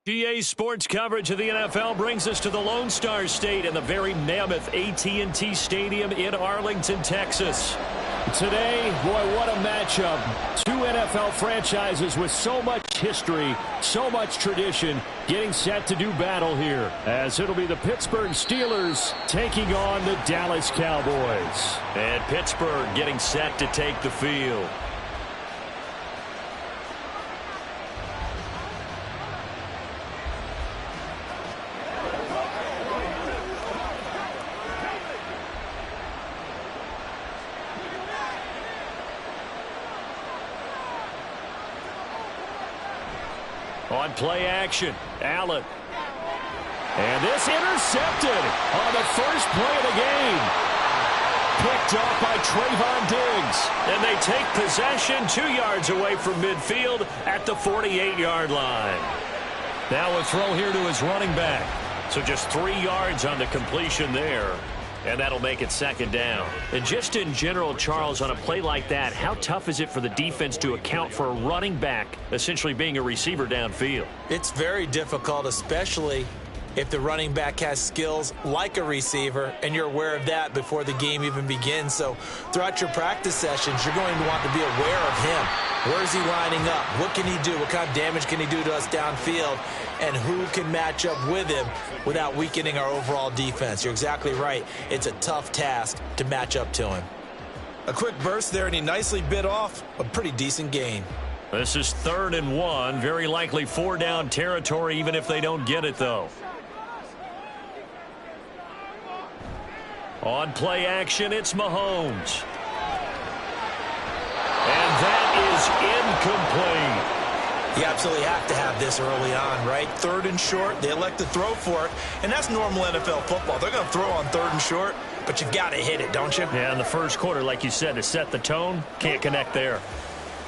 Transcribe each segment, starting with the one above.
GA Sports coverage of the NFL brings us to the Lone Star State and the very mammoth AT&T Stadium in Arlington, Texas. Today, boy, what a matchup. Two NFL franchises with so much history, so much tradition, getting set to do battle here, as it'll be the Pittsburgh Steelers taking on the Dallas Cowboys. And Pittsburgh getting set to take the field. On play action, Allen. And this intercepted on the first play of the game. Picked off by Trayvon Diggs. And they take possession 2 yards away from midfield at the 48-yard line. Now a throw here to his running back. So just 3 yards on the completion there. And that'll make it second down. And just in general, Charles, on a play like that, how tough is it for the defense to account for a running back essentially being a receiver downfield? It's very difficult, especially if the running back has skills like a receiver, and you're aware of that before the game even begins. So throughout your practice sessions, you're going to want to be aware of him. Where is he lining up? What can he do? What kind of damage can he do to us downfield? And who can match up with him without weakening our overall defense? You're exactly right. It's a tough task to match up to him. A quick burst there, and he nicely bit off a pretty decent gain. This is 3rd and 1. Very likely 4-down territory, even if they don't get it, though. On play action, it's Mahomes. And that is incomplete. You absolutely have to have this early on, right? 3rd and short, they elect to throw for it, and that's normal NFL football. They're going to throw on 3rd and short, but you've got to hit it, don't you? Yeah, in the first quarter, like you said, to set the tone, can't connect there.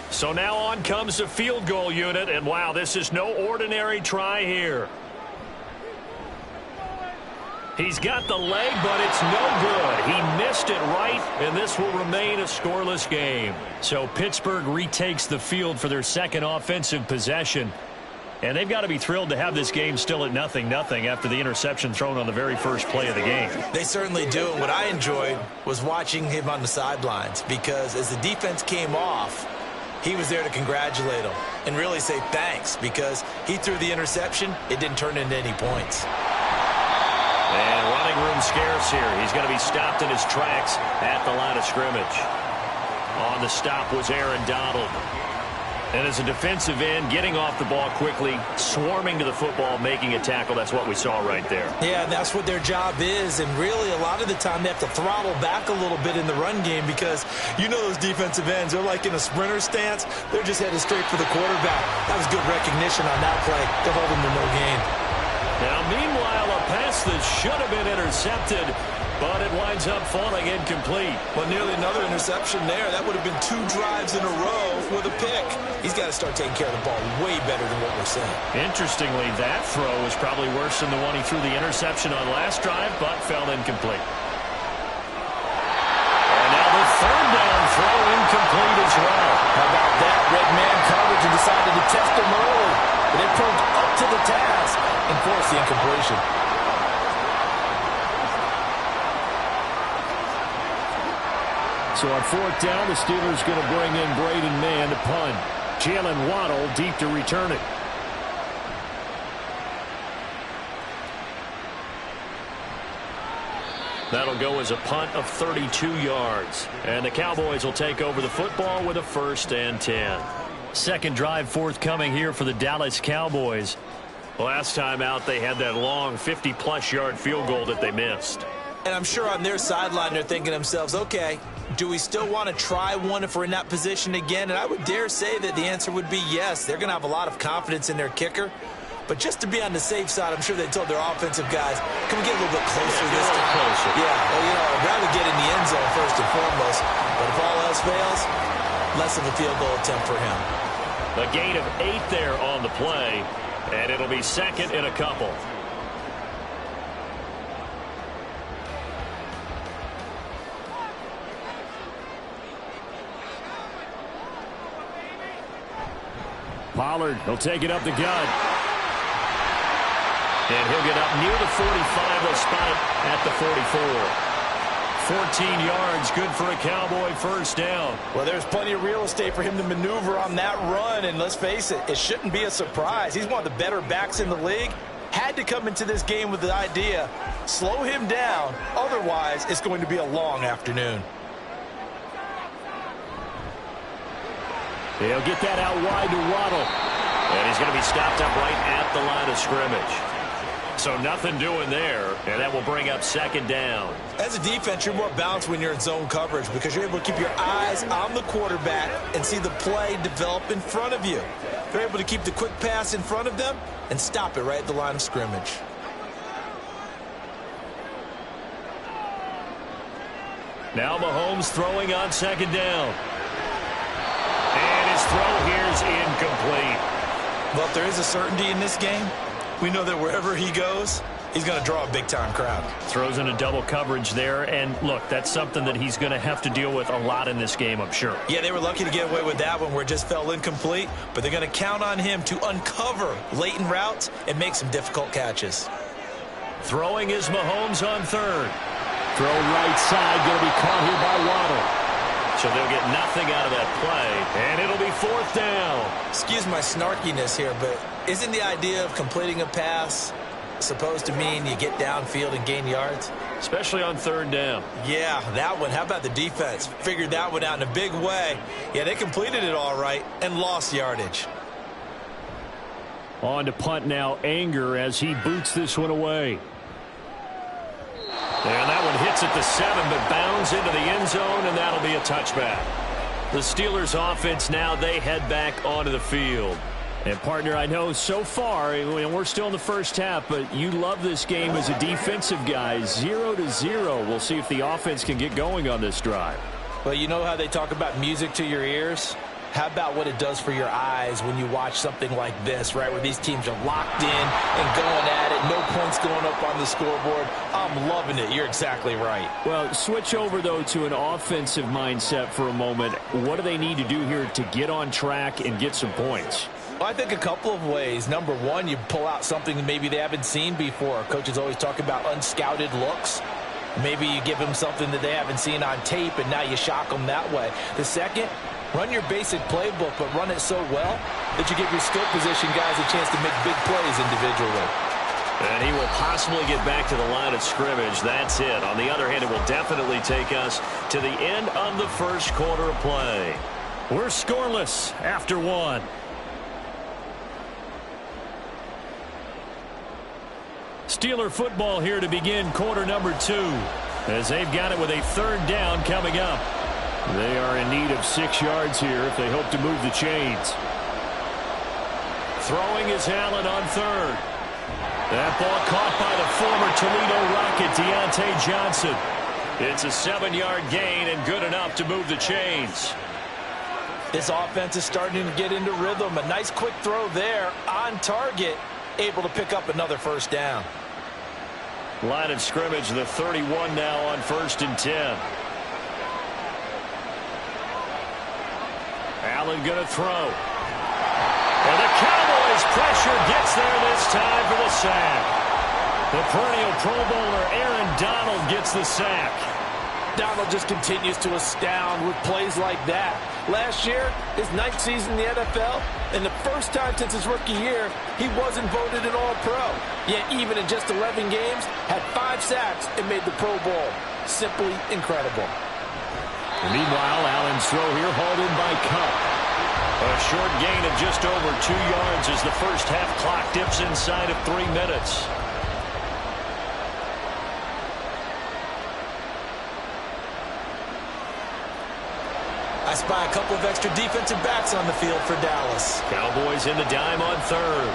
So now on comes the field goal unit, and wow, this is no ordinary try here. He's got the leg, but it's no good. He missed it right, and this will remain a scoreless game. So Pittsburgh retakes the field for their second offensive possession. And they've got to be thrilled to have this game still at 0-0 after the interception thrown on the very first play of the game. They certainly do. And what I enjoyed was watching him on the sidelines, because as the defense came off, he was there to congratulate them and really say thanks, because he threw the interception. It didn't turn into any points. And running room scarce here. He's going to be stopped in his tracks at the line of scrimmage. On the stop was Aaron Donald. And as a defensive end, getting off the ball quickly, swarming to the football, making a tackle. That's what we saw right there. Yeah, and that's what their job is. And really, a lot of the time, they have to throttle back a little bit in the run game, because you know those defensive ends, they're like in a sprinter stance. They're just headed straight for the quarterback. That was good recognition on that play to hold him to no gain. Now, meanwhile, a pass that should have been intercepted, but it winds up falling incomplete. Well, nearly another interception there. That would have been 2 drives in a row with a pick. He's got to start taking care of the ball way better than what we're seeing. Interestingly, that throw was probably worse than the one he threw the interception on last drive, but fell incomplete. And now the 3rd down throw incomplete as well. How about that? Red man coverage and decided to test him early. But they proved up to the task and forced the incompletion. So on 4th down, the Steelers going to bring in Braden Mann to punt. Jalen Waddle deep to return it. That'll go as a punt of 32 yards. And the Cowboys will take over the football with a 1st and 10. Second drive forthcoming here for the Dallas Cowboys. Last time out, they had that long 50-plus yard field goal that they missed. And I'm sure on their sideline, they're thinking to themselves, okay, do we still want to try one if we're in that position again? And I would dare say that the answer would be yes. They're going to have a lot of confidence in their kicker. But just to be on the safe side, I'm sure they told their offensive guys, can we get a little bit closer this time? Closer. Yeah, well, you know, I'd rather get in the end zone first and foremost. But if all else fails, less of a field goal attempt for him. A gain of 8 there on the play, and it'll be 2nd and a couple. Pollard, he'll take it up the gut. And he'll get up near the 45. They'll spot it at the 44. 14 yards, good for a Cowboy first down. Well, there's plenty of real estate for him to maneuver on that run, and let's face it, it shouldn't be a surprise. He's one of the better backs in the league. Had to come into this game with the idea, slow him down, otherwise it's going to be a long afternoon. He'll get that out wide to Waddle. And he's going to be stopped up right at the line of scrimmage. So nothing doing there, and that will bring up second down. As a defense, you're more balanced when you're in zone coverage because you're able to keep your eyes on the quarterback and see the play develop in front of you. They're able to keep the quick pass in front of them and stop it right at the line of scrimmage. Now Mahomes throwing on second down. And his throw here is incomplete. Well, if there is a certainty in this game, we know that wherever he goes, he's going to draw a big-time crowd. Throws in a double coverage there, and look, that's something that he's going to have to deal with a lot in this game, I'm sure. Yeah, they were lucky to get away with that one where it just fell incomplete, but they're going to count on him to uncover latent routes and make some difficult catches. Throwing is Mahomes on third. Throw right side, going to be caught here by Waddle. So they'll get nothing out of that play, and it'll be fourth down. Excuse my snarkiness here, but isn't the idea of completing a pass supposed to mean you get downfield and gain yards? Especially on third down. Yeah, that one. How about the defense? Figured that one out in a big way. Yeah, they completed it all right and lost yardage. On to punt now, Anger, as he boots this one away. And that one hits at the 7, but bounds into the end zone, and that'll be a touchback. The Steelers offense now, they head back onto the field. And, partner, I know so far, and we're still in the first half, but you love this game as a defensive guy. 0-0. We'll see if the offense can get going on this drive. Well, you know how they talk about music to your ears? How about what it does for your eyes when you watch something like this, right, where these teams are locked in and going at it, no points going up on the scoreboard? I'm loving it. You're exactly right. Well, switch over, though, to an offensive mindset for a moment. What do they need to do here to get on track and get some points? Well, I think a couple of ways. Number one, you pull out something that maybe they haven't seen before. Coaches always talk about unscouted looks. Maybe you give them something that they haven't seen on tape, and now you shock them that way. The second, run your basic playbook, but run it so well that you give your skill position guys a chance to make big plays individually. And he will possibly get back to the line of scrimmage. That's it. On the other hand, it will definitely take us to the end of the first quarter of play. We're scoreless after one. Steeler football here to begin quarter number 2, as they've got it with a third down coming up. They are in need of 6 yards here if they hope to move the chains. Throwing is Allen on third. That ball caught by the former Toledo Rocket, Deontay Johnson. It's a 7-yard gain and good enough to move the chains. This offense is starting to get into rhythm. A nice quick throw there on target, able to pick up another first down. Line of scrimmage, the 31 now on 1st and 10. Allen going to throw. And the Cowboys pressure gets there this time for the sack. The perennial Pro Bowler Aaron Donald gets the sack. Donald just continues to astound with plays like that. Last year, his 9th season in the NFL, and the first time since his rookie year, he wasn't voted an All-Pro. Yet even in just 11 games, had 5 sacks and made the Pro Bowl. Simply incredible. And meanwhile, Allen's throw here hauled in by Kupp. A short gain of just over 2 yards as the first half clock dips inside of 3 minutes. I spy a couple of extra defensive backs on the field for Dallas. Cowboys in the dime on third.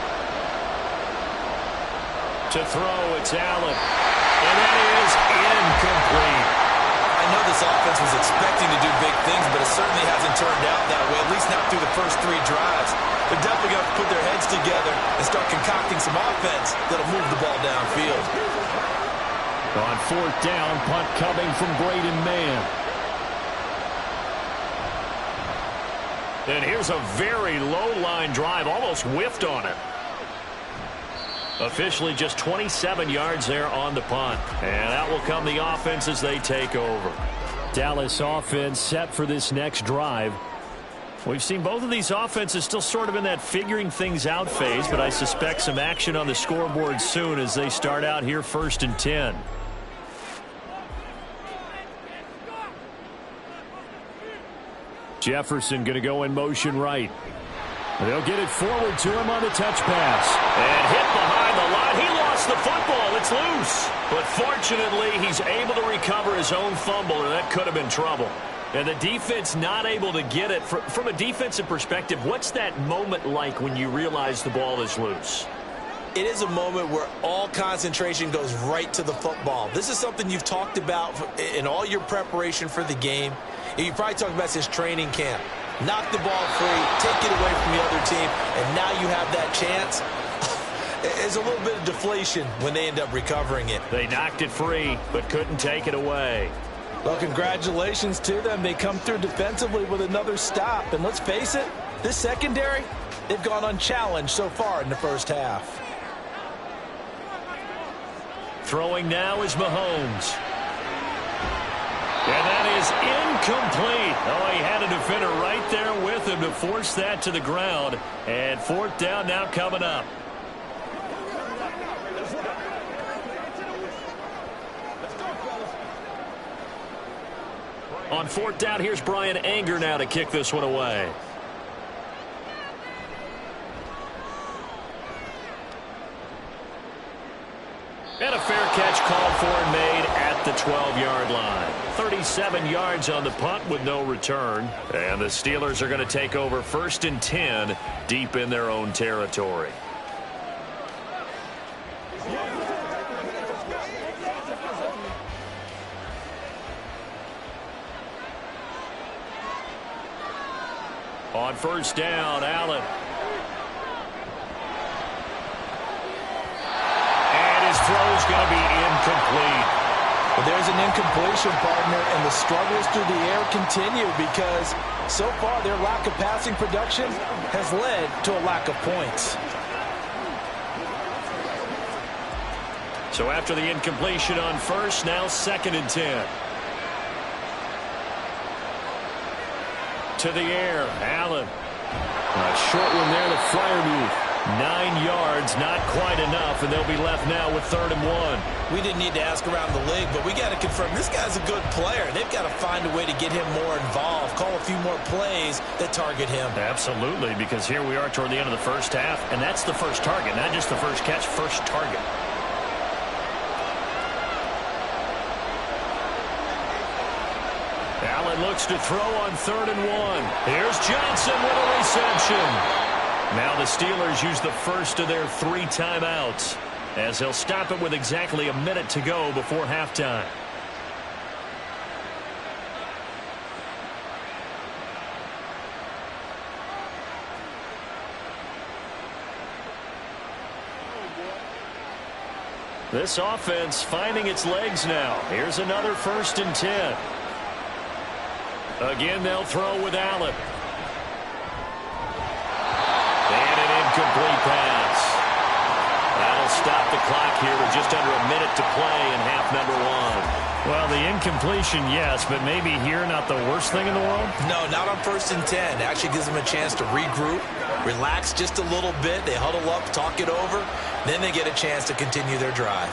To throw, it's Allen. And that is incomplete. I know this offense was expecting to do big things, but it certainly hasn't turned out that way, at least not through the first 3 drives. They're definitely going to put their heads together and start concocting some offense that'll move the ball downfield. On 4th down, punt coming from Braden Mann. And here's a very low line drive, almost whiffed on it. Officially just 27 yards there on the punt. And out will come the offense as they take over. Dallas offense set for this next drive. We've seen both of these offenses still sort of in that figuring things out phase, but I suspect some action on the scoreboard soon as they start out here 1st and 10. Jefferson going to go in motion right. They'll get it forward to him on the touch pass. And hit behind the line. He lost the football. It's loose. But fortunately, he's able to recover his own fumble, and that could have been trouble. And the defense not able to get it. From a defensive perspective, what's that moment like when you realize the ball is loose? It is a moment where all concentration goes right to the football. This is something you've talked about in all your preparation for the game. You probably talked about since training camp. Knock the ball free, take it away from the other team, and now you have that chance. There's a little bit of deflation when they end up recovering it. They knocked it free, but couldn't take it away. Well, congratulations to them. They come through defensively with another stop. And let's face it, this secondary, they've gone unchallenged so far in the first half. Throwing now is Mahomes. And that is incomplete. Oh, he had a defender right there with him to force that to the ground. And 4th down now coming up. On 4th down, here's Brian Anger now to kick this one away. And a fair catch called for and made at the 12-yard line. 37 yards on the punt with no return. And the Steelers are going to take over 1st and 10 deep in their own territory. On 1st down, Allen. And his throw's going to be incomplete. But there's an incompletion, partner, and the struggles through the air continue because so far their lack of passing production has led to a lack of points. So after the incompletion on 1st, now 2nd and 10. To the air, Allen. A short one there to Freiermuth. 9 yards, not quite enough, and they'll be left now with 3rd and 1. We didn't need to ask around the league, but we got to confirm this guy's a good player. They've got to find a way to get him more involved, call a few more plays that target him. Absolutely, because here we are toward the end of the first half, and that's the first target, not just the first catch, first target. Allen looks to throw on 3rd and 1. Here's Johnson with a reception. Now the Steelers use the first of their 3 timeouts as they'll stop it with exactly a minute to go before halftime. This offense finding its legs now. Here's another 1st and 10. Again, they'll throw with Allen. And an incomplete pass. That'll stop the clock here with just under a minute to play in half number 1. Well, the incompletion, yes, but maybe here not the worst thing in the world? No, not on 1st and 10. It actually gives them a chance to regroup, relax just a little bit. They huddle up, talk it over. Then they get a chance to continue their drive.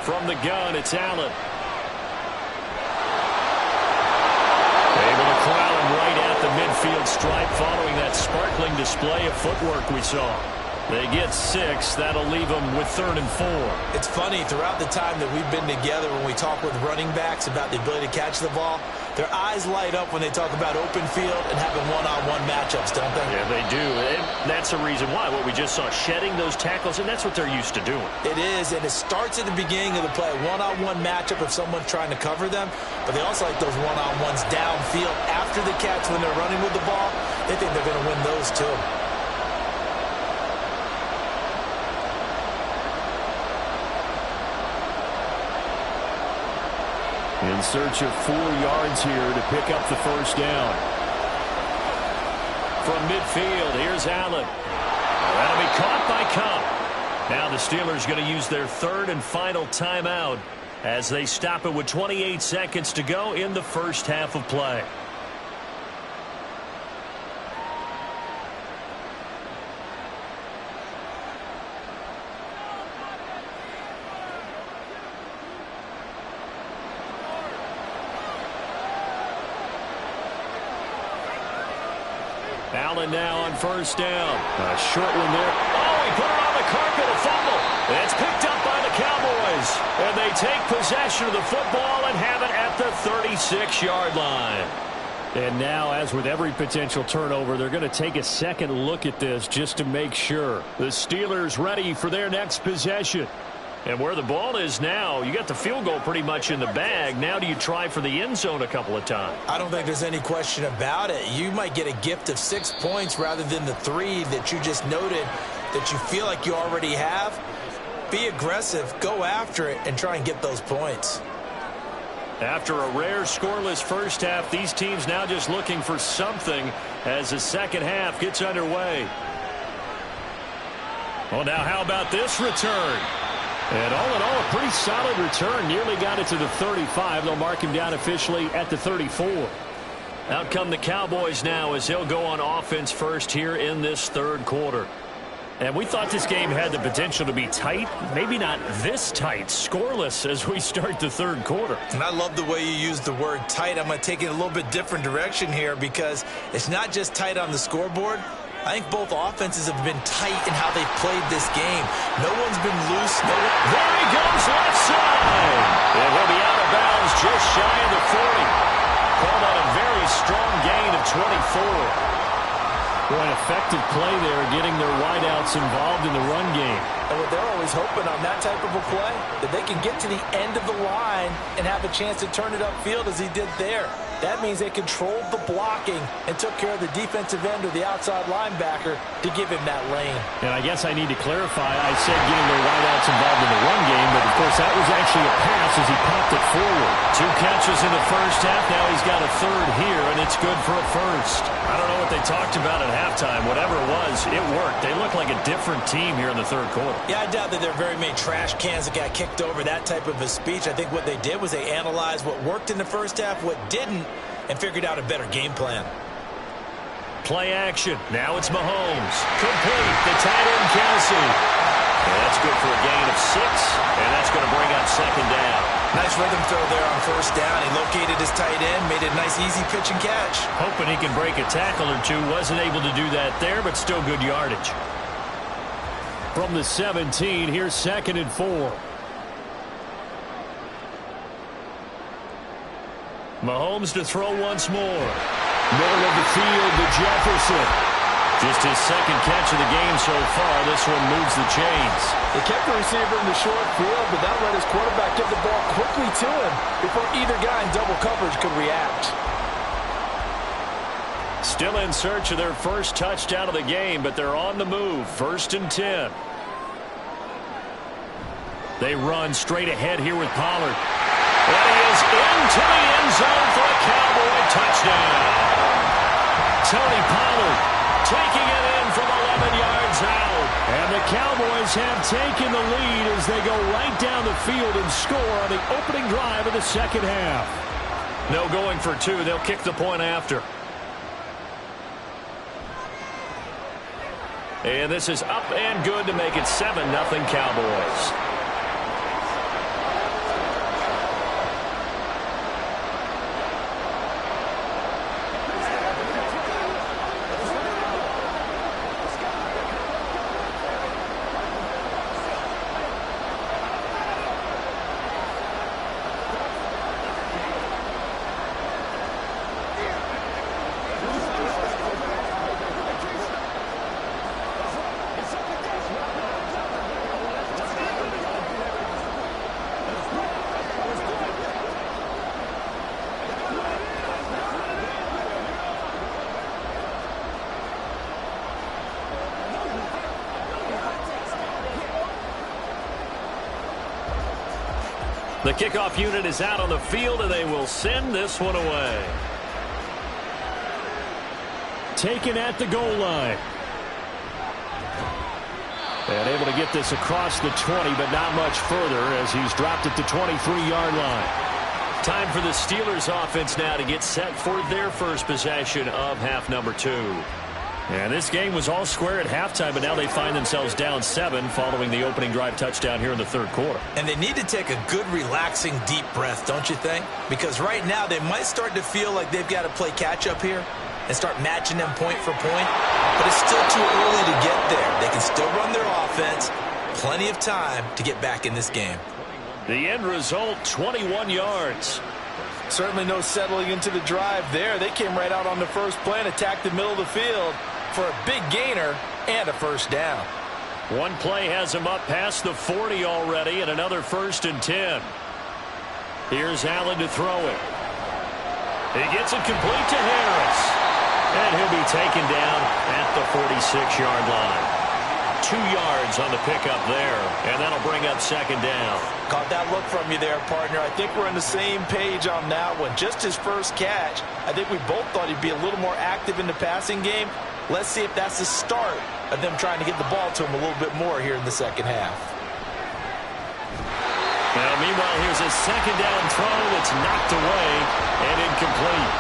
From the gun, it's Allen. Able to corral him right at the midfield stripe following that sparkling display of footwork we saw. They get 6. That'll leave them with 3rd and 4. It's funny, throughout the time that we've been together when we talk with running backs about the ability to catch the ball, their eyes light up when they talk about open field and having one-on-one matchups, don't they? Yeah, they do. And that's the reason why. What we just saw, shedding those tackles, and that's what they're used to doing. It is, and it starts at the beginning of the play. One-on-one matchup if someone's trying to cover them, but they also like those one-on-ones downfield after the catch when they're running with the ball. They think they're going to win those too. In search of 4 yards here to pick up the 1st down. From midfield, here's Allen. That'll be caught by Kupp. Now the Steelers going to use their third and final timeout as they stop it with 28 seconds to go in the first half of play. Allen now on first down. A short one there. Oh, he put it on the carpet, a fumble. It's picked up by the Cowboys. And they take possession of the football and have it at the 36-yard line. And now, as with every potential turnover, they're going to take a second look at this just to make sure. The Steelers ready for their next possession. And where the ball is now, you got the field goal pretty much in the bag. Now do you try for the end zone a couple of times? I don't think there's any question about it. You might get a gift of 6 points rather than the 3 that you just noted that you feel like you already have. Be aggressive, go after it, and try and get those points. After a rare scoreless first half, these teams now just looking for something as the second half gets underway. Well, now how about this return? And all in all, a pretty solid return. Nearly got it to the 35. They'll mark him down officially at the 34. Out come the Cowboys now as they'll go on offense first here in this third quarter. And we thought this game had the potential to be tight. Maybe not this tight, scoreless as we start the third quarter. And I love the way you use the word tight. I'm going to take it a little bit different direction here because it's not just tight on the scoreboard. I think both offenses have been tight in how they've played this game. No one's been loose. There he goes left side. And he'll be out of bounds just shy of the 40. Called on a very strong gain of 24. Boy, an effective play there, getting their wideouts involved in the run game. And what they're always hoping on that type of a play, that they can get to the end of the line and have a chance to turn it upfield as he did there. That means they controlled the blocking and took care of the defensive end or the outside linebacker to give him that lane. And I guess I need to clarify, I said getting their wideouts involved in the run game, but of course that was actually a pass as he popped it forward. 2 catches in the first half, now he's got a third here, and it's good for a first. I don't know what they talked about at halftime. Whatever it was, it worked. They look like a different team here in the third quarter. Yeah, I doubt that there are very many trash cans that got kicked over, that type of a speech. I think what they did was they analyzed what worked in the first half, what didn't, and figured out a better game plan. Play action. Now it's Mahomes. Complete. The tight end, Kelsey. And that's good for a gain of 6, and that's going to bring up second down. Nice rhythm throw there on first down. He located his tight end, made it a nice, easy pitch and catch. Hoping he can break a tackle or two. Wasn't able to do that there, but still good yardage. From the 17, here's 2nd and 4. Mahomes to throw once more. Middle of the field to Jefferson. Just his second catch of the game so far. This one moves the chains. They kept the receiver in the short field, but that let his quarterback get the ball quickly to him before either guy in double coverage could react. Still in search of their first touchdown of the game, but they're on the move. 1st and 10. They run straight ahead here with Pollard. And he is into the end zone for a Cowboy touchdown. Tony Pollard taking it in from 11 yards out. And the Cowboys have taken the lead as they go right down the field and score on the opening drive of the second half. No going for 2. They'll kick the point after. And this is up and good to make it 7-0 Cowboys. The kickoff unit is out on the field, and they will send this one away. Taken at the goal line. And able to get this across the 20, but not much further as he's dropped it to 23-yard line. Time for the Steelers offense now to get set for their first possession of half number 2. And this game was all square at halftime, but now they find themselves down 7 following the opening drive touchdown here in the third quarter. And they need to take a good, relaxing, deep breath, don't you think? Because right now they might start to feel like they've got to play catch-up here and start matching them point for point. But it's still too early to get there. They can still run their offense. Plenty of time to get back in this game. The end result, 21 yards. Certainly no settling into the drive there. They came right out on the first play and attacked the middle of the field for a big gainer and a first down. One play has him up past the 40 already, and another 1st and 10. Here's Allen to throw it. He gets it complete to Harris. And he'll be taken down at the 46-yard line. 2 yards on the pickup there, and that'll bring up 2nd down. Caught that look from you there, partner. I think we're on the same page on that one. Just his first catch, I think we both thought he'd be a little more active in the passing game. Let's see if that's the start of them trying to get the ball to him a little bit more here in the second half. Now, meanwhile, here's a 2nd down throw that's knocked away and incomplete.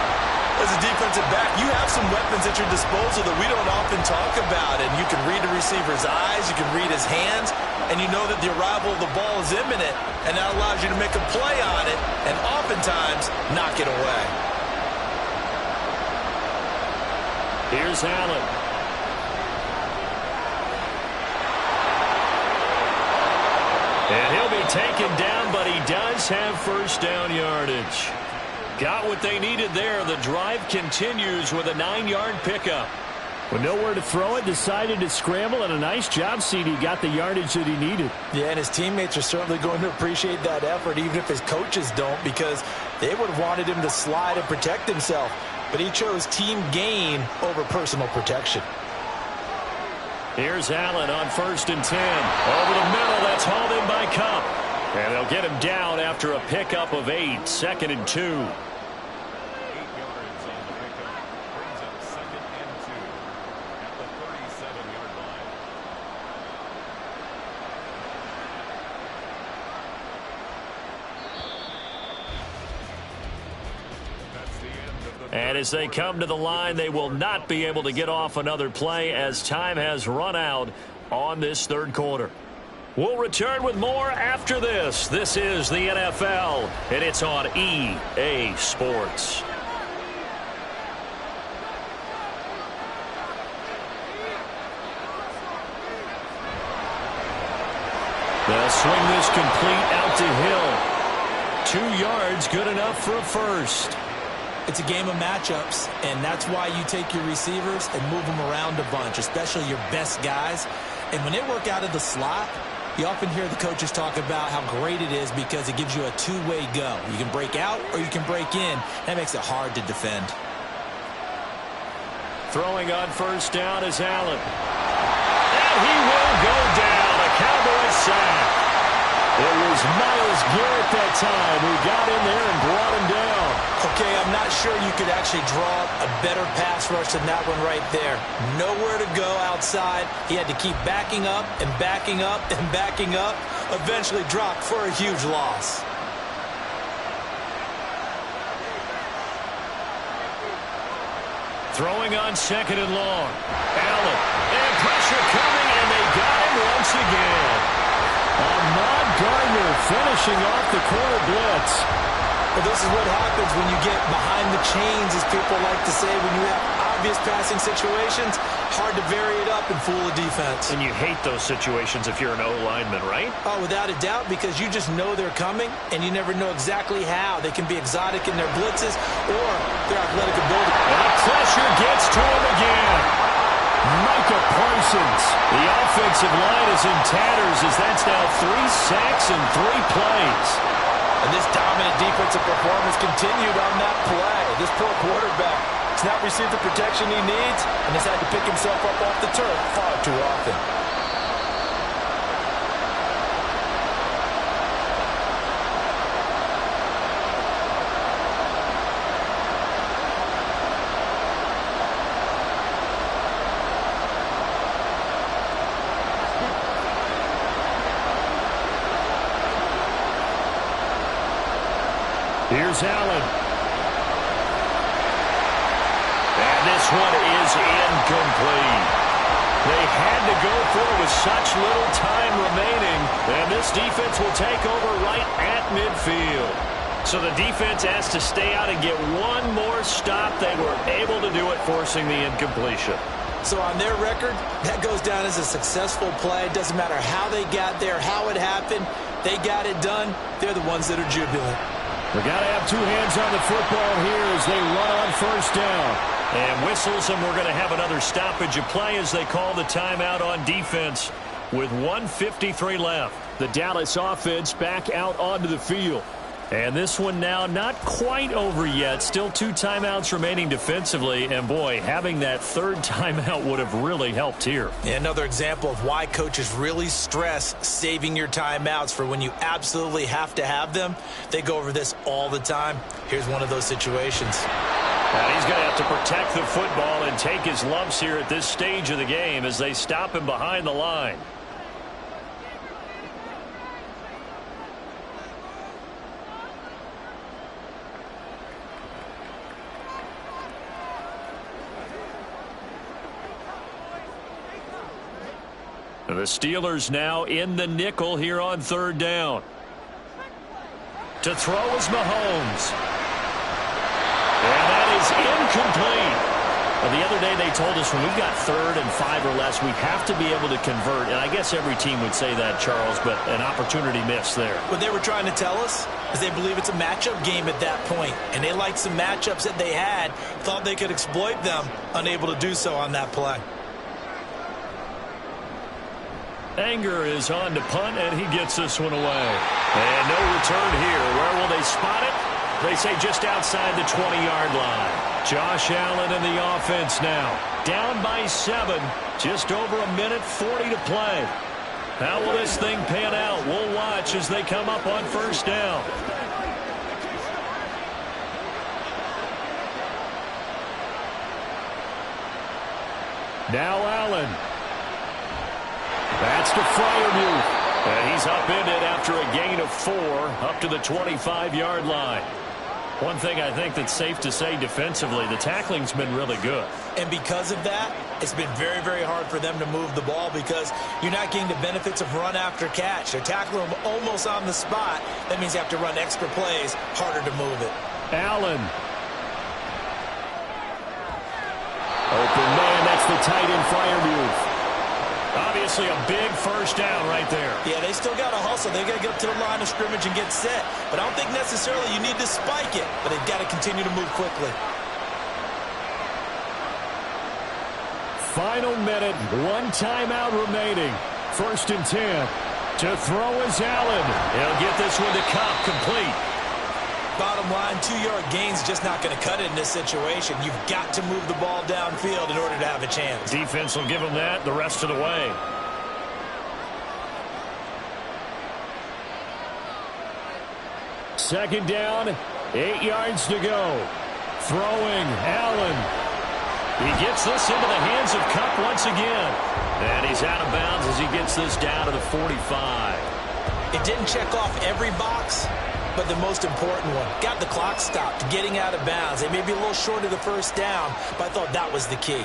As a defensive back, you have some weapons at your disposal that we don't often talk about. And you can read the receiver's eyes, you can read his hands, and you know that the arrival of the ball is imminent. And that allows you to make a play on it and oftentimes knock it away. Here's Allen. And he'll be taken down, but he does have first down yardage. Got what they needed there. The drive continues with a 9-yard pickup. With nowhere to throw it, decided to scramble, and a nice job, CD. Got the yardage that he needed. Yeah, and his teammates are certainly going to appreciate that effort, even if his coaches don't, because they would have wanted him to slide and protect himself. But he chose team gain over personal protection. Here's Allen on 1st and 10. Over the middle, that's hauled in by Kupp. And they'll get him down after a pickup of 8, 2nd and 2. And as they come to the line, they will not be able to get off another play as time has run out on this third quarter. We'll return with more after this. This is the NFL, and it's on EA Sports. They'll swing this complete out to Hill. 2 yards, good enough for a first. It's a game of matchups, and that's why you take your receivers and move them around a bunch, especially your best guys. And when they work out of the slot, you often hear the coaches talk about how great it is because it gives you a two-way go. You can break out or you can break in. That makes it hard to defend. Throwing on first down is Allen. And he will go down. A Cowboy sack. It was Myles Garrett that time who got in there and brought him down. Okay, I'm not sure you could actually draw a better pass rush than that one right there. Nowhere to go outside. He had to keep backing up and backing up and backing up. Eventually dropped for a huge loss. Throwing on 2nd and long. Allen. And pressure coming, and they got him once again. Ahmad Gardner finishing off the corner blitz. Well, this is what happens when you get behind the chains, as people like to say, when you have obvious passing situations. Hard to vary it up and fool a defense. And you hate those situations if you're an O-lineman, right? Oh, without a doubt, because you just know they're coming, and you never know exactly how. They can be exotic in their blitzes or their athletic ability. And the pressure gets to him again. Micah Parsons. The offensive line is in tatters as that's now 3 sacks and 3 plays. And this dominant defensive performance continued on that play. This poor quarterback has not received the protection he needs and has had to pick himself up off the turf far too often. Here's Allen. And this one is incomplete. They had to go for it with such little time remaining, and this defense will take over right at midfield. So the defense has to stay out and get one more stop. They were able to do it, forcing the incompletion. So on their record, that goes down as a successful play. It doesn't matter how they got there, how it happened. They got it done. They're the ones that are jubilant. We've got to have two hands on the football here as they run on first down. And whistles, and we're going to have another stoppage of play as they call the timeout on defense with 1:53 left. The Dallas offense back out onto the field. And this one now not quite over yet. Still 2 timeouts remaining defensively. And, boy, having that third timeout would have really helped here. Another example of why coaches really stress saving your timeouts for when you absolutely have to have them. They go over this all the time. Here's one of those situations. And he's going to have to protect the football and take his lumps here at this stage of the game as they stop him behind the line. The Steelers now in the nickel here on third down. To throw is Mahomes. And that is incomplete. The other day they told us when we've got 3rd and 5 or less, we have to be able to convert. And I guess every team would say that, Charles, but an opportunity missed there. What they were trying to tell us is they believe it's a matchup game at that point. And they liked some matchups that they had, thought they could exploit them, unable to do so on that play. Anger is on to punt, and he gets this one away. And no return here. Where will they spot it? They say just outside the 20-yard line. Josh Allen in the offense now. Down by 7. Just over 1:40 to play. How will this thing pan out? We'll watch as they come up on first down. Now Allen. That's to Freiermuth. And he's upended after a gain of 4 up to the 25-yard line. One thing I think that's safe to say defensively, the tackling's been really good. And because of that, it's been very, very hard for them to move the ball because you're not getting the benefits of run after catch. They're tackling them almost on the spot. That means you have to run extra plays, harder to move it. Allen. Open man, that's the tight end Freiermuth. Obviously a big first down right there. Yeah, they still got to hustle. They got to get up to the line of scrimmage and get set. But I don't think necessarily you need to spike it. But they've got to continue to move quickly. Final minute, 1 timeout remaining. 1st and 10. To throw is Allen. He'll get this one to Kupp, complete. Bottom line, 2-yard gain's just not going to cut it in this situation. You've got to move the ball downfield in order to have a chance. Defense will give them that the rest of the way. Second down, 8 yards to go. Throwing, Allen. He gets this into the hands of Kupp once again. And he's out of bounds as he gets this down to the 45. It didn't check off every box, but the most important one. Got the clock stopped, getting out of bounds. They may be a little short of the first down, but I thought that was the key.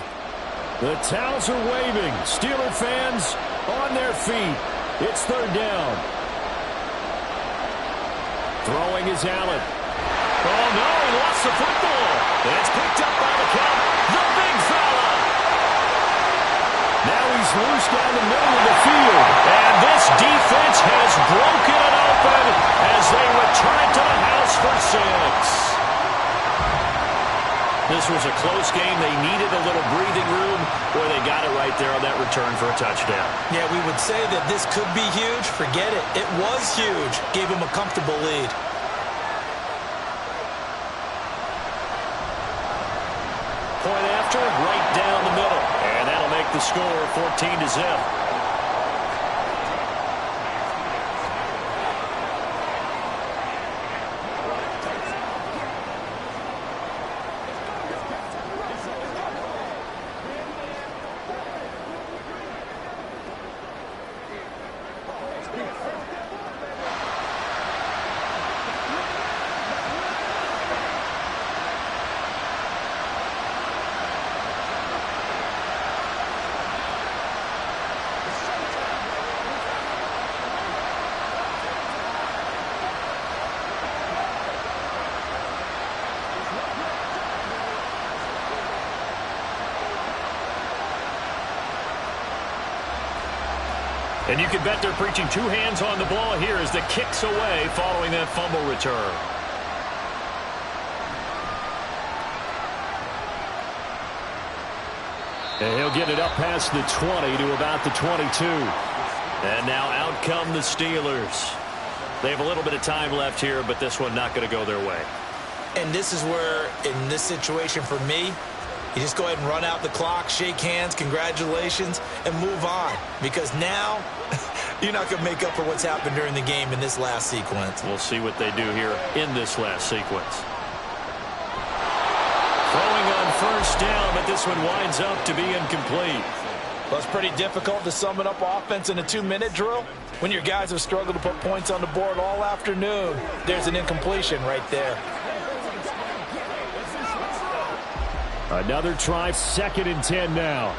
The towels are waving. Steeler fans on their feet. It's third down. Throwing is Allen. Oh, no, he lost the football. And it's picked up by the count. The big fella. Now he's loose down the middle of the field. And this defense has broken it open as they return to the house for 6. This was a close game. They needed a little breathing room where they got it right there on that return for a touchdown. Yeah, we would say that this could be huge. Forget it. It was huge. Gave them a comfortable lead. Point after, right down the middle. And that'll make the score 14-0. And you can bet they're preaching two hands on the ball here as the kick's away following that fumble return. And he'll get it up past the 20 to about the 22. And now out come the Steelers. They have a little bit of time left here, but this one not going to go their way. And this is where, in this situation for me, you just go ahead and run out the clock, shake hands, congratulations, and move on. Because now, you're not going to make up for what's happened during the game in this last sequence. We'll see what they do here in this last sequence. Throwing on first down, but this one winds up to be incomplete. Well, it's pretty difficult to sum it up offense in a 2-minute drill. When your guys have struggled to put points on the board all afternoon, there's an incompletion right there. Another try, 2nd and 10 now.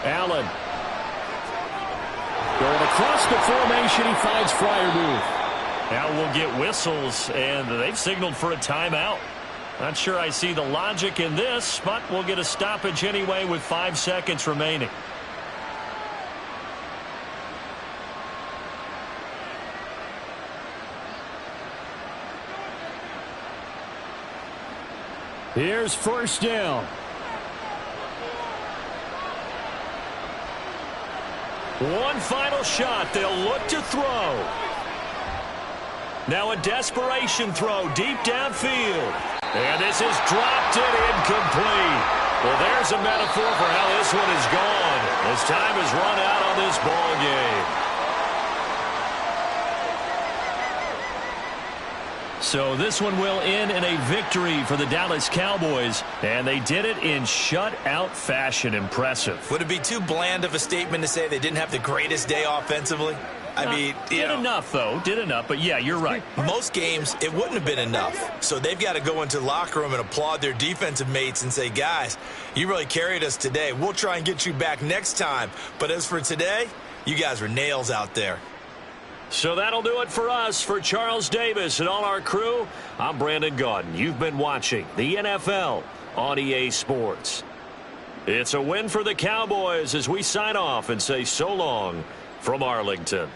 Allen. Going across the formation, he finds Freiermuth. Now we'll get whistles, and they've signaled for a timeout. Not sure I see the logic in this, but we'll get a stoppage anyway with 5 seconds remaining. Here's first down. One final shot. They'll look to throw. Now a desperation throw deep downfield. And this is dropped and incomplete. Well, there's a metaphor for how this one is gone. As time has run out on this ball game. So this one will end in a victory for the Dallas Cowboys, and they did it in shutout fashion. Impressive. Would it be too bland of a statement to say they didn't have the greatest day offensively? I mean, did enough, though. Did enough, but yeah, you're right. Most games, it wouldn't have been enough. So they've got to go into the locker room and applaud their defensive mates and say, guys, you really carried us today. We'll try and get you back next time. But as for today, you guys were nails out there. So that'll do it for us. For Charles Davis and all our crew, I'm Brandon Gaudin. You've been watching the NFL on EA Sports. It's a win for the Cowboys as we sign off and say so long from Arlington.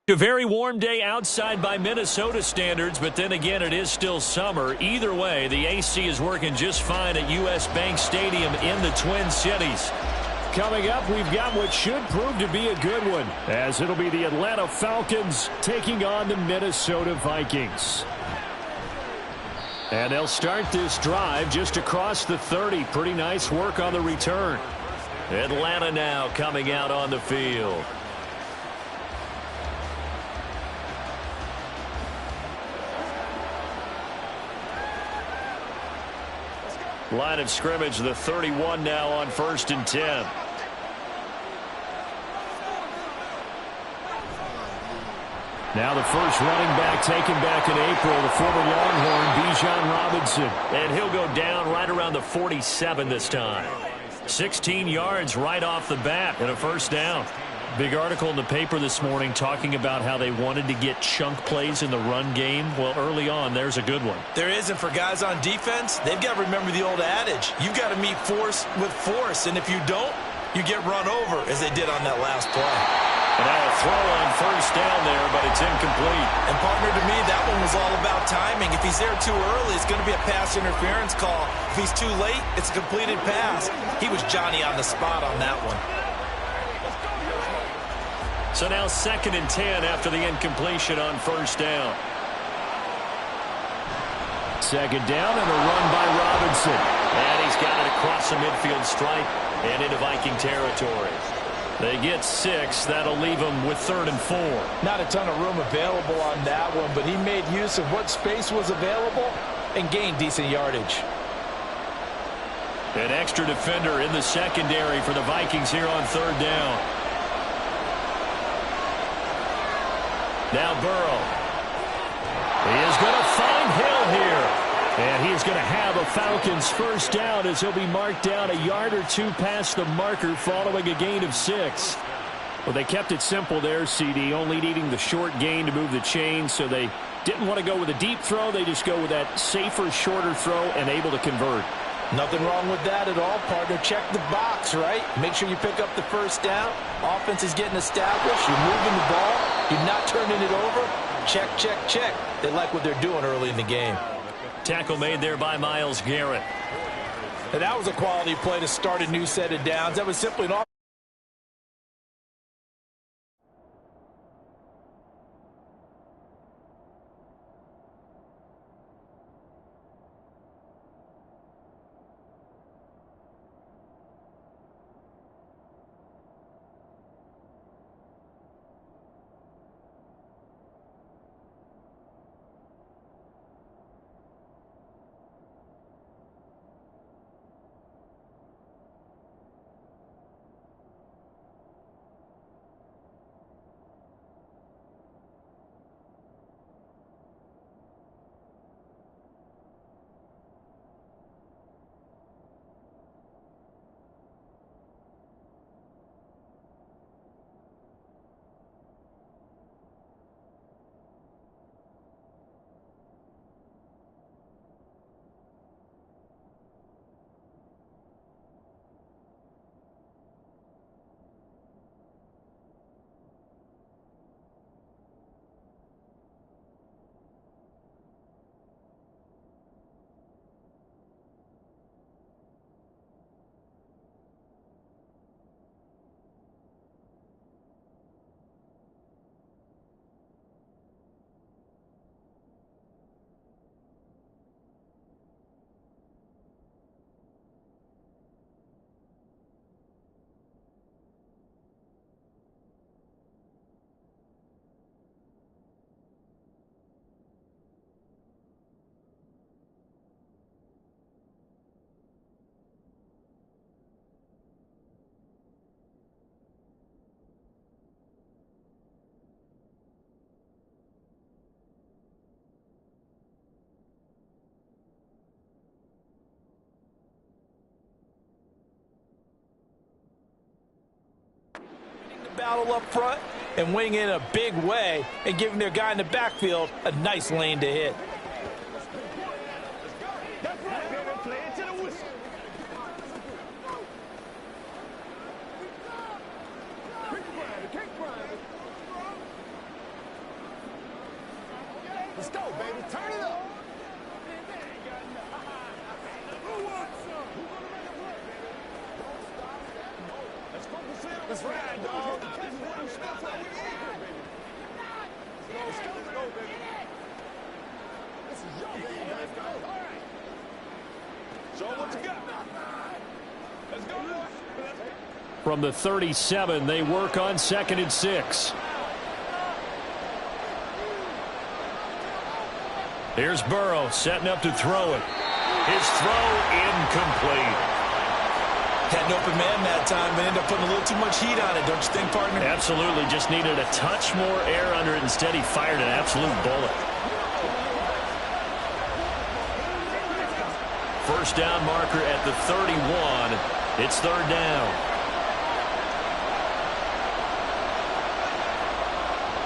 A very warm day outside by Minnesota standards, but then again, it is still summer. Either way, the AC is working just fine at U.S. Bank Stadium in the Twin Cities. Coming up, we've got what should prove to be a good one, as it'll be the Atlanta Falcons taking on the Minnesota Vikings. And they'll start this drive just across the 30. Pretty nice work on the return. Atlanta now coming out on the field. Line of scrimmage, the 31 now on 1st and 10. Now the first running back taken back in April, the former Longhorn, Bijan Robinson. And he'll go down right around the 47 this time. 16 yards right off the bat and a first down. Big article in the paper this morning talking about how they wanted to get chunk plays in the run game. Well, early on, there's a good one. There isn't for guys on defense. They've got to remember the old adage. You've got to meet force with force, and if you don't, you get run over, as they did on that last play. And now a throw on first down there, but it's incomplete. And, partner, to me, that one was all about timing. If he's there too early, it's going to be a pass interference call. If he's too late, it's a completed pass. He was Johnny on the spot on that one. So now 2nd and 10 after the incompletion on first down. 2nd down and a run by Robinson. And he's got it across the midfield stripe and into Viking territory. They get 6. That'll leave them with 3rd and 4. Not a ton of room available on that one, but he made use of what space was available and gained decent yardage. An extra defender in the secondary for the Vikings here on 3rd down. Now Burrow. He is going to find Hill here. And he's going to have a Falcons first down as he'll be marked down a yard or two past the marker following a gain of 6. Well, they kept it simple there, CD, only needing the short gain to move the chain, so they didn't want to go with a deep throw. They just go with that safer, shorter throw and able to convert. Nothing wrong with that at all, partner. Check the box, right? Make sure you pick up the first down. Offense is getting established. You're moving the ball. You're not turning it over. Check, check, check. They like what they're doing early in the game. Tackle made there by Myles Garrett. And that was a quality play to start a new set of downs. That was simply an off. Battle up front and wing in a big way and giving their guy in the backfield a nice lane to hit. Let's go, baby. Turn it up. Let's ride, dog. Let's go, baby. This is your game. Let's go. All right. Show what you got. Let's go, boy. From the 37, they work on 2nd and 6. Here's Burrow setting up to throw it. His throw incomplete. Had an open man that time, but ended up putting a little too much heat on it, don't you think, partner? Absolutely. Just needed a touch more air under it. Instead, he fired an absolute bullet. First down marker at the 31. It's 3rd down.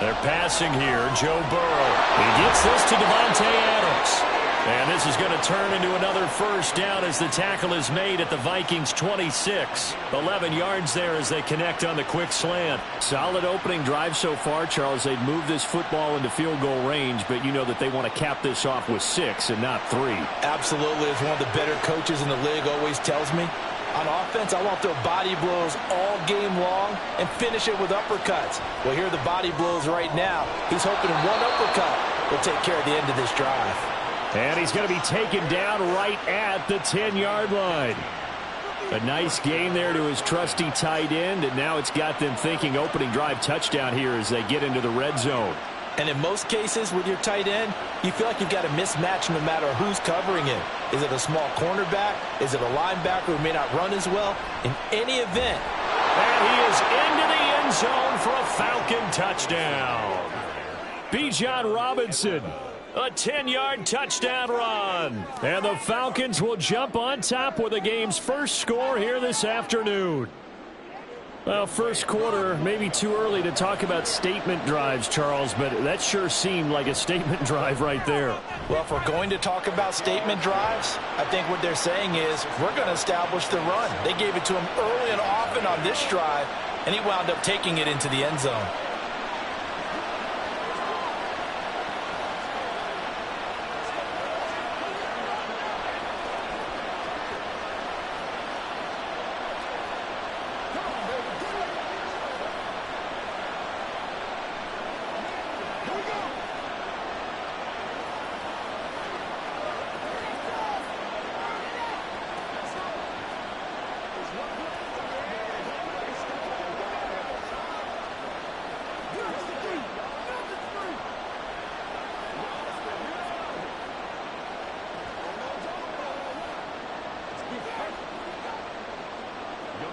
They're passing here. Joe Burrow. He gets this to Davante Adams. And this is going to turn into another first down as the tackle is made at the Vikings 26. 11 yards there as they connect on the quick slant. Solid opening drive so far, Charles. They've moved this football into field goal range, but you know that they want to cap this off with 6 and not 3. Absolutely. As one of the better coaches in the league always tells me, on offense, I want their body blows all game long and finish it with uppercuts. Well, here are the body blows right now. He's hoping one uppercut will take care of the end of this drive. And he's going to be taken down right at the 10-yard line. A nice gain there to his trusty tight end, and now it's got them thinking opening drive touchdown here as they get into the red zone. And in most cases with your tight end, you feel like you've got a mismatch no matter who's covering him. Is it a small cornerback? Is it a linebacker who may not run as well? In any event. And he is into the end zone for a Falcon touchdown. Bijan Robinson. A 10-yard touchdown run. And the Falcons will jump on top with the game's first score here this afternoon. Well, first quarter, maybe too early to talk about statement drives, Charles, but that sure seemed like a statement drive right there. Well, if we're going to talk about statement drives, I think what they're saying is we're going to establish the run. They gave it to him early and often on this drive, and he wound up taking it into the end zone.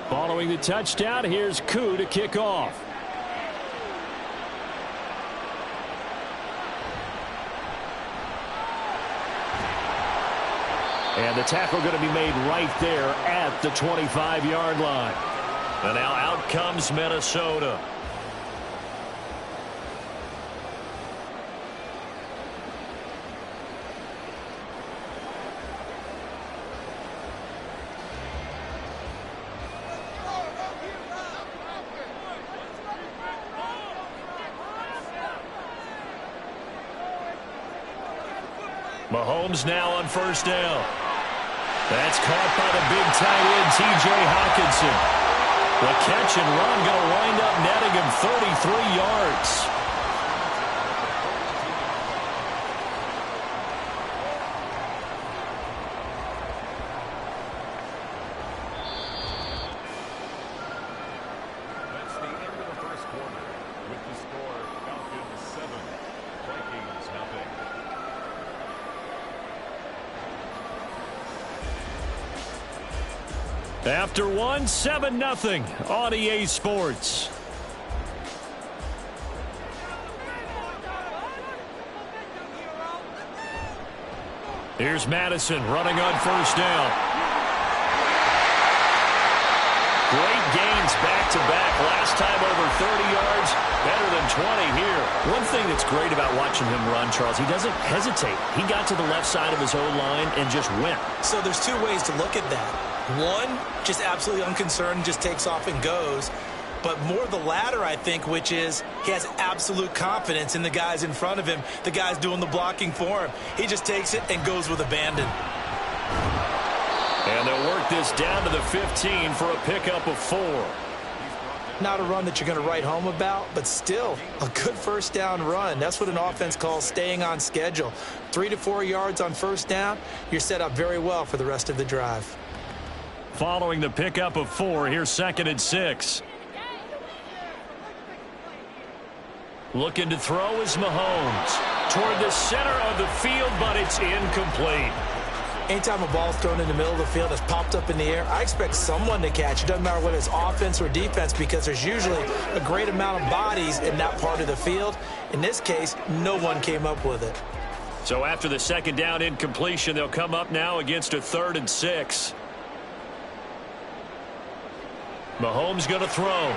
Following the touchdown, here's Koo to kick off. And the tackle going to be made right there at the 25-yard line. And now out comes Minnesota. Mahomes now on first down. That's caught by the big tight end, T.J. Hockenson. The catch and run going to wind up netting him 33 yards. That's the end of the first quarter with the score Falcons 7, Vikings nothing. After one, 7-0 on EA Sports. Here's Madison running on first down. Great gains back-to-back. Last time over 30 yards, better than 20 here. One thing that's great about watching him run, Charles, he doesn't hesitate. He got to the left side of his own line and just went. So there's two ways to look at that. One, just absolutely unconcerned, just takes off and goes. but more the latter, I think, which is he has absolute confidence in the guys in front of him, the guys doing the blocking for him. He just takes it and goes with abandon. And they'll work this down to the 15 for a pickup of 4. Not a run that you're going to write home about, but still a good first down run. That's what an offense calls staying on schedule. 3 to 4 yards on first down, you're set up very well for the rest of the drive. Following the pickup of 4, here's 2nd and 6. Looking to throw is Mahomes. Toward the center of the field, but it's incomplete. Anytime a ball's thrown in the middle of the field that's popped up in the air, I expect someone to catch. It doesn't matter whether it's offense or defense because there's usually a great amount of bodies in that part of the field. In this case, no one came up with it. So after the 2nd down incompletion, they'll come up now against a 3rd and 6. Mahomes going to throw.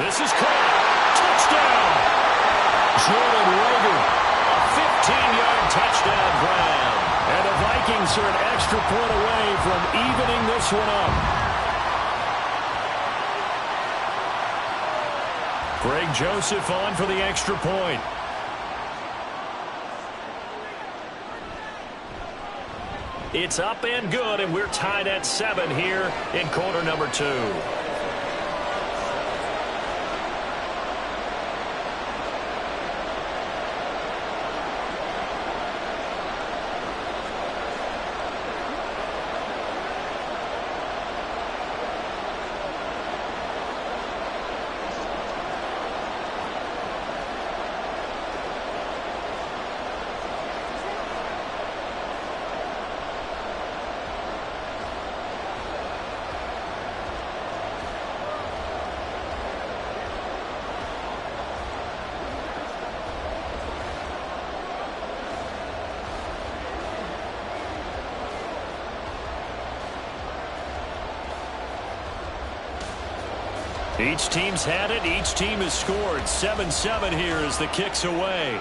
This is caught. Touchdown. Jalen Reagor. 15-yard touchdown grab. And the Vikings are an extra point away from evening this one up. Greg Joseph on for the extra point. It's up and good, and we're tied at 7 here in quarter number 2. Each team's had it. Each team has scored. 7-7 here as the kick's away.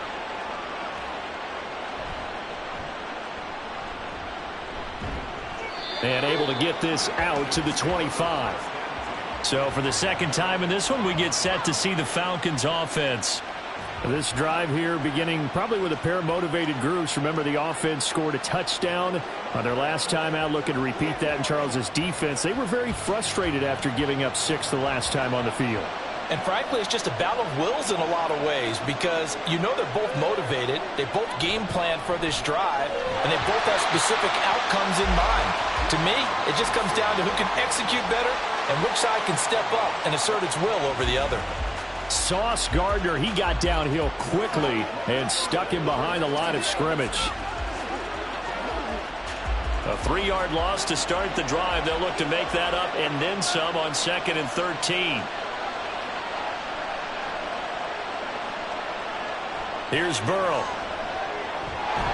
And able to get this out to the 25. So for the 2nd time in this one, we get set to see the Falcons offense. This drive here beginning probably with a pair of motivated groups. Remember, the offense scored a touchdown on their last time out. Looking to repeat that in Charles' defense. They were very frustrated after giving up 6 the last time on the field. And frankly, it's just a battle of wills in a lot of ways because you know they're both motivated. They both game plan for this drive, and they both have specific outcomes in mind. To me, it just comes down to who can execute better and which side can step up and assert its will over the other. Sauce Gardner, he got downhill quickly and stuck him behind the line of scrimmage. A 3-yard loss to start the drive. They'll look to make that up and then some on 2nd and 13. Here's Burrow.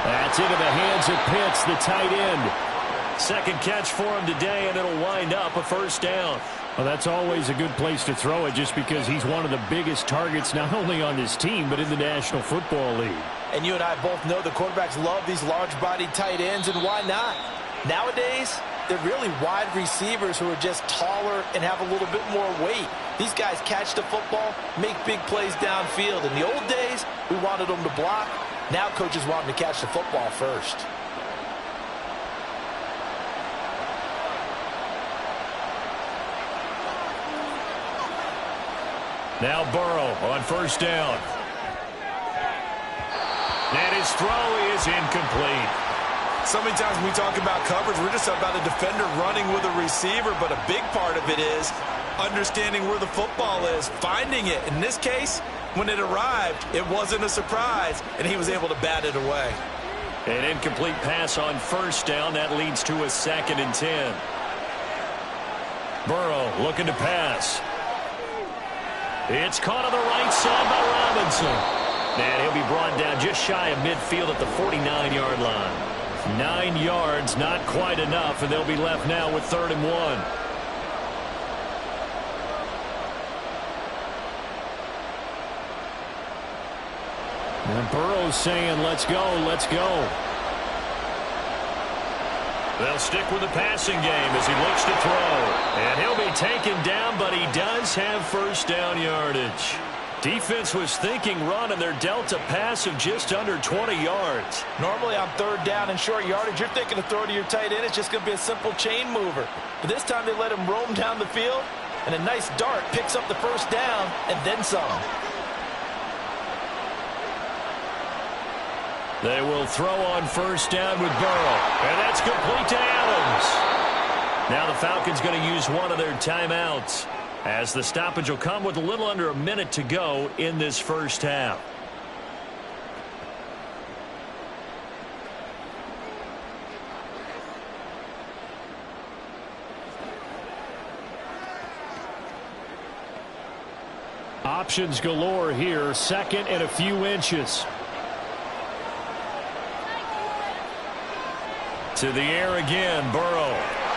That's into the hands of Pitts, the tight end. 2nd catch for him today, and it'll wind up a 1st down. Well, that's always a good place to throw it just because he's one of the biggest targets not only on this team but in the National Football League. And you and I both know the quarterbacks love these large-bodied tight ends, and why not? Nowadays, they're really wide receivers who are just taller and have a little bit more weight. These guys catch the football, make big plays downfield. In the old days, we wanted them to block. Now coaches want them to catch the football first. Now Burrow on 1st down. And his throw is incomplete. So many times when we talk about coverage, we're just about a defender running with a receiver, but a big part of it is understanding where the football is, finding it. In this case, when it arrived, it wasn't a surprise, and he was able to bat it away. An incomplete pass on 1st down. That leads to a 2nd and 10. Burrow looking to pass. It's caught on the right side by Robinson. And he'll be brought down just shy of midfield at the 49-yard line. 9 yards, not quite enough, and they'll be left now with 3rd and 1. And Burrow's saying, let's go, let's go. They'll stick with the passing game as he looks to throw. And he'll be taken down, but he does have first down yardage. Defense was thinking run, and they're dealt a pass of just under 20 yards. Normally on third down and short yardage, you're thinking to throw to your tight end. It's just going to be a simple chain mover. But this time they let him roam down the field, and a nice dart picks up the first down and then some. They will throw on first down with Burrow. And that's complete to Adams. Now the Falcons going to use one of their timeouts, as the stoppage will come with a little under a minute to go in this first half. Options galore here. Second and a few inches. To the air again, Burrow.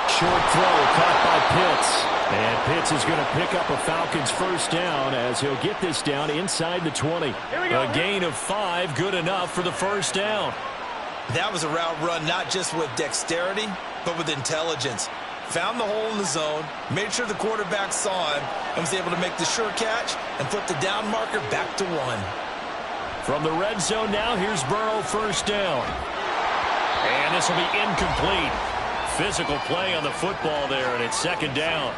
Short throw caught by Pitts. And Pitts is going to pick up a Falcons first down as he'll get this down inside the 20. A gain of 5, good enough for the first down. That was a route run not just with dexterity, but with intelligence. Found the hole in the zone, made sure the quarterback saw him, and was able to make the sure catch and flip the down marker back to 1. From the red zone now, here's Burrow first down. And this will be incomplete. Physical play on the football there, and it's second down.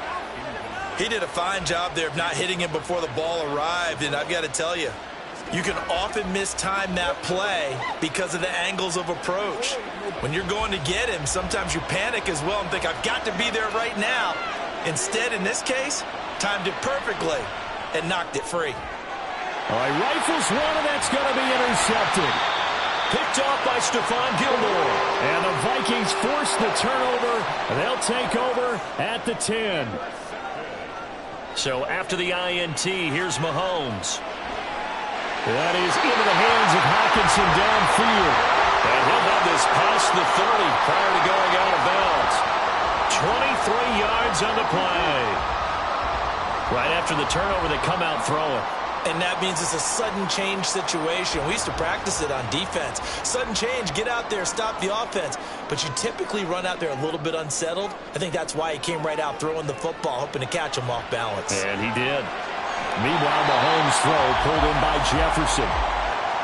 He did a fine job there of not hitting him before the ball arrived, and I've got to tell you, you can often mistime that play because of the angles of approach. When you're going to get him, sometimes you panic as well and think, I've got to be there right now. Instead, in this case, timed it perfectly and knocked it free. All right, rifles one, and that's going to be intercepted. Picked off by Stephon Gilmore. And the Vikings force the turnover. They'll take over at the 10. So after the INT, here's Mahomes. That is into the hands of Hockenson downfield. And he'll have this past the 30 prior to going out of bounds. 23 yards on the play. Right after the turnover, they come out throwing. And that means it's a sudden change situation. We used to practice it on defense. Sudden change, get out there, stop the offense. But you typically run out there a little bit unsettled. I think that's why he came right out throwing the football, hoping to catch him off balance. And he did. Meanwhile, Mahomes' throw pulled in by Jefferson.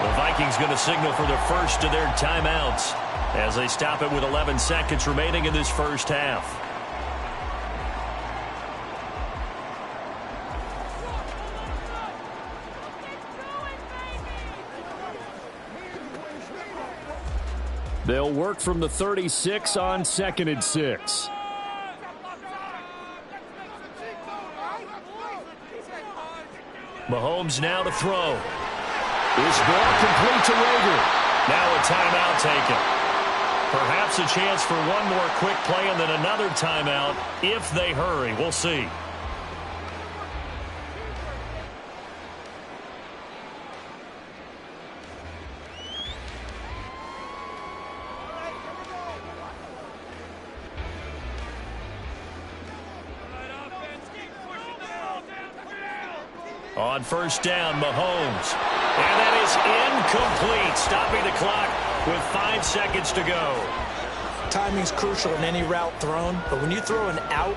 The Vikings going to signal for their first of their timeouts as they stop it with 11 seconds remaining in this first half. They'll work from the 36 on 2nd and 6. Mahomes now to throw. This ball complete to Rager. Now a timeout taken. Perhaps a chance for one more quick play and then another timeout if they hurry. We'll see. On first down, Mahomes. And that is incomplete, stopping the clock with 5 seconds to go. Timing's crucial in any route thrown, but when you throw an out,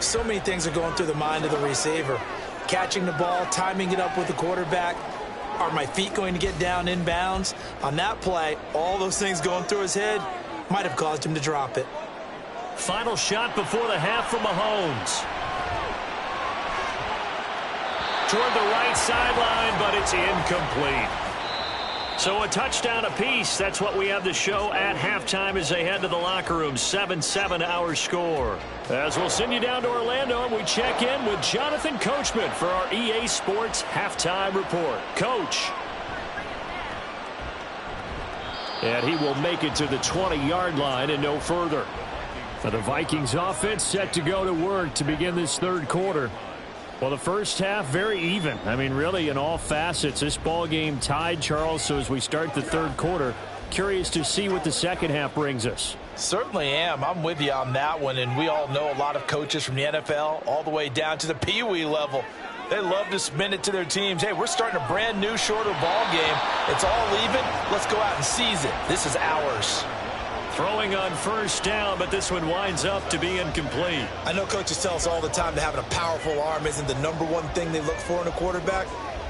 so many things are going through the mind of the receiver. Catching the ball, timing it up with the quarterback. Are my feet going to get down in bounds? On that play, all those things going through his head might have caused him to drop it. Final shot before the half from Mahomes. Toward the right sideline, but it's incomplete. So a touchdown apiece. That's what we have to show at halftime as they head to the locker room. 7-7 our score. As we'll send you down to Orlando, and we check in with Jonathan Coachman for our EA Sports Halftime Report. Coach. And he will make it to the 20-yard line and no further. For the Vikings offense set to go to work to begin this third quarter. Well, the first half, very even. I mean, really, in all facets, this ball game tied, Charles. So as we start the third quarter, curious to see what the second half brings us. Certainly am. I'm with you on that one. And we all know a lot of coaches from the NFL all the way down to the Pee Wee level. They love to spin it to their teams. Hey, we're starting a brand new, shorter ball game. It's all even. Let's go out and seize it. This is ours. Throwing on first down, but this one winds up to be incomplete. I know coaches tell us all the time that having a powerful arm isn't the #1 thing they look for in a quarterback.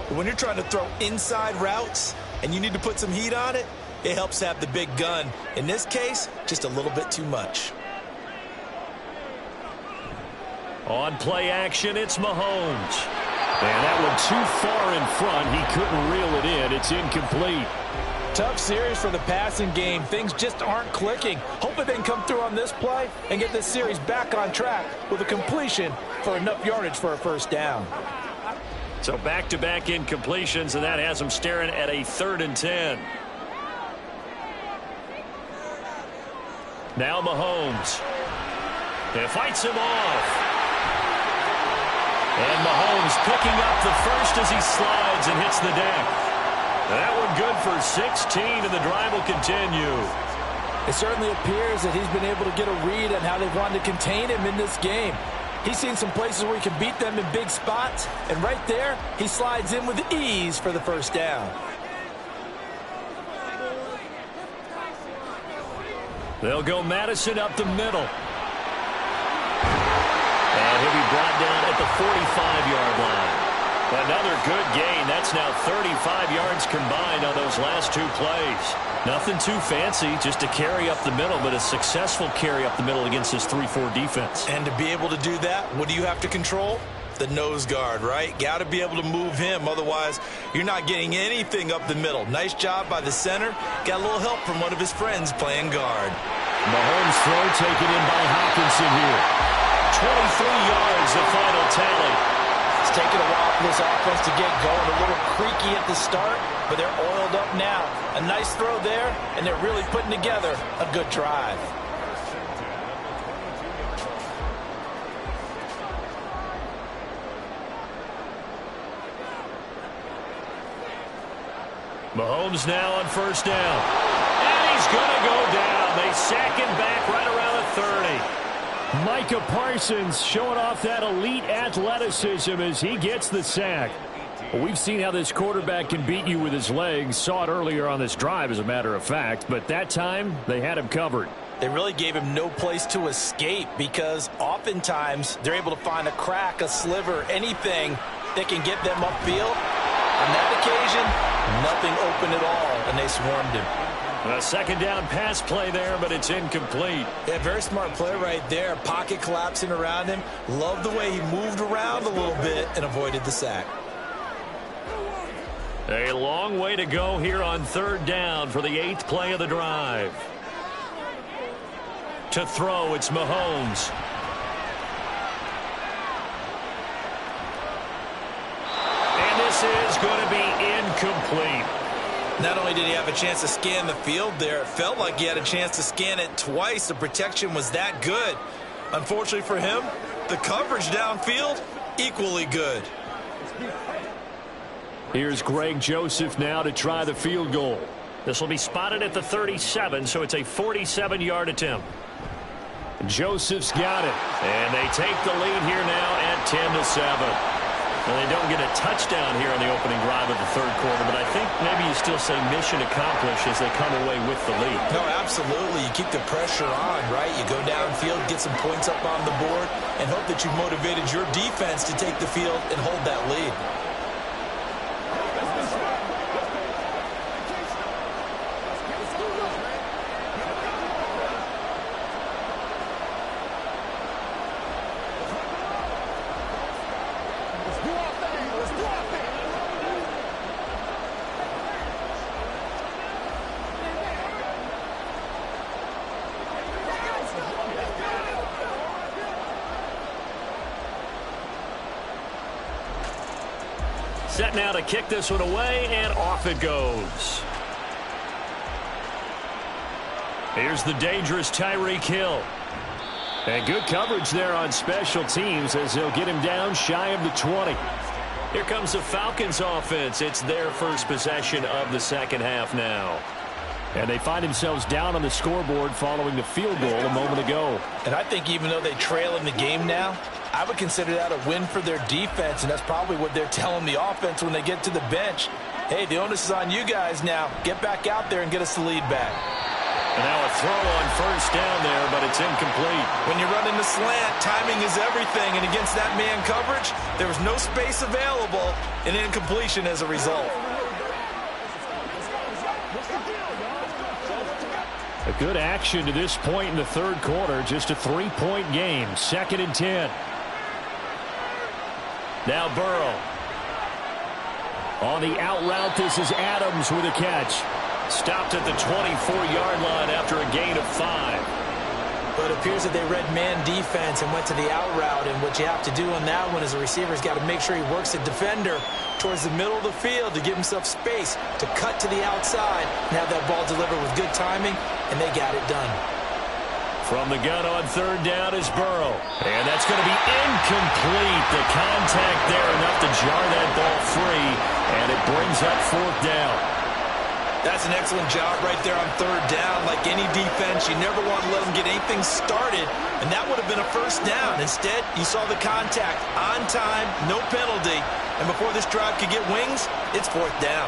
But when you're trying to throw inside routes and you need to put some heat on it, it helps to have the big gun. In this case, just a little bit too much. On play action, it's Mahomes. And that one too far in front. He couldn't reel it in. It's incomplete. Tough series for the passing game. Things just aren't clicking. Hoping they can come through on this play and get this series back on track with a completion for enough yardage for a first down. So back-to-back incompletions, and that has them staring at a 3rd and 10. Now Mahomes. It fights him off. And Mahomes picking up the first as he slides and hits the deck. That one good for 16, and the drive will continue. It certainly appears that he's been able to get a read on how they've wanted to contain him in this game. He's seen some places where he can beat them in big spots, and right there, he slides in with ease for the first down. They'll go Madison up the middle. And he'll be brought down at the 45-yard line. Another good gain. That's now 35 yards combined on those last 2 plays. Nothing too fancy, just a carry up the middle, but a successful carry up the middle against this 3-4 defense. And to be able to do that, what do you have to control? The nose guard, right? Got to be able to move him. Otherwise, you're not getting anything up the middle. Nice job by the center. Got a little help from one of his friends playing guard. Mahomes' throw taken in by Hopkinson here. 23 yards, the final tally. It's taken a while for this offense to get going. A little creaky at the start, but they're oiled up now. A nice throw there, and they're really putting together a good drive. Mahomes now on first down. And he's going to go down. They sack him back right around the 30. Micah Parsons showing off that elite athleticism as he gets the sack. Well, we've seen how this quarterback can beat you with his legs. Saw it earlier on this drive, as a matter of fact. But that time, they had him covered. They really gave him no place to escape because oftentimes they're able to find a crack, a sliver, anything that can get them upfield. On that occasion, nothing open at all, and they swarmed him. A second down pass play there, but it's incomplete. Yeah, very smart play right there. Pocket collapsing around him. Love the way he moved around a little bit and avoided the sack. A long way to go here on 3rd down for the 8th play of the drive. To throw, it's Mahomes. And this is going to be incomplete. Not only did he have a chance to scan the field there, it felt like he had a chance to scan it twice. The protection was that good. Unfortunately for him, the coverage downfield, equally good. Here's Greg Joseph now to try the field goal. This will be spotted at the 37, so it's a 47-yard attempt. Joseph's got it, and they take the lead here now at 10-7. Well, they don't get a touchdown here on the opening drive of the 3rd quarter, but I think maybe you still say mission accomplished as they come away with the lead. No, absolutely. You keep the pressure on, right? You go downfield, get some points up on the board, and hope that you've motivated your defense to take the field and hold that lead. Set now to kick this one away, and off it goes. Here's the dangerous Tyreek Hill. And good coverage there on special teams as they'll get him down shy of the 20. Here comes the Falcons offense. It's their first possession of the second half now. And they find themselves down on the scoreboard following the field goal a moment ago. And I think even though they trail in the game now, I would consider that a win for their defense, and that's probably what they're telling the offense when they get to the bench. Hey, the onus is on you guys now. Get back out there and get us the lead back. And now a throw on first down there, but it's incomplete. When you run in the slant, timing is everything. And against that man coverage, there was no space available, and incompletion as a result. A good action to this point in the third quarter. Just a 3-point game. 2nd and 10. Now Burrow. On the out route, this is Adams with a catch. Stopped at the 24-yard line after a gain of 5. But it appears that they read man defense and went to the out route. And what you have to do on that one is a receiver's got to make sure he works the defender towards the middle of the field to give himself space to cut to the outside and have that ball delivered with good timing, and they got it done. From the gun on 3rd down is Burrow. And that's going to be incomplete. The contact there enough to jar that ball free, and it brings up 4th down. That's an excellent job right there on 3rd down. Like any defense, you never want to let them get anything started, and that would have been a 1st down. Instead, you saw the contact on time, no penalty, and before this drive could get wings, it's 4th down.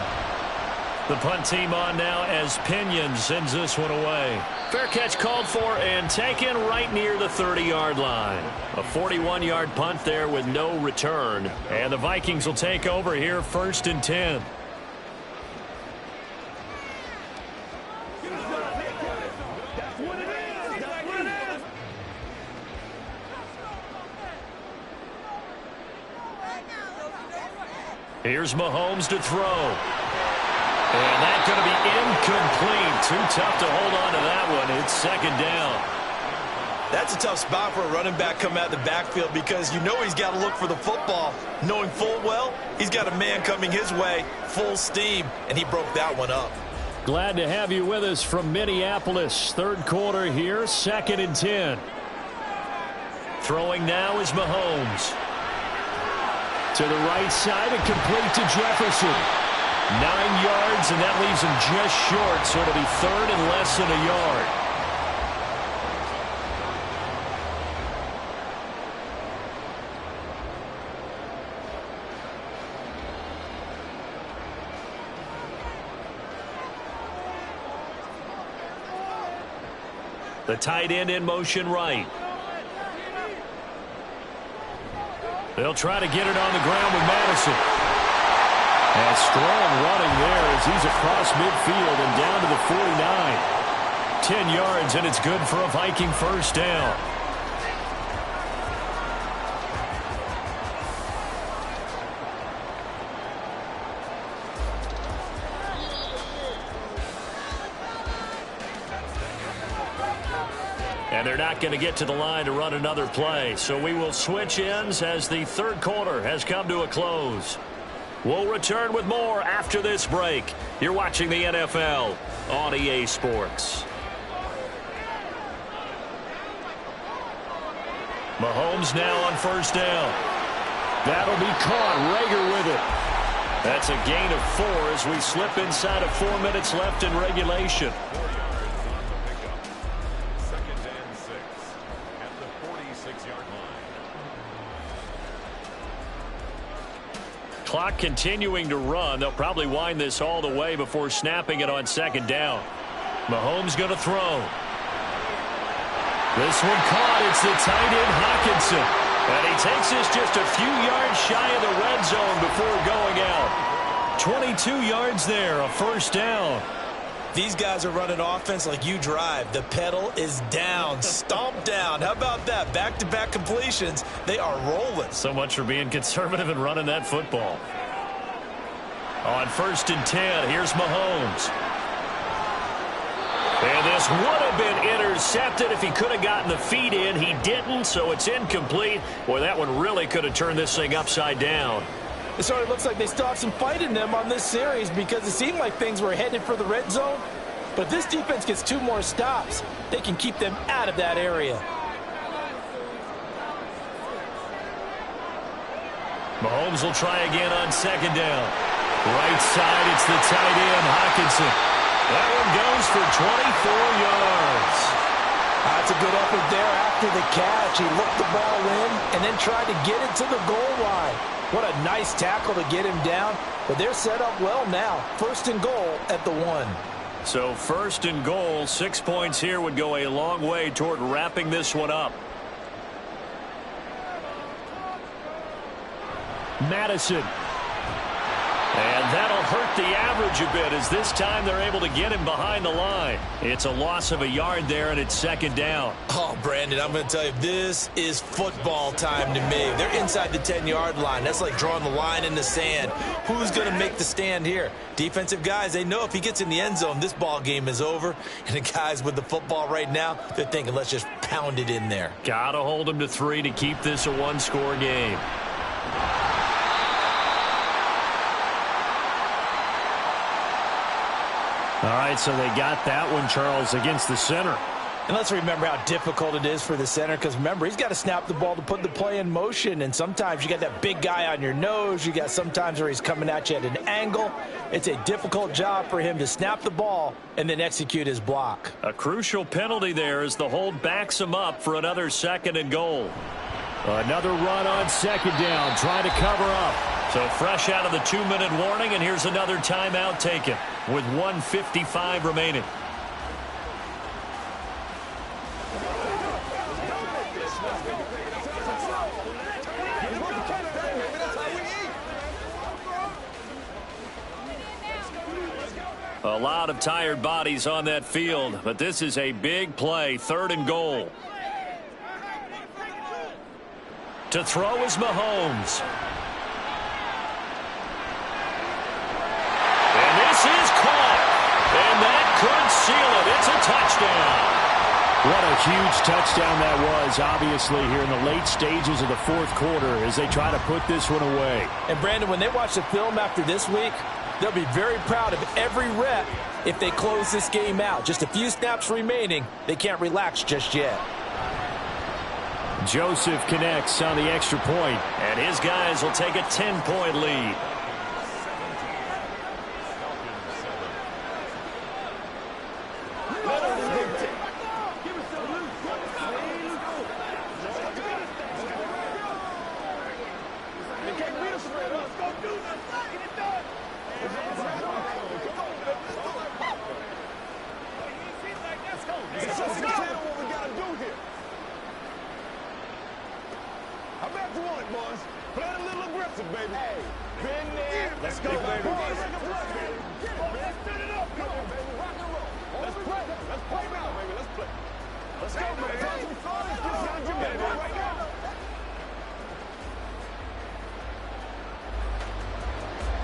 The punt team on now as Pinion sends this one away. Fair catch called for and taken right near the 30-yard line. A 41-yard punt there with no return, and the Vikings will take over here 1st and 10. Here's Mahomes to throw. And that's going to be incomplete. Too tough to hold on to that one. It's 2nd down. That's a tough spot for a running back coming out of the backfield because you know he's got to look for the football, knowing full well he's got a man coming his way, full steam, and he broke that one up. Glad to have you with us from Minneapolis. 3rd quarter here, 2nd and 10. Throwing now is Mahomes. To the right side and complete to Jefferson. 9 yards, and that leaves him just short, so it'll be 3rd and less than a yard. The tight end in motion right. They'll try to get it on the ground with Madison. And strong running there as he's across midfield and down to the 49. 10 yards, and it's good for a Viking 1st down. And they're not going to get to the line to run another play. So we will switch ends as the 3rd quarter has come to a close. We'll return with more after this break. You're watching the NFL on EA Sports. Mahomes now on 1st down. That'll be caught. Rager with it. That's a gain of 4 as we slip inside of 4 minutes left in regulation. 2nd and 6 at the 46-yard line. Clock continuing to run. They'll probably wind this all the way before snapping it on 2nd down. Mahomes going to throw. This one caught. It's the tight end Hockenson. And he takes this just a few yards shy of the red zone before going out. 22 yards there, a 1st down. These guys are running offense like you drive. The pedal is down, stomped down. How about that? Back-to-back completions. They are rolling. So much for being conservative and running that football. On 1st and 10, here's Mahomes. And this would have been intercepted if he could have gotten the feet in. He didn't, so it's incomplete. Boy, that one really could have turned this thing upside down. It sort of looks like they still have some fight in them on this series because it seemed like things were headed for the red zone. But this defense gets 2 more stops. They can keep them out of that area. Mahomes will try again on 2nd down. Right side, it's the tight end, Hockenson. That one goes for 24 yards. That's a good effort there after the catch. He looked the ball in and then tried to get it to the goal line. What a nice tackle to get him down. But they're set up well now. 1st and goal at the 1. So first and goal, 6 points here would go a long way toward wrapping this one up. Madison. And that'll hurt the average a bit as this time they're able to get him behind the line. It's a loss of a yard there, and it's second down. Oh, Brandon, I'm going to tell you, this is football time to me. They're inside the 10-yard line. That's like drawing the line in the sand. Who's going to make the stand here? Defensive guys, they know if he gets in the end zone, this ball game is over. And the guys with the football right now, they're thinking, let's just pound it in there. Got to hold him to 3 to keep this a one-score game. All right, so they got that one, Charles, against the center. And let's remember how difficult it is for the center, because remember, he's got to snap the ball to put the play in motion, and sometimes you got that big guy on your nose. You got sometimes where he's coming at you at an angle. It's a difficult job for him to snap the ball and then execute his block. A crucial penalty there as the hold backs him up for another second and goal. Another run on second down, trying to cover up. So fresh out of the 2-minute warning, and here's another timeout taken with 1:55 remaining. A lot of tired bodies on that field, but this is a big play, 3rd and goal. To throw is Mahomes. And this is caught. And that could seal it. It's a touchdown. What a huge touchdown that was, obviously, here in the late stages of the 4th quarter as they try to put this one away. And, Brandon, when they watch the film after this week, they'll be very proud of every rep if they close this game out. Just a few snaps remaining. They can't relax just yet. Joseph connects on the extra point, and his guys will take a 10-point lead.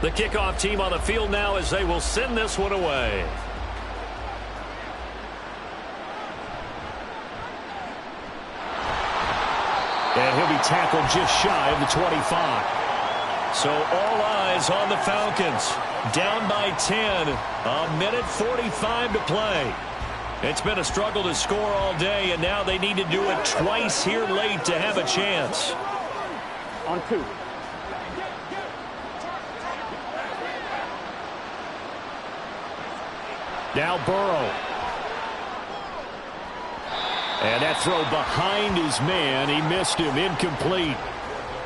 The kickoff team on the field now as they will send this one away. And he'll be tackled just shy of the 25. So all eyes on the Falcons. Down by 10. 1:45 to play. It's been a struggle to score all day, and now they need to do it twice here late to have a chance. On 2. Now Burrow. And that throw behind his man. He missed him. Incomplete.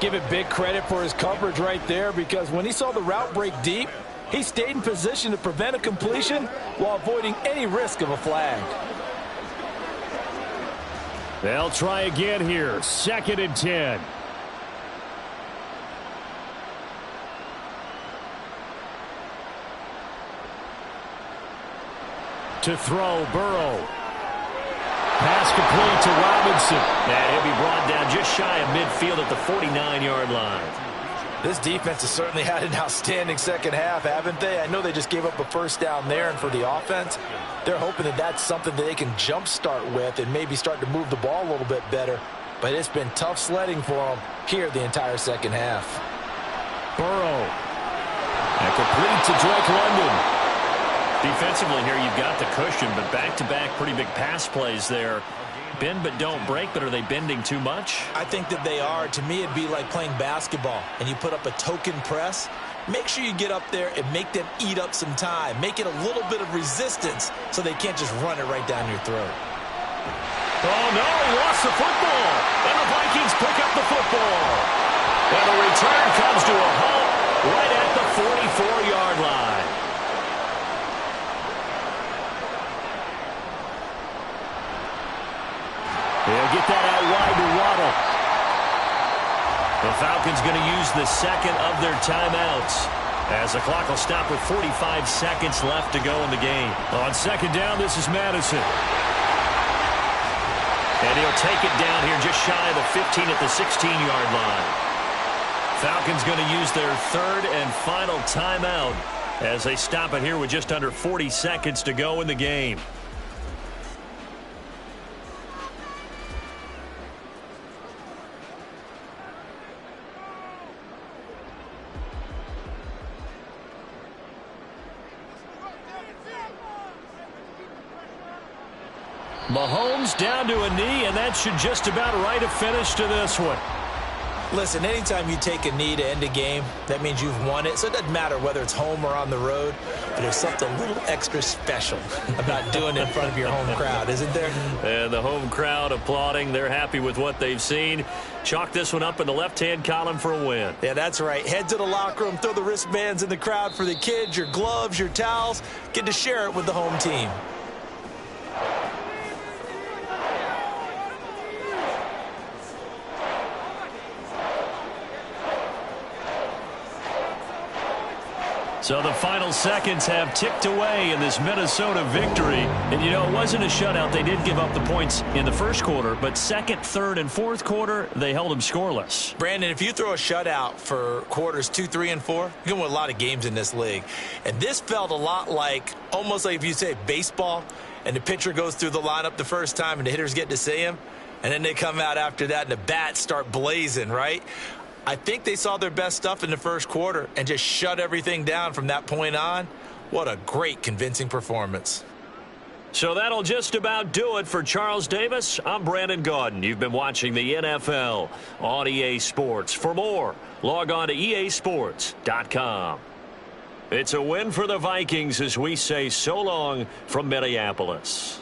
Give it big credit for his coverage right there, because when he saw the route break deep, he stayed in position to prevent a completion while avoiding any risk of a flag. They'll try again here. 2nd and 10. To throw, Burrow. Pass complete to Robinson. And he'll be brought down just shy of midfield at the 49-yard line. This defense has certainly had an outstanding second half, haven't they? I know they just gave up a first down there, and for the offense, they're hoping that that's something that they can jumpstart with and maybe start to move the ball a little bit better. But it's been tough sledding for them here the entire second half. Burrow. And complete to Drake London. Defensively here, you've got the cushion, but back-to-back pretty big pass plays there. Bend but don't break, but are they bending too much? I think that they are. To me, it'd be like playing basketball, and you put up a token press. Make sure you get up there and make them eat up some time. Make it a little bit of resistance so they can't just run it right down your throat. Oh, no, he lost the football. And the Vikings pick up the football. And the return comes to a halt right at the 44-yard line. The Falcons going to use the second of their timeouts, as the clock will stop with 45 seconds left to go in the game. On second down, this is Madison. And he'll take it down here just shy of the 15 at the 16-yard line. Falcons going to use their third and final timeout as they stop it here with just under 40 seconds to go in the game. Mahomes down to a knee, and that should just about write a finish to this one. Listen, anytime you take a knee to end a game, that means you've won it. So it doesn't matter whether it's home or on the road, but there's something a little extra special about doing it in front of your home crowd, isn't there? And the home crowd applauding. They're happy with what they've seen. Chalk this one up in the left-hand column for a win. Yeah, that's right. Head to the locker room, throw the wristbands in the crowd for the kids, your gloves, your towels. Get to share it with the home team. So the final seconds have ticked away in this Minnesota victory. And, you know, it wasn't a shutout. They did give up the points in the first quarter, but second, third, and fourth quarter, they held them scoreless. Brandon, if you throw a shutout for quarters 2, 3, and 4, you're going to win a lot of games in this league. And this felt a lot like, almost like if you say baseball, and the pitcher goes through the lineup the first time and the hitters get to see him, and then they come out after that and the bats start blazing, right? I think they saw their best stuff in the first quarter and just shut everything down from that point on. What a great, convincing performance. So that'll just about do it for Charles Davis. I'm Brandon Gaudin. You've been watching the NFL on EA Sports. For more, log on to easports.com. It's a win for the Vikings as we say so long from Minneapolis.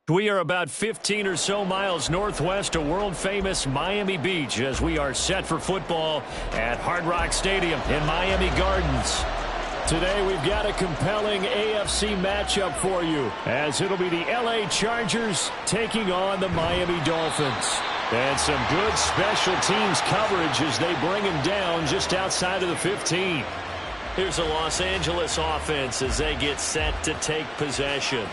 We are about 15 or so miles northwest of world-famous Miami Beach as we are set for football at Hard Rock Stadium in Miami Gardens. Today we've got a compelling AFC matchup for you as it'll be the LA Chargers taking on the Miami Dolphins. And some good special teams coverage as they bring him down just outside of the 15. Here's the Los Angeles offense as they get set to take possession.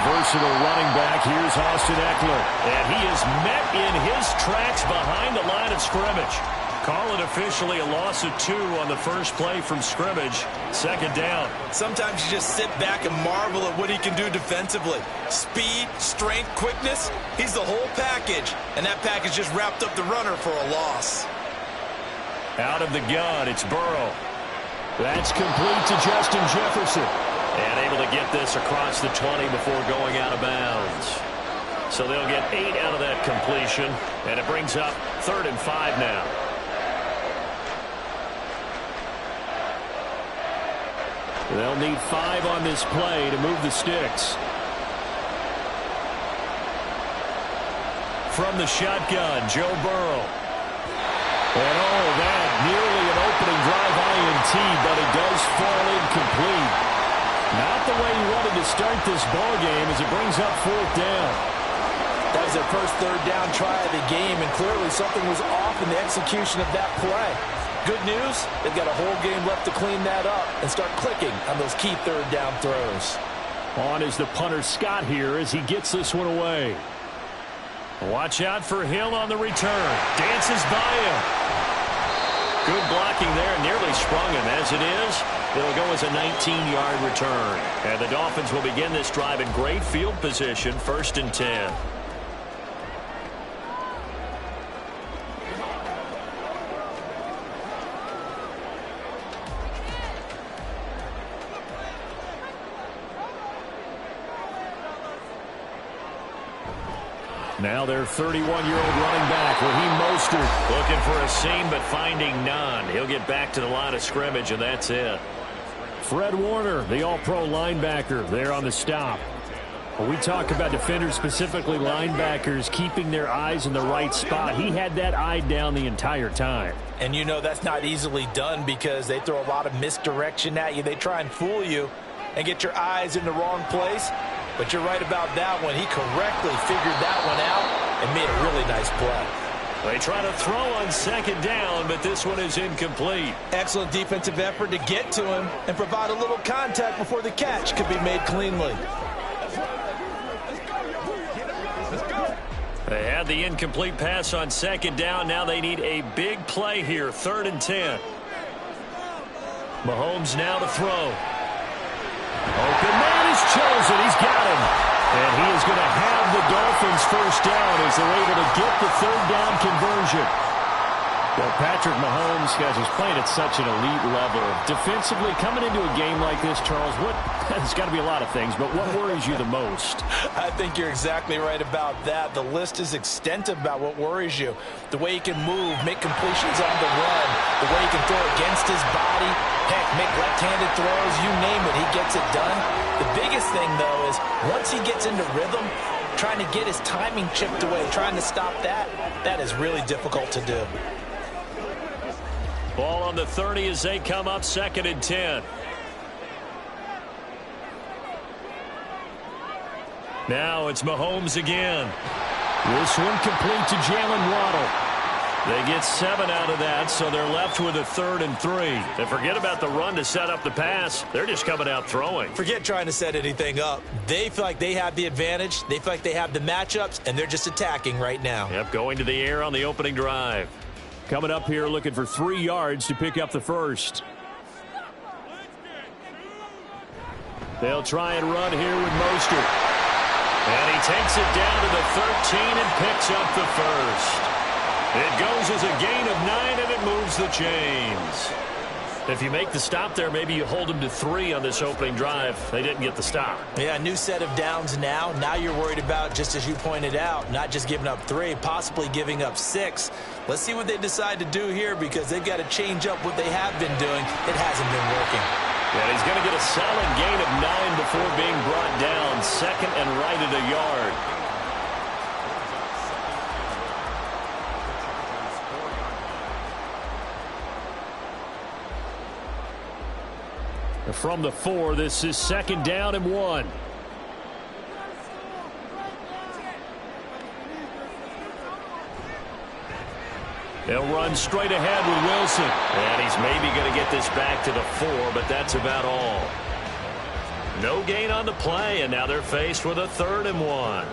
Versatile running back. Here's Austin Eckler. And he is met in his tracks behind the line of scrimmage. Call it officially a loss of 2 on the first play from scrimmage. Second down. Sometimes you just sit back and marvel at what he can do defensively. Speed, strength, quickness. He's the whole package. And that package just wrapped up the runner for a loss. Out of the gun, it's Burrow. That's complete to Justin Jefferson. And able to get this across the 20 before going out of bounds. So they'll get 8 out of that completion. And it brings up 3rd and 5 now. They'll need 5 on this play to move the sticks. From the shotgun, Joe Burrow. And that nearly an opening drive INT, but it does fall incomplete. Not the way he wanted to start this ball game as it brings up 4th down. That was their first 3rd down try of the game, and clearly something was off in the execution of that play. Good news, they've got a whole game left to clean that up and start clicking on those key 3rd down throws. On is the punter Scott here as he gets this one away. Watch out for Hill on the return. Dances by him. Good blocking there, nearly sprung him. As it is, it'll go as a 19-yard return. And the Dolphins will begin this drive in great field position, 1st and 10. Now their 31-year-old running back, Raheem Mostert, looking for a seam but finding none. He'll get back to the line of scrimmage, and that's it. Fred Warner, the all-pro linebacker, there on the stop. When we talk about defenders, specifically linebackers, keeping their eyes in the right spot, he had that eye down the entire time. And you know that's not easily done because they throw a lot of misdirection at you. They try and fool you and get your eyes in the wrong place. But you're right about that one. He correctly figured that one out and made a really nice play. They try to throw on 2nd down, but this one is incomplete. Excellent defensive effort to get to him and provide a little contact before the catch could be made cleanly. They had the incomplete pass on 2nd down. Now they need a big play here, 3rd and 10. Mahomes now to throw. Open man is chosen. He's got him. And he is going to have the Dolphins 1st down as they're able to get the 3rd down conversion. Well, Patrick Mahomes, guys, he's playing at such an elite level. Defensively, coming into a game like this, Charles, there's got to be a lot of things, but what worries you the most? I think you're exactly right about that. The list is extensive about what worries you. The way he can move, make completions on the run, the way he can throw against his body, heck, make left-handed throws, you name it, he gets it done. The biggest thing, though, is once he gets into rhythm, trying to get his timing chipped away, trying to stop that is really difficult to do. Ball on the 30 as they come up, 2nd and 10. Now it's Mahomes again. This one complete to Jalen Waddle. They get 7 out of that, so they're left with a 3rd and 3. And forget about the run to set up the pass. They're just coming out throwing. Forget trying to set anything up. They feel like they have the advantage. They feel like they have the matchups, and they're just attacking right now. Yep, going to the air on the opening drive. Coming up here looking for 3 yards to pick up the 1st. They'll try and run here with Mostert. And he takes it down to the 13 and picks up the 1st. It goes as a gain of 9, and it moves the chains. If you make the stop there, maybe you hold them to 3 on this opening drive. They didn't get the stop. Yeah, new set of downs now. Now you're worried about, just as you pointed out, not just giving up 3, possibly giving up 6. Let's see what they decide to do here because they've got to change up what they have been doing. It hasn't been working. And he's going to get a solid gain of 9 before being brought down. Second and right at a yard. From the 4, this is second down and 1. They'll run straight ahead with Wilson. And he's maybe going to get this back to the 4, but that's about all. No gain on the play, and now they're faced with a 3rd and 1.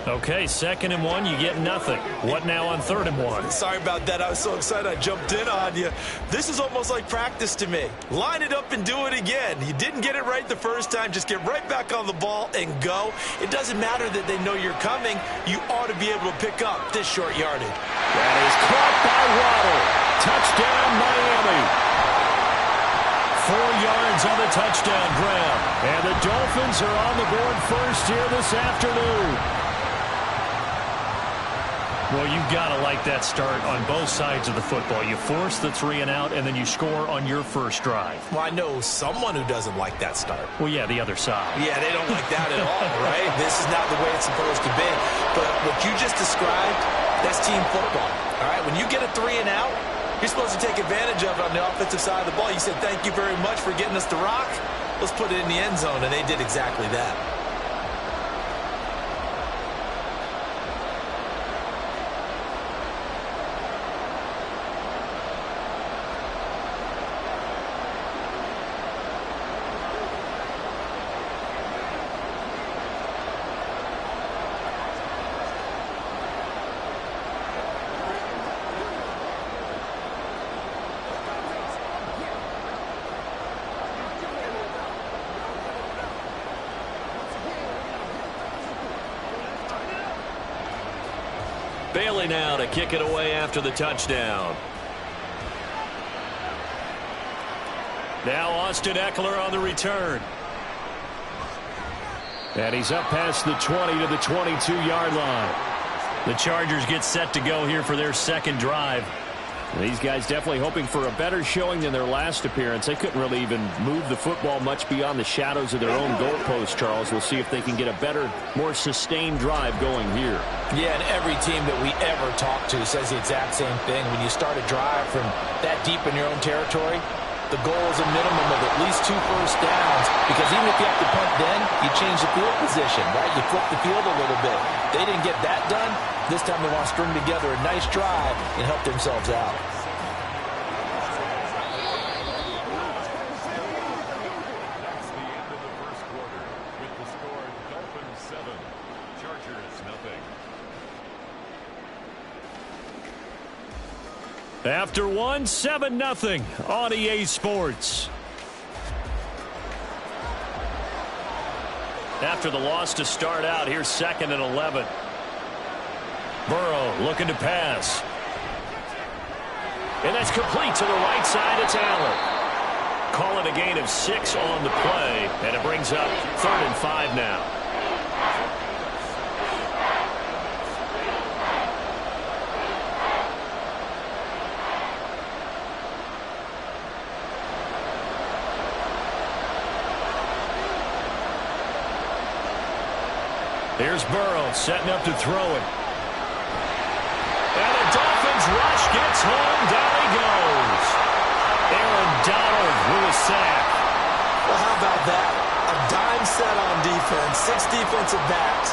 Okay, 2nd and 1, you get nothing. What now on 3rd and 1? Sorry about that. I was so excited I jumped in on you. This is almost like practice to me. Line it up and do it again. You didn't get it right the first time. Just get right back on the ball and go. It doesn't matter that they know you're coming. You ought to be able to pick up this short yardage. That is caught by Waddle. Touchdown, Miami. 4 yards on the touchdown grab. And the Dolphins are on the board first here this afternoon. Well, you've got to like that start on both sides of the football. You force the 3 and out, and then you score on your first drive. Well, I know someone who doesn't like that start. Well, yeah, the other side. Yeah, they don't like that at all, right? This is not the way it's supposed to be. But what you just described, that's team football, all right? When you get a 3 and out, you're supposed to take advantage of it on the offensive side of the ball. You said, thank you very much for getting us the rock. Let's put it in the end zone, and they did exactly that. Bailey now to kick it away after the touchdown. Now Austin Eckler on the return. And he's up past the 20 to the 22-yard line. The Chargers get set to go here for their second drive. These guys definitely hoping for a better showing than their last appearance. They couldn't really even move the football much beyond the shadows of their own goalpost, Charles. We'll see if they can get a better, more sustained drive going here. Yeah, and every team that we ever talk to says the exact same thing. When you start a drive from that deep in your own territory, the goal is a minimum of at least 2 first downs, because even if you have to punt then, you change the field position, right? You flip the field a little bit. They didn't get that done. This time they want to string together a nice drive and help themselves out. That's the end of the first quarter with the score Dolphins 7, Chargers 0. After one, 7-0 on EA Sports. After the loss to start out, here's 2nd and 11. Burrow looking to pass. And that's complete to the right side. It's Allen. Call it a gain of 6 on the play, and it brings up 3rd and 5 now. Here's Burrow setting up to throw it. And the Dolphins rush gets home. Down he goes. Aaron Donald with a sack. Well, how about that? A dime set on defense. 6 defensive backs.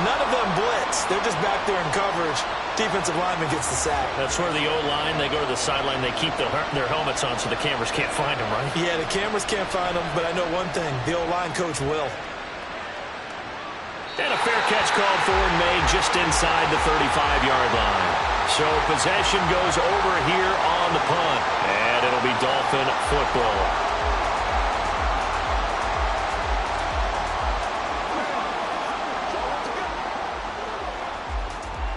None of them blitz. They're just back there in coverage. Defensive lineman gets the sack. That's where the O-line, they go to the sideline, they keep their helmets on so the cameras can't find them, right? Yeah, the cameras can't find them, but I know one thing. The O-line coach will. And a fair catch called for and made just inside the 35-yard line. So possession goes over here on the punt. And it'll be Dolphin football.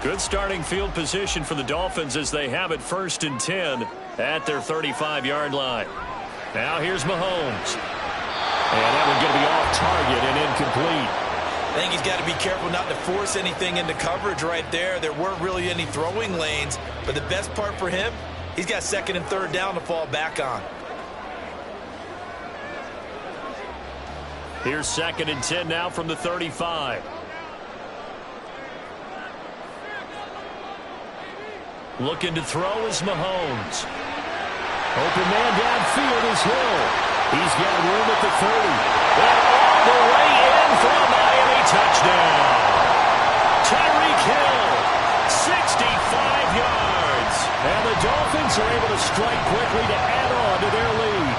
Good starting field position for the Dolphins as they have it 1st and 10. at their 35-yard line. Now here's Mahomes. And that one's going to be off target and incomplete. I think he's got to be careful not to force anything into coverage right there. There weren't really any throwing lanes, but the best part for him, he's got 2nd and 3rd down to fall back on. Here's 2nd and 10 now from the 35. Looking to throw is Mahomes. Open man downfield is Hill. He's got room at the 30. And all the way in for a Miami touchdown. Tyreek Hill, 65 yards. And the Dolphins are able to strike quickly to add on to their lead.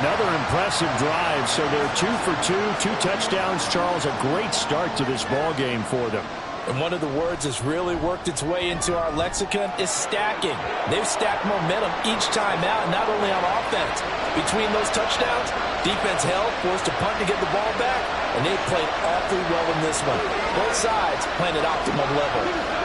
Another impressive drive, so they're 2 for 2, 2 touchdowns. Charles, a great start to this ball game for them. And one of the words that's really worked its way into our lexicon is stacking. They've stacked momentum each time out, not only on offense. Between those touchdowns, defense held, forced a punt to get the ball back, and they played awfully well in this one. Both sides playing at optimum level.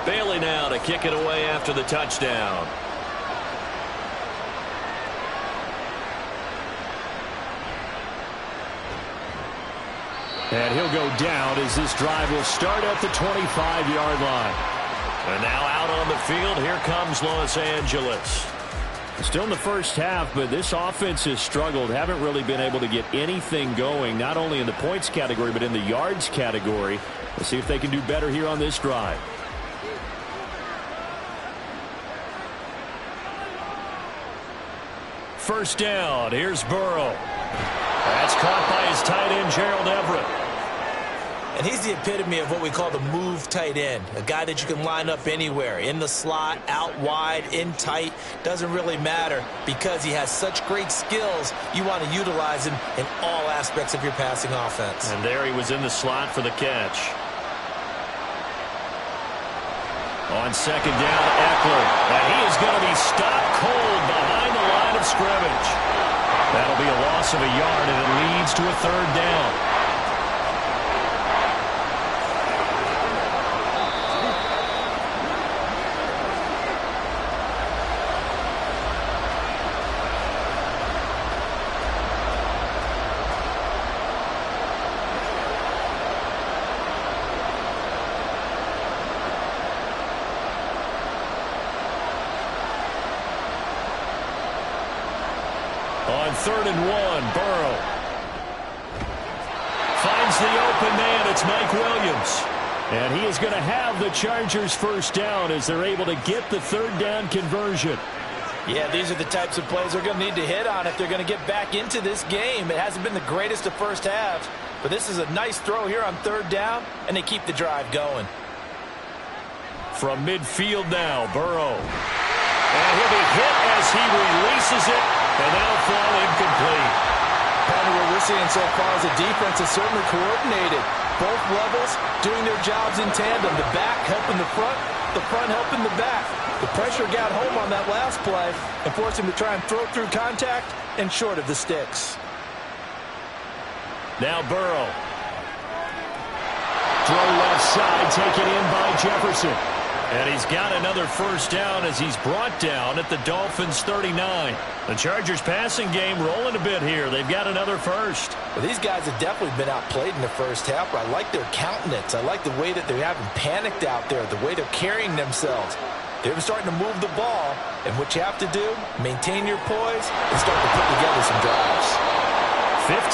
Bailey now to kick it away after the touchdown. And he'll go down as this drive will start at the 25-yard line. And now out on the field, here comes Los Angeles. Still in the first half, but this offense has struggled. Haven't really been able to get anything going, not only in the points category, but in the yards category. Let's see if they can do better here on this drive. First down, here's Burrow. That's caught by his tight end, Gerald Everett. And he's the epitome of what we call the move tight end, a guy that you can line up anywhere, in the slot, out wide, in tight, doesn't really matter because he has such great skills. You want to utilize him in all aspects of your passing offense. And there he was in the slot for the catch. On second down, Eckler. And he is going to be stopped cold behind the line of scrimmage. That'll be a loss of a yard, and it leads to a 3rd down. On 3rd and 1, Burrow finds the open man. It's Mike Williams. And he is going to have the Chargers first down as they're able to get the 3rd down conversion. Yeah, these are the types of plays they're going to need to hit on if they're going to get back into this game. It hasn't been the greatest of first halves, but this is a nice throw here on 3rd down, and they keep the drive going. From midfield now, Burrow. And he'll be hit as he releases it, and that'll fall incomplete. Part of what we're seeing so far is the defense is certainly coordinated. Both levels doing their jobs in tandem. The back helping the front helping the back. The pressure got home on that last play and forced him to try and throw through contact and short of the sticks. Now Burrow. Throw left side, taken in by Jefferson. And he's got another first down as he's brought down at the Dolphins' 39. The Chargers passing game rolling a bit here. They've got another first. Well, these guys have definitely been outplayed in the first half, but I like their countenance. I like the way that they haven't panicked out there, the way they're carrying themselves. They're starting to move the ball, and what you have to do, maintain your poise and start to put together some drives.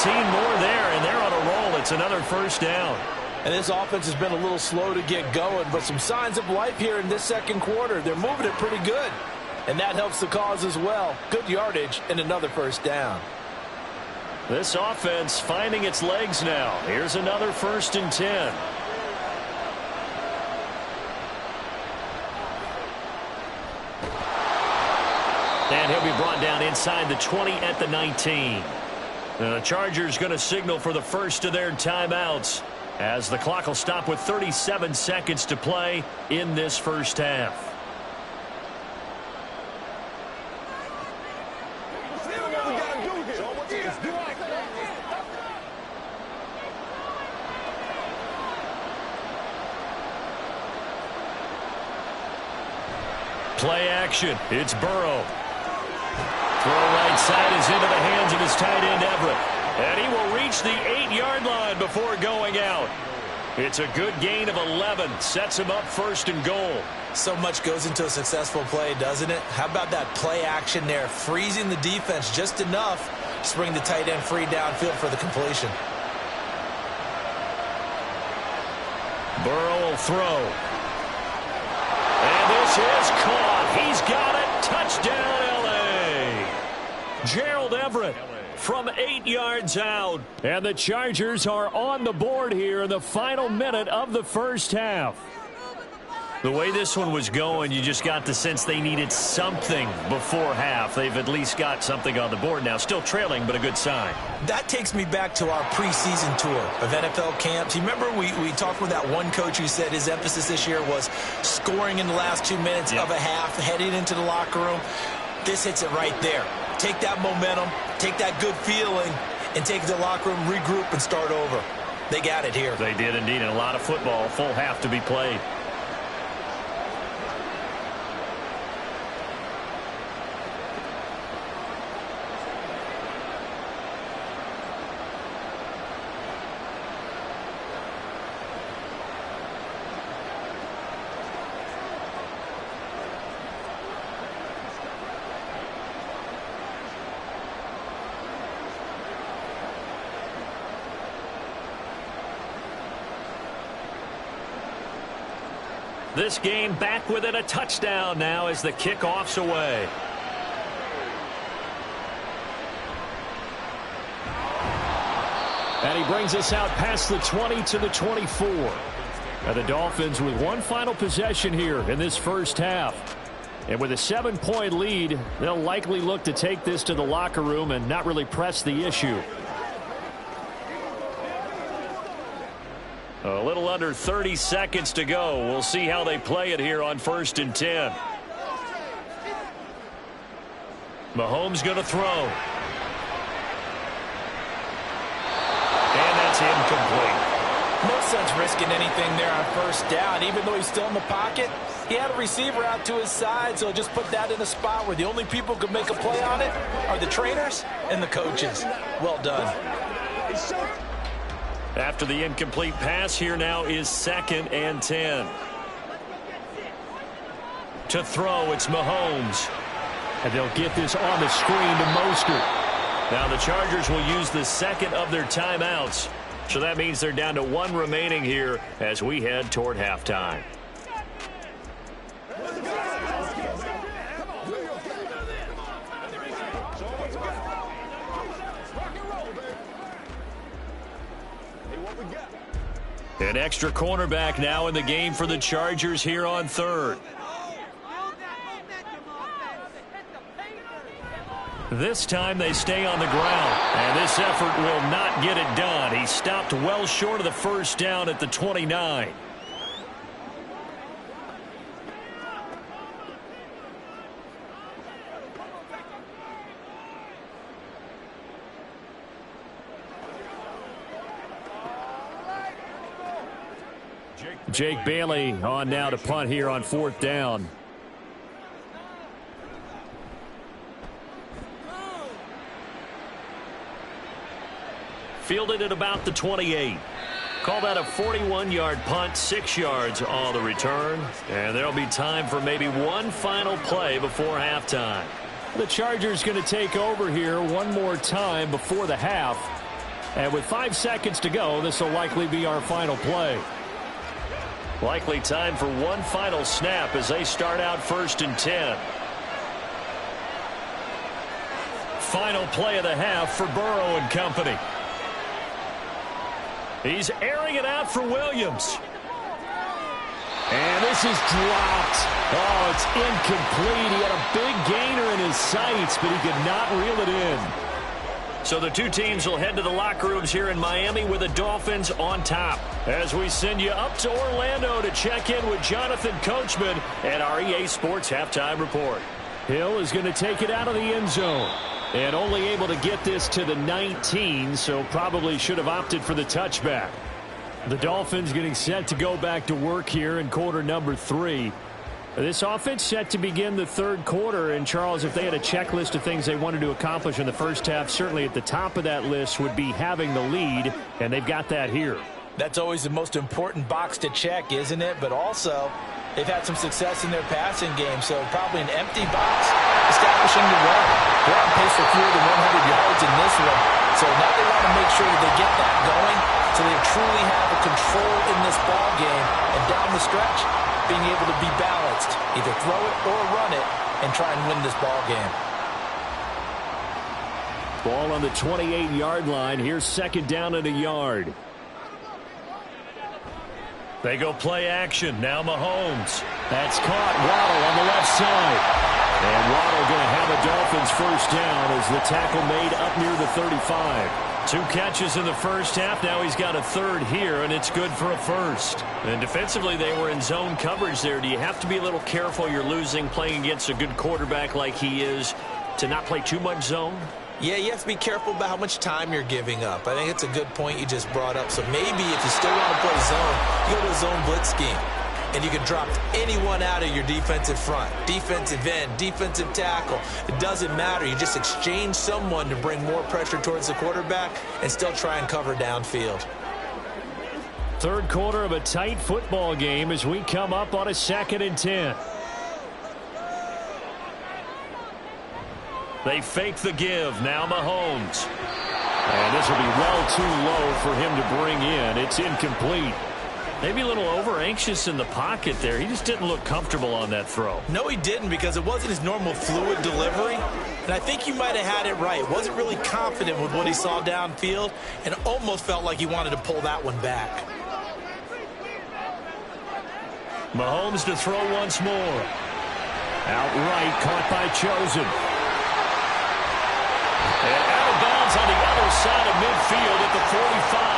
15 more there, and they're on a roll. It's another first down. And this offense has been a little slow to get going, but some signs of life here in this second quarter. They're moving it pretty good, and that helps the cause as well. Good yardage and another first down. This offense finding its legs now. Here's another 1st and 10. And he'll be brought down inside the 20 at the 19. The Chargers going to signal for the first of their timeouts as the clock will stop with 37 seconds to play in this first half. Play action. It's Burrow. Throw right side is into the hands of his tight end, Everett. And he will reach the 8-yard line before going out. It's a good gain of 11. Sets him up 1st and goal. So much goes into a successful play, doesn't it? How about that play action there? Freezing the defense just enough to bring the tight end free downfield for the completion. Burrow will throw. And this is caught. He's got it. Touchdown, L.A. Gerald Everett from 8 yards out. And the Chargers are on the board here in the final minute of the first half. The way this one was going, you just got the sense they needed something before half. They've at least got something on the board now. Still trailing, but a good sign. That takes me back to our preseason tour of NFL camps. You remember we talked with that one coach who said his emphasis this year was scoring in the last 2 minutes of a half, heading into the locker room. This hits it right there. Take that momentum, take that good feeling, and take the locker room, regroup, and start over. They got it here. They did indeed, and a lot of football, full half to be played. This game back within a touchdown now as the kickoff's away. And he brings us out past the 20 to the 24. And the Dolphins with one final possession here in this first half. And with a 7-point lead, they'll likely look to take this to the locker room and not really press the issue. A little under 30 seconds to go. We'll see how they play it here on 1st and 10. Mahomes going to throw. And that's incomplete. No sense risking anything there on 1st down. Even though he's still in the pocket, he had a receiver out to his side, so just put that in a spot where the only people who can make a play on it are the trainers and the coaches. Well done. After the incomplete pass, here now is 2nd and 10. To throw, it's Mahomes. And they'll get this on the screen to Mostert. Now the Chargers will use the 2nd of their timeouts. So that means they're down to 1 remaining here as we head toward halftime. An extra cornerback now in the game for the Chargers here on 3rd. This time they stay on the ground, and this effort will not get it done. He stopped well short of the 1st down at the 29. Jake Bailey on now to punt here on 4th down. Fielded at about the 28. Call that a 41-yard punt, 6 yards on the return. And there'll be time for maybe one final play before halftime. The Chargers going to take over here one more time before the half. And with 5 seconds to go, this will likely be our final play. Likely time for one final snap as they start out 1st and 10. final play of the half for Burrow and company. He's airing it out for Williams. And this is dropped. Oh, it's incomplete. He had a big gainer in his sights, but he could not reel it in. So the two teams will head to the locker rooms here in Miami with the Dolphins on top. As we send you up to Orlando to check in with Jonathan Coachman and our EA Sports Halftime Report. Hill is going to take it out of the end zone. And only able to get this to the 19, so probably should have opted for the touchback. The Dolphins getting set to go back to work here in quarter number 3. This offense set to begin the third quarter. And, Charles, if they had a checklist of things they wanted to accomplish in the first half, certainly at the top of that list would be having the lead, and they've got that here. That's always the most important box to check, isn't it? But also, they've had some success in their passing game, so probably an empty box establishing the run. They're on pace for fewer than 100 yards in this one, so now they want to make sure that they get that going so they truly have a control in this ball game, and down the stretch, being able to be balanced, either throw it or run it, and try and win this ball game. Ball on the 28-yard line. Here's second down and a yard. They go play action. Now Mahomes. That's caught. Waddle on the left side. And Waddle going to have a Dolphins first down as the tackle made up near the 35. 2 catches in the first half. Now he's got a third here, and it's good for a first. And defensively, they were in zone coverage there. Do you have to be a little careful you're losing playing against a good quarterback like he is to not play too much zone? Yeah, you have to be careful about how much time you're giving up. I think it's a good point you just brought up. So maybe if you still want to play zone, you go to a zone blitz scheme. And you can drop anyone out of your defensive front. Defensive end, defensive tackle. It doesn't matter. You just exchange someone to bring more pressure towards the quarterback and still try and cover downfield. Third quarter of a tight football game as we come up on a 2nd and 10. They fake the give. Now Mahomes. And this will be well too low for him to bring in. It's incomplete. Maybe a little over-anxious in the pocket there. He just didn't look comfortable on that throw. No, he didn't, because it wasn't his normal fluid delivery. And I think you might have had it right. Wasn't really confident with what he saw downfield and almost felt like he wanted to pull that one back. Mahomes to throw once more. Outright caught by Chosen. And out of bounds on the other side of midfield at the 45.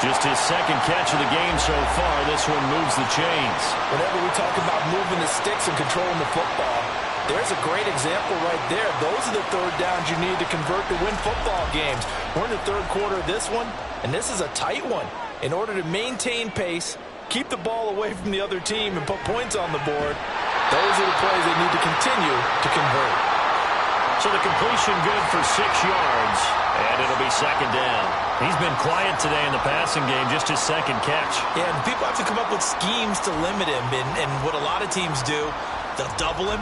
Just his second catch of the game so far. This one moves the chains. Whenever we talk about moving the sticks and controlling the football, there's a great example right there. Those are the third downs you need to convert to win football games. We're in the third quarter of this one, and this is a tight one. In order to maintain pace, keep the ball away from the other team, and put points on the board, those are the plays they need to continue to convert. So the completion good for 6 yards, and it'll be second down. He's been quiet today in the passing game, just his second catch. Yeah, and people have to come up with schemes to limit him, and what a lot of teams do, they'll double him,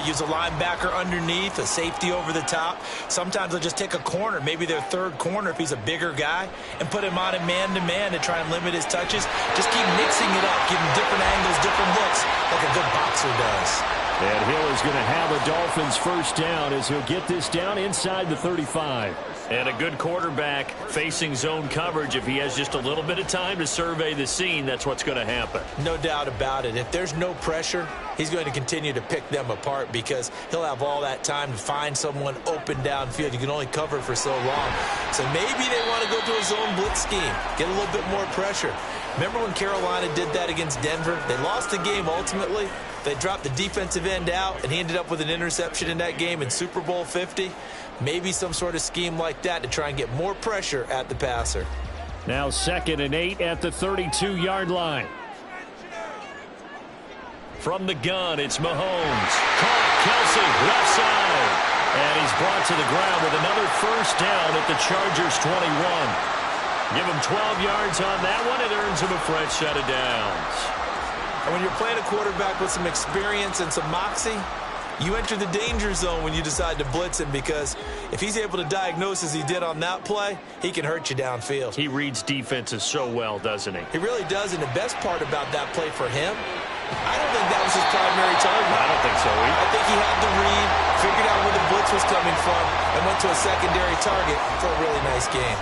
use a linebacker underneath, a safety over the top. Sometimes they'll just take a corner, maybe their third corner if he's a bigger guy, and put him on a man-to-man to try and limit his touches. Just keep mixing it up, give him different angles, different looks, like a good boxer does. And Hill is going to have a Dolphins first down as he'll get this down inside the 35. And a good quarterback facing zone coverage. If he has just a little bit of time to survey the scene, that's what's going to happen. No doubt about it. If there's no pressure, he's going to continue to pick them apart because he'll have all that time to find someone open downfield. You can only cover for so long. So maybe they want to go to a zone blitz scheme, get a little bit more pressure. Remember when Carolina did that against Denver? They lost the game ultimately. They dropped the defensive end out, and he ended up with an interception in that game in Super Bowl 50. Maybe some sort of scheme like that to try and get more pressure at the passer. Now 2nd and 8 at the 32-yard line. From the gun, it's Mahomes. Caught Kelsey, left side. And he's brought to the ground with another first down at the Chargers' 21. Give him 12 yards on that one. It earns him a fresh set of downs. And when you're playing a quarterback with some experience and some moxie, you enter the danger zone when you decide to blitz him, because if he's able to diagnose as he did on that play, he can hurt you downfield. He reads defenses so well, doesn't he? He really does, and the best part about that play for him, I don't think that was his primary target. I don't think so either. I think he had the read, figured out where the blitz was coming from, and went to a secondary target for a really nice game.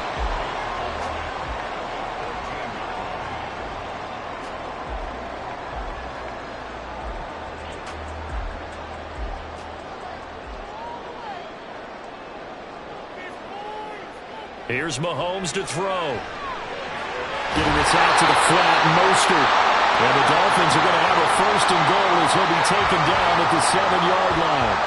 Here's Mahomes to throw. Getting this out to the flat, Mostert. And the Dolphins are going to have a 1st and goal as he'll be taken down at the 7-yard line.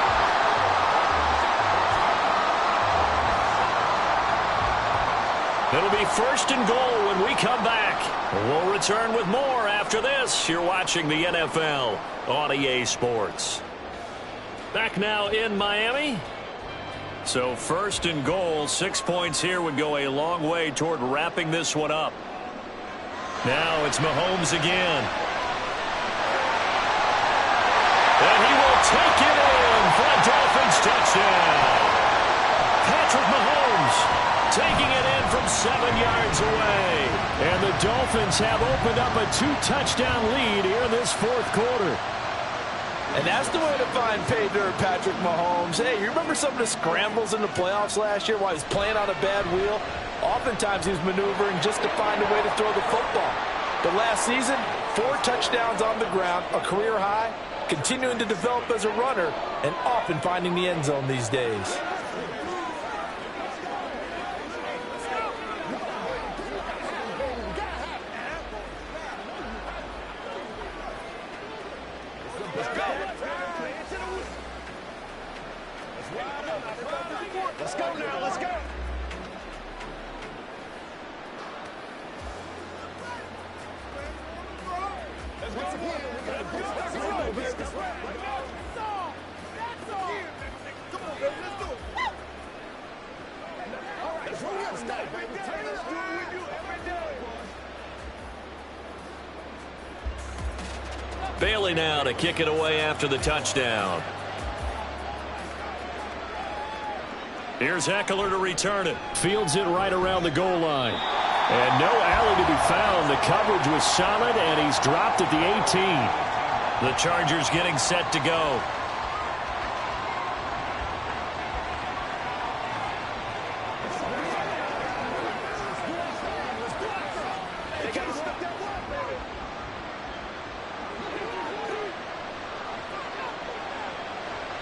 It'll be 1st and goal when we come back. We'll return with more after this. You're watching the NFL on EA Sports. Back now in Miami. So 1st and goal, 6 points here would go a long way toward wrapping this one up. Now it's Mahomes again. And he will take it in for a Dolphins touchdown. Patrick Mahomes taking it in from 7 yards away. And the Dolphins have opened up a 2-touchdown lead here in this 4th quarter. And that's the way to find pay dirt, Patrick Mahomes. Hey, you remember some of the scrambles in the playoffs last year while he was playing on a bad wheel? Oftentimes he was maneuvering just to find a way to throw the football. But last season, 4 touchdowns on the ground, a career high, continuing to develop as a runner, and often finding the end zone these days. Let's go now, let's go. Bailey now to kick it away after the touchdown. Here's Eckler to return it. Fields it right around the goal line. And no alley to be found. The coverage was solid, and he's dropped at the 18. The Chargers getting set to go.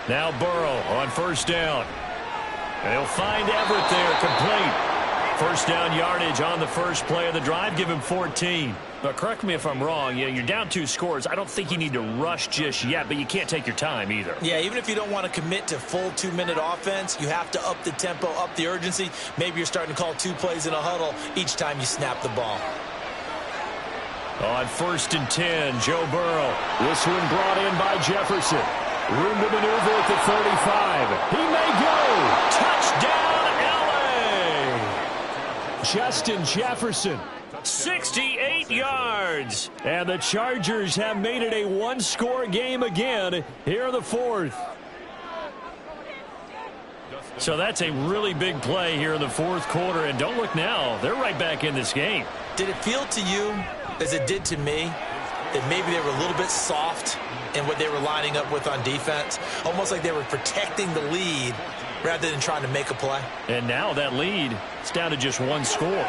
Now Burrow on 1st down. And he'll find Everett there, complete. 1st down yardage on the first play of the drive. Give him 14. But correct me if I'm wrong. You're down 2 scores. I don't think you need to rush just yet, but you can't take your time either. Yeah, even if you don't want to commit to full 2-minute offense, you have to up the tempo, up the urgency. Maybe you're starting to call 2 plays in a huddle each time you snap the ball. On 1st and 10, Joe Burrow. This one brought in by Jefferson. Room to maneuver at the 35. He may go. Touchdown, LA. Justin Jefferson. 68 yards. And the Chargers have made it a 1-score game again here in the 4th. So that's a really big play here in the 4th quarter. And don't look now. They're right back in this game. Did it feel to you, as it did to me, that maybe they were a little bit soft in what they were lining up with on defense? Almost like they were protecting the lead rather than trying to make a play. And now that lead is down to just 1 score.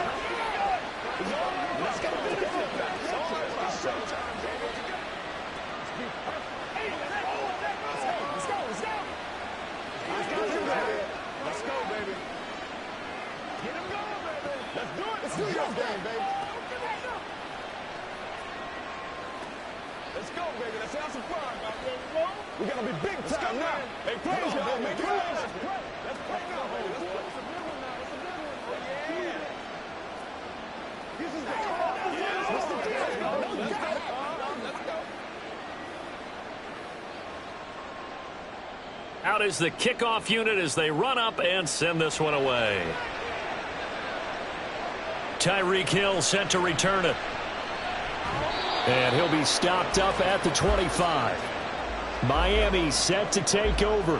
We gotta be big time now. Hey, praise God, man. Come on. Let's play now, baby. This is the What's the deal? Let's go. Out is the kickoff unit as they run up and send this one away. Tyreek Hill sent to return it. And he'll be stopped up at the 25. Miami set to take over.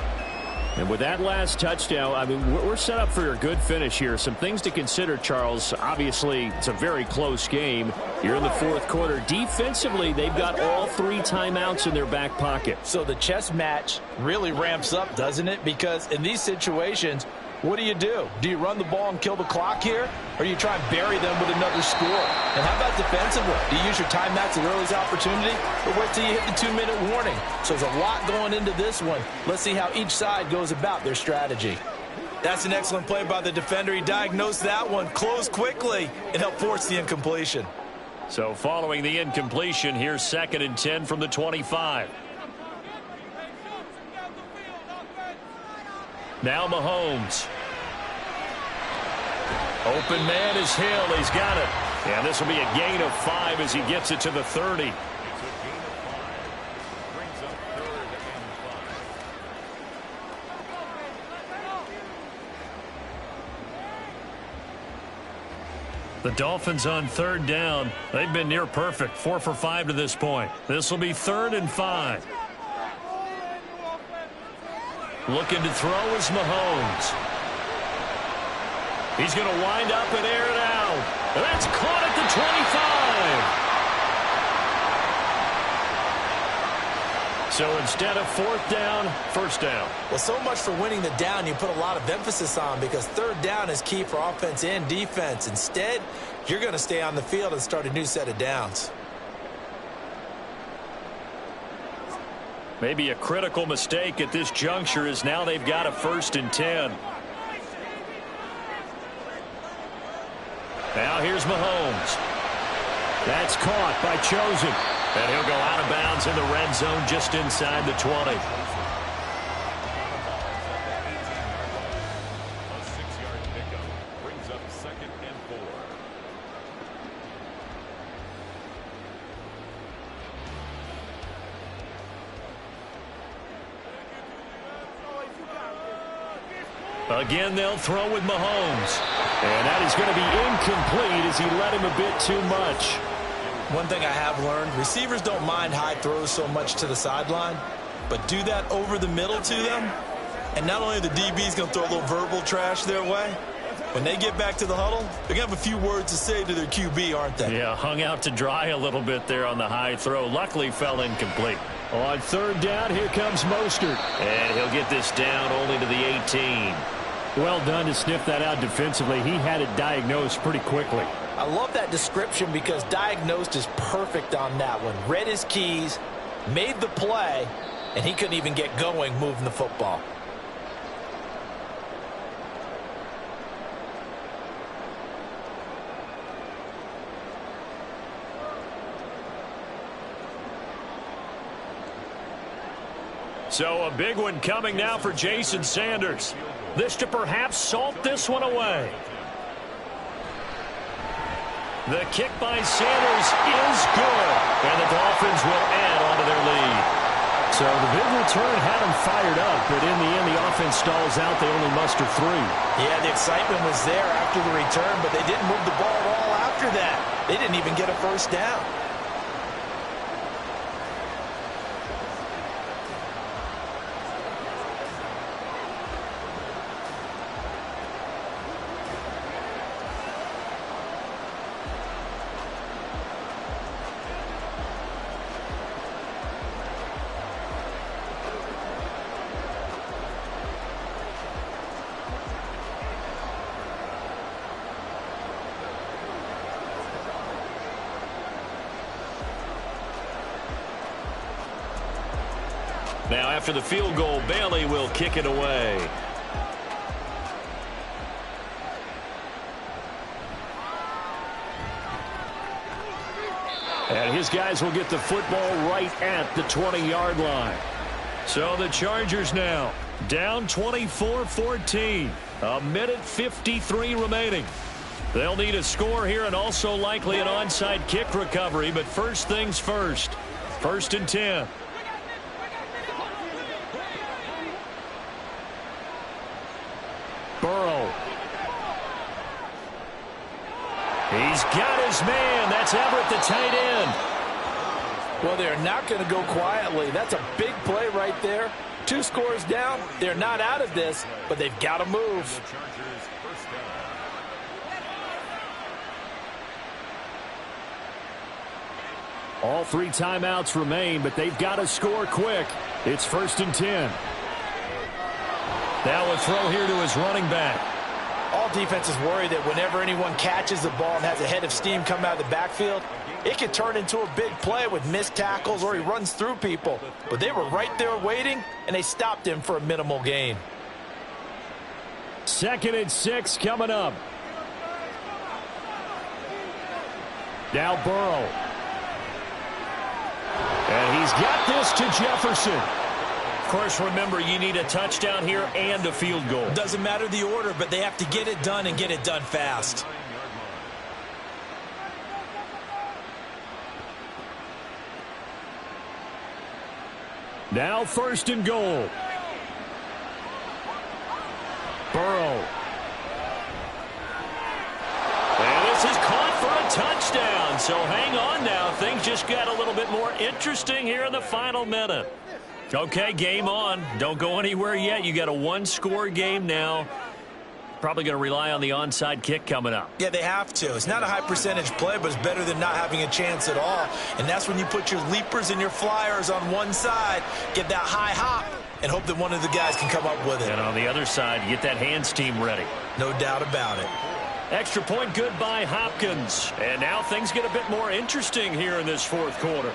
And with that last touchdown, I mean, we're set up for a good finish here. Some things to consider, Charles. Obviously, it's a very close game. You're in the 4th quarter. Defensively, they've got all 3 timeouts in their back pocket. So the chess match really ramps up, doesn't it? Because in these situations, What do? Do you run the ball and kill the clock here? Or you try and bury them with another score? And how about defensively? Do you use your timeouts at earliest opportunity? Or wait till you hit the 2-minute warning? So there's a lot going into this one. Let's see how each side goes about their strategy. That's an excellent play by the defender. He diagnosed that one, closed quickly, and helped force the incompletion. So following the incompletion, here's 2nd and 10 from the 25. Now Mahomes. Open man is Hill. He's got it. And this will be a gain of 5 as he gets it to the 30. It's a gain of 5. Brings up 3rd and 5. The Dolphins on 3rd down. They've been near perfect. 4 for 5 to this point. This will be 3rd and 5. Looking to throw is Mahomes. He's going to wind up and air it out. And that's caught at the 25. So instead of 4th down, 1st down. Well, so much for winning the down you put a lot of emphasis on, because 3rd down is key for offense and defense. Instead, you're going to stay on the field and start a new set of downs. Maybe a critical mistake at this juncture is now they've got a 1st and 10. Now here's Mahomes. That's caught by Chosen. And he'll go out of bounds in the red zone just inside the 20. A 6-yard pickup brings up 2nd and 4. Again, they'll throw with Mahomes. And that is going to be incomplete as he led him a bit too much. One thing I have learned, receivers don't mind high throws so much to the sideline, but do that over the middle to them, and not only are the DBs going to throw a little verbal trash their way, when they get back to the huddle, they're going to have a few words to say to their QB, aren't they? Yeah, hung out to dry a little bit there on the high throw. Luckily fell incomplete. On 3rd down, here comes Mostert. And he'll get this down only to the 18. Well done to sniff that out defensively. He had it diagnosed pretty quickly. I love that description because diagnosed is perfect on that one. Read his keys, made the play, and he couldn't even get going moving the football. So a big one coming now for Jason Sanders. This to perhaps salt this one away. The kick by Sanders is good, and the Dolphins will add on to their lead. So the big return had them fired up, but in the end, the offense stalls out. They only muster 3. Yeah, the excitement was there after the return, but they didn't move the ball at all after that. They didn't even get a 1st down. Now, after the field goal, Bailey will kick it away. And his guys will get the football right at the 20-yard line. So the Chargers now down 24-14. A minute 53 remaining. They'll need a score here and also likely an onside kick recovery. But first things first. 1st and 10. Burrow. He's got his man. That's Everett, the tight end. Well, they're not going to go quietly. That's a big play right there. 2 scores down. They're not out of this, but they've got to move. All 3 timeouts remain, but they've got to score quick. It's 1st and 10. Now a throw here to his running back. All defenses worry that whenever anyone catches the ball and has a head of steam come out of the backfield, it could turn into a big play with missed tackles or he runs through people. But they were right there waiting, and they stopped him for a minimal gain. 2nd and 6 coming up. Now Burrow. And he's got this to Jefferson. Of course, remember, you need a touchdown here and a field goal. Doesn't matter the order, but they have to get it done and get it done fast. Now 1st and goal. Burrow. And this is caught for a touchdown. So hang on now. Things just got a little bit more interesting here in the final minute. Okay, game on. Don't go anywhere yet. You got a one-score game now. Probably going to rely on the onside kick coming up. Yeah, they have to. It's not a high percentage play, but it's better than not having a chance at all. And that's when you put your leapers and your flyers on one side, get that high hop, and hope that one of the guys can come up with it. And on the other side, get that hands team ready. No doubt about it. Extra point good by Hopkins. And now things get a bit more interesting here in this 4th quarter.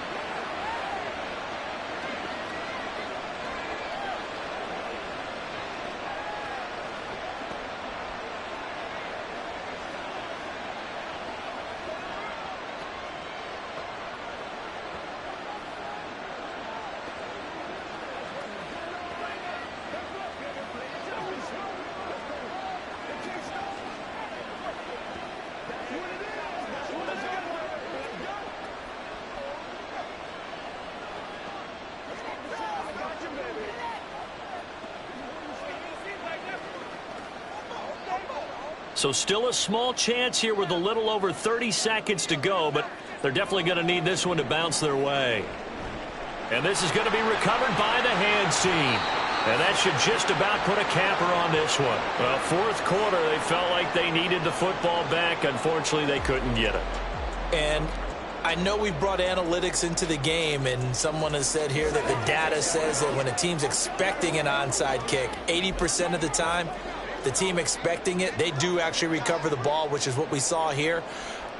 So still a small chance here with a little over 30 seconds to go, but they're definitely going to need this one to bounce their way. And this is going to be recovered by the hands team. And that should just about put a capper on this one. Well, 4th quarter, they felt like they needed the football back. Unfortunately, they couldn't get it. And I know we brought analytics into the game, and someone has said here that the data says that when a team's expecting an onside kick, 80% of the time, the team expecting it, they do actually recover the ball, which is what we saw here.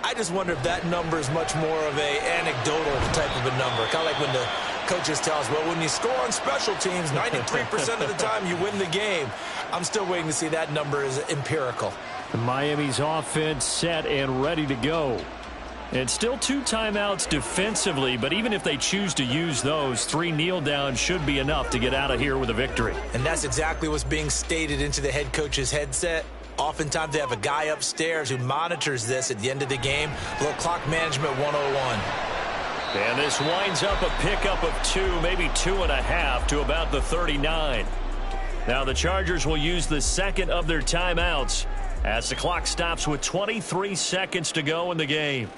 I just wonder if that number is much more of a anecdotal type of a number. Kind of like when the coaches tell us, well, when you score on special teams, 93% of the time you win the game. I'm still waiting to see that number is empirical. Miami's offense set and ready to go. And still 2 timeouts defensively, but even if they choose to use those, 3 kneel downs should be enough to get out of here with a victory. And that's exactly what's being stated into the head coach's headset. Oftentimes they have a guy upstairs who monitors this at the end of the game. A little clock management 101. And this winds up a pickup of 2, maybe 2.5 to about the 39. Now the Chargers will use the 2nd of their timeouts as the clock stops with 23 seconds to go in the game.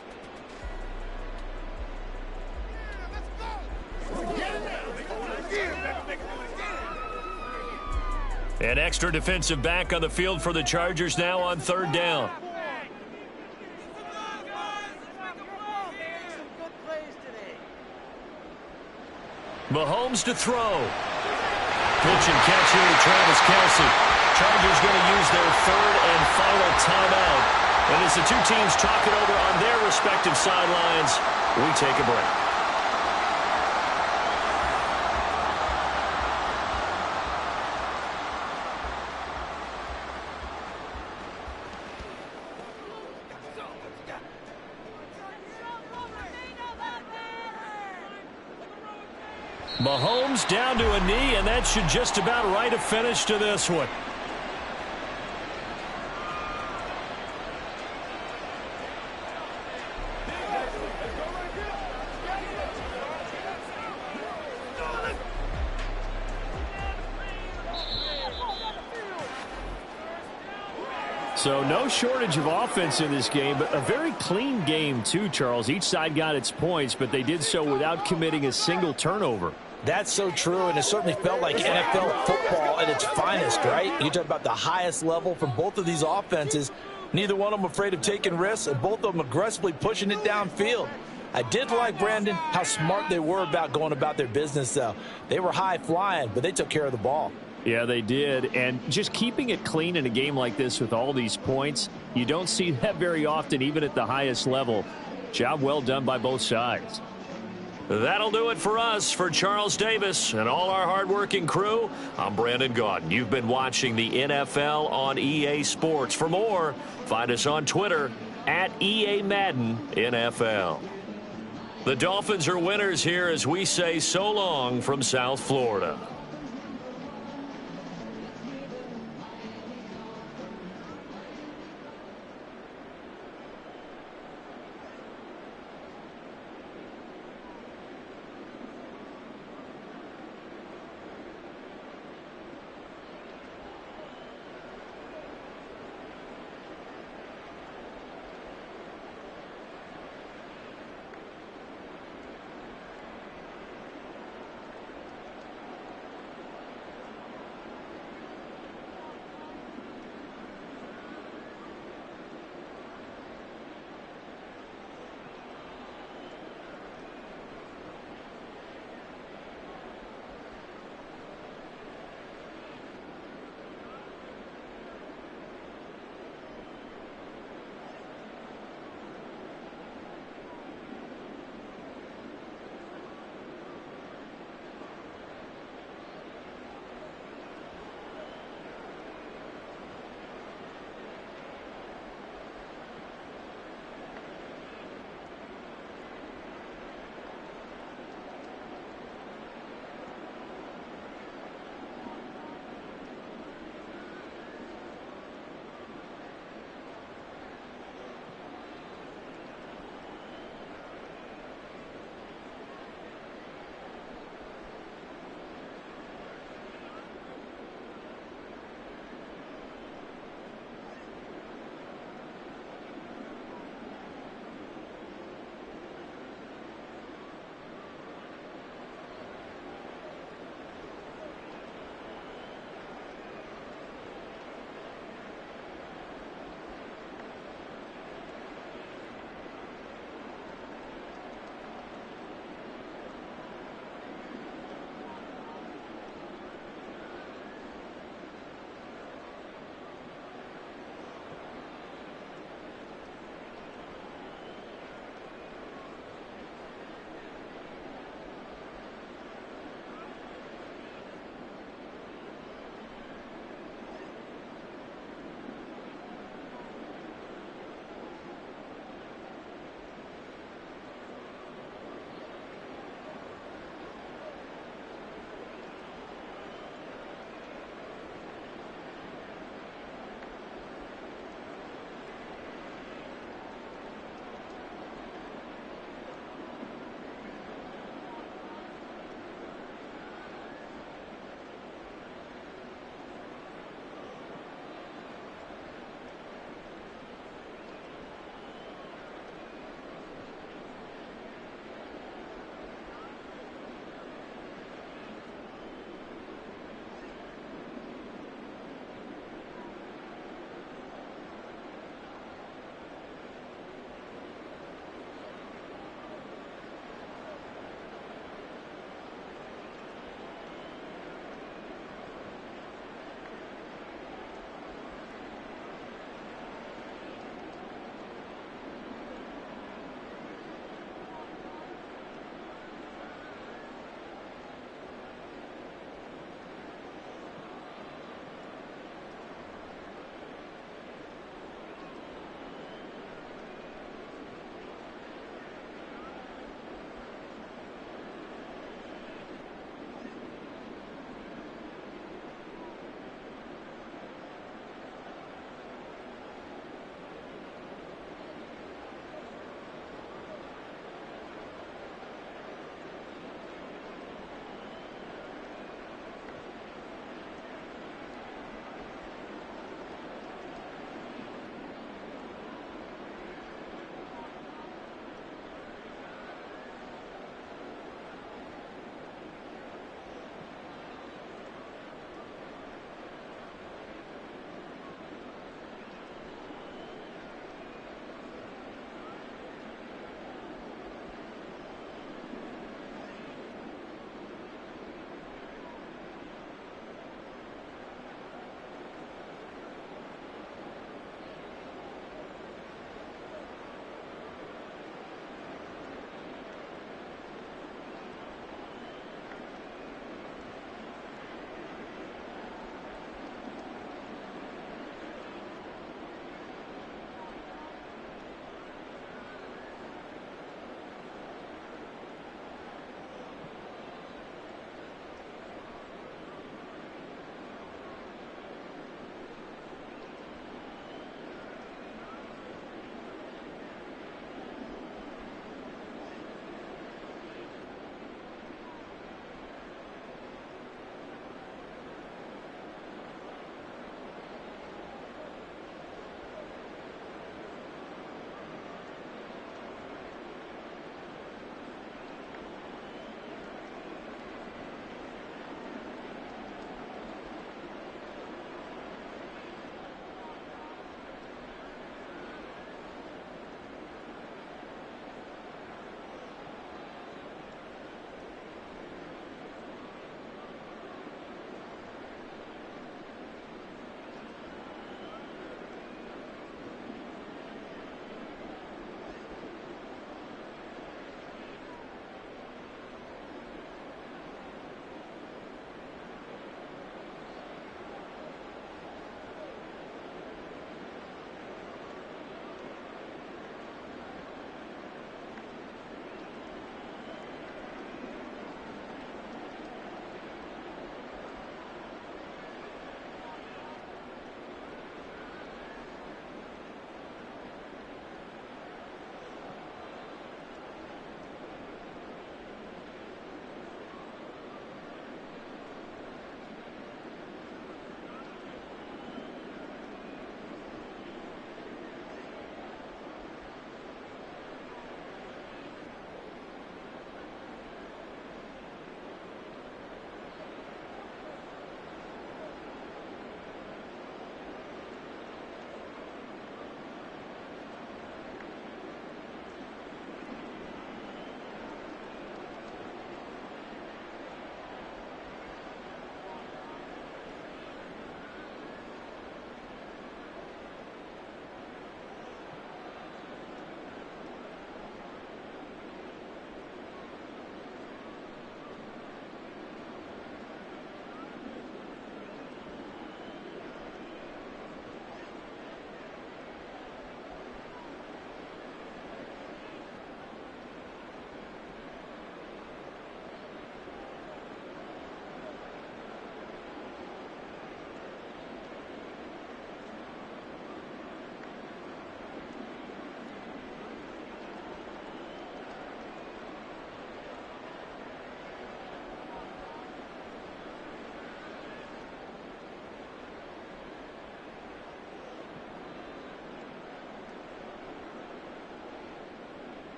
An extra defensive back on the field for the Chargers now on 3rd down. Mahomes to throw. Pitch and catch here to Travis Kelce. Chargers going to use their 3rd and final timeout. And as the 2 teams talk it over on their respective sidelines, we take a break. Mahomes down to a knee, and that should just about write a finish to this one. So no shortage of offense in this game, but a very clean game too, Charles. Each side got its points, but they did so without committing a single turnover. That's so true, and it certainly felt like NFL football at its finest, right? You talk about the highest level from both of these offenses. Neither one of them afraid of taking risks, and both of them aggressively pushing it downfield. I did like, Brandon, how smart they were about going about their business, though. They were high-flying, but they took care of the ball. Yeah, they did. And just keeping it clean in a game like this with all these points, you don't see that very often, even at the highest level. Job well done by both sides. That'll do it for us. For Charles Davis and all our hardworking crew, I'm Brandon Gaudin. You've been watching the NFL on EA Sports. For more, find us on Twitter at EA Madden NFL. The Dolphins are winners here as we say so long from South Florida.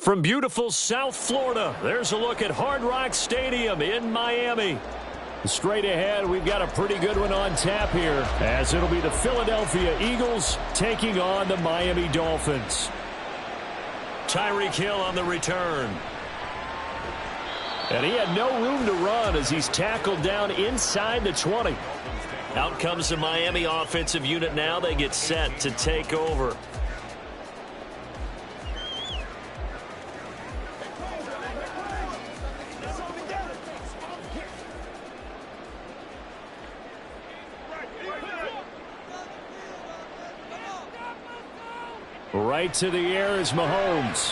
From beautiful South Florida, there's a look at Hard Rock Stadium in Miami. Straight ahead, we've got a pretty good one on tap here, as it'll be the Philadelphia Eagles taking on the Miami Dolphins. Tyreek Hill on the return. And he had no room to run as he's tackled down inside the 20. Out comes the Miami offensive unit now. They get set to take over. Right to the air is Mahomes.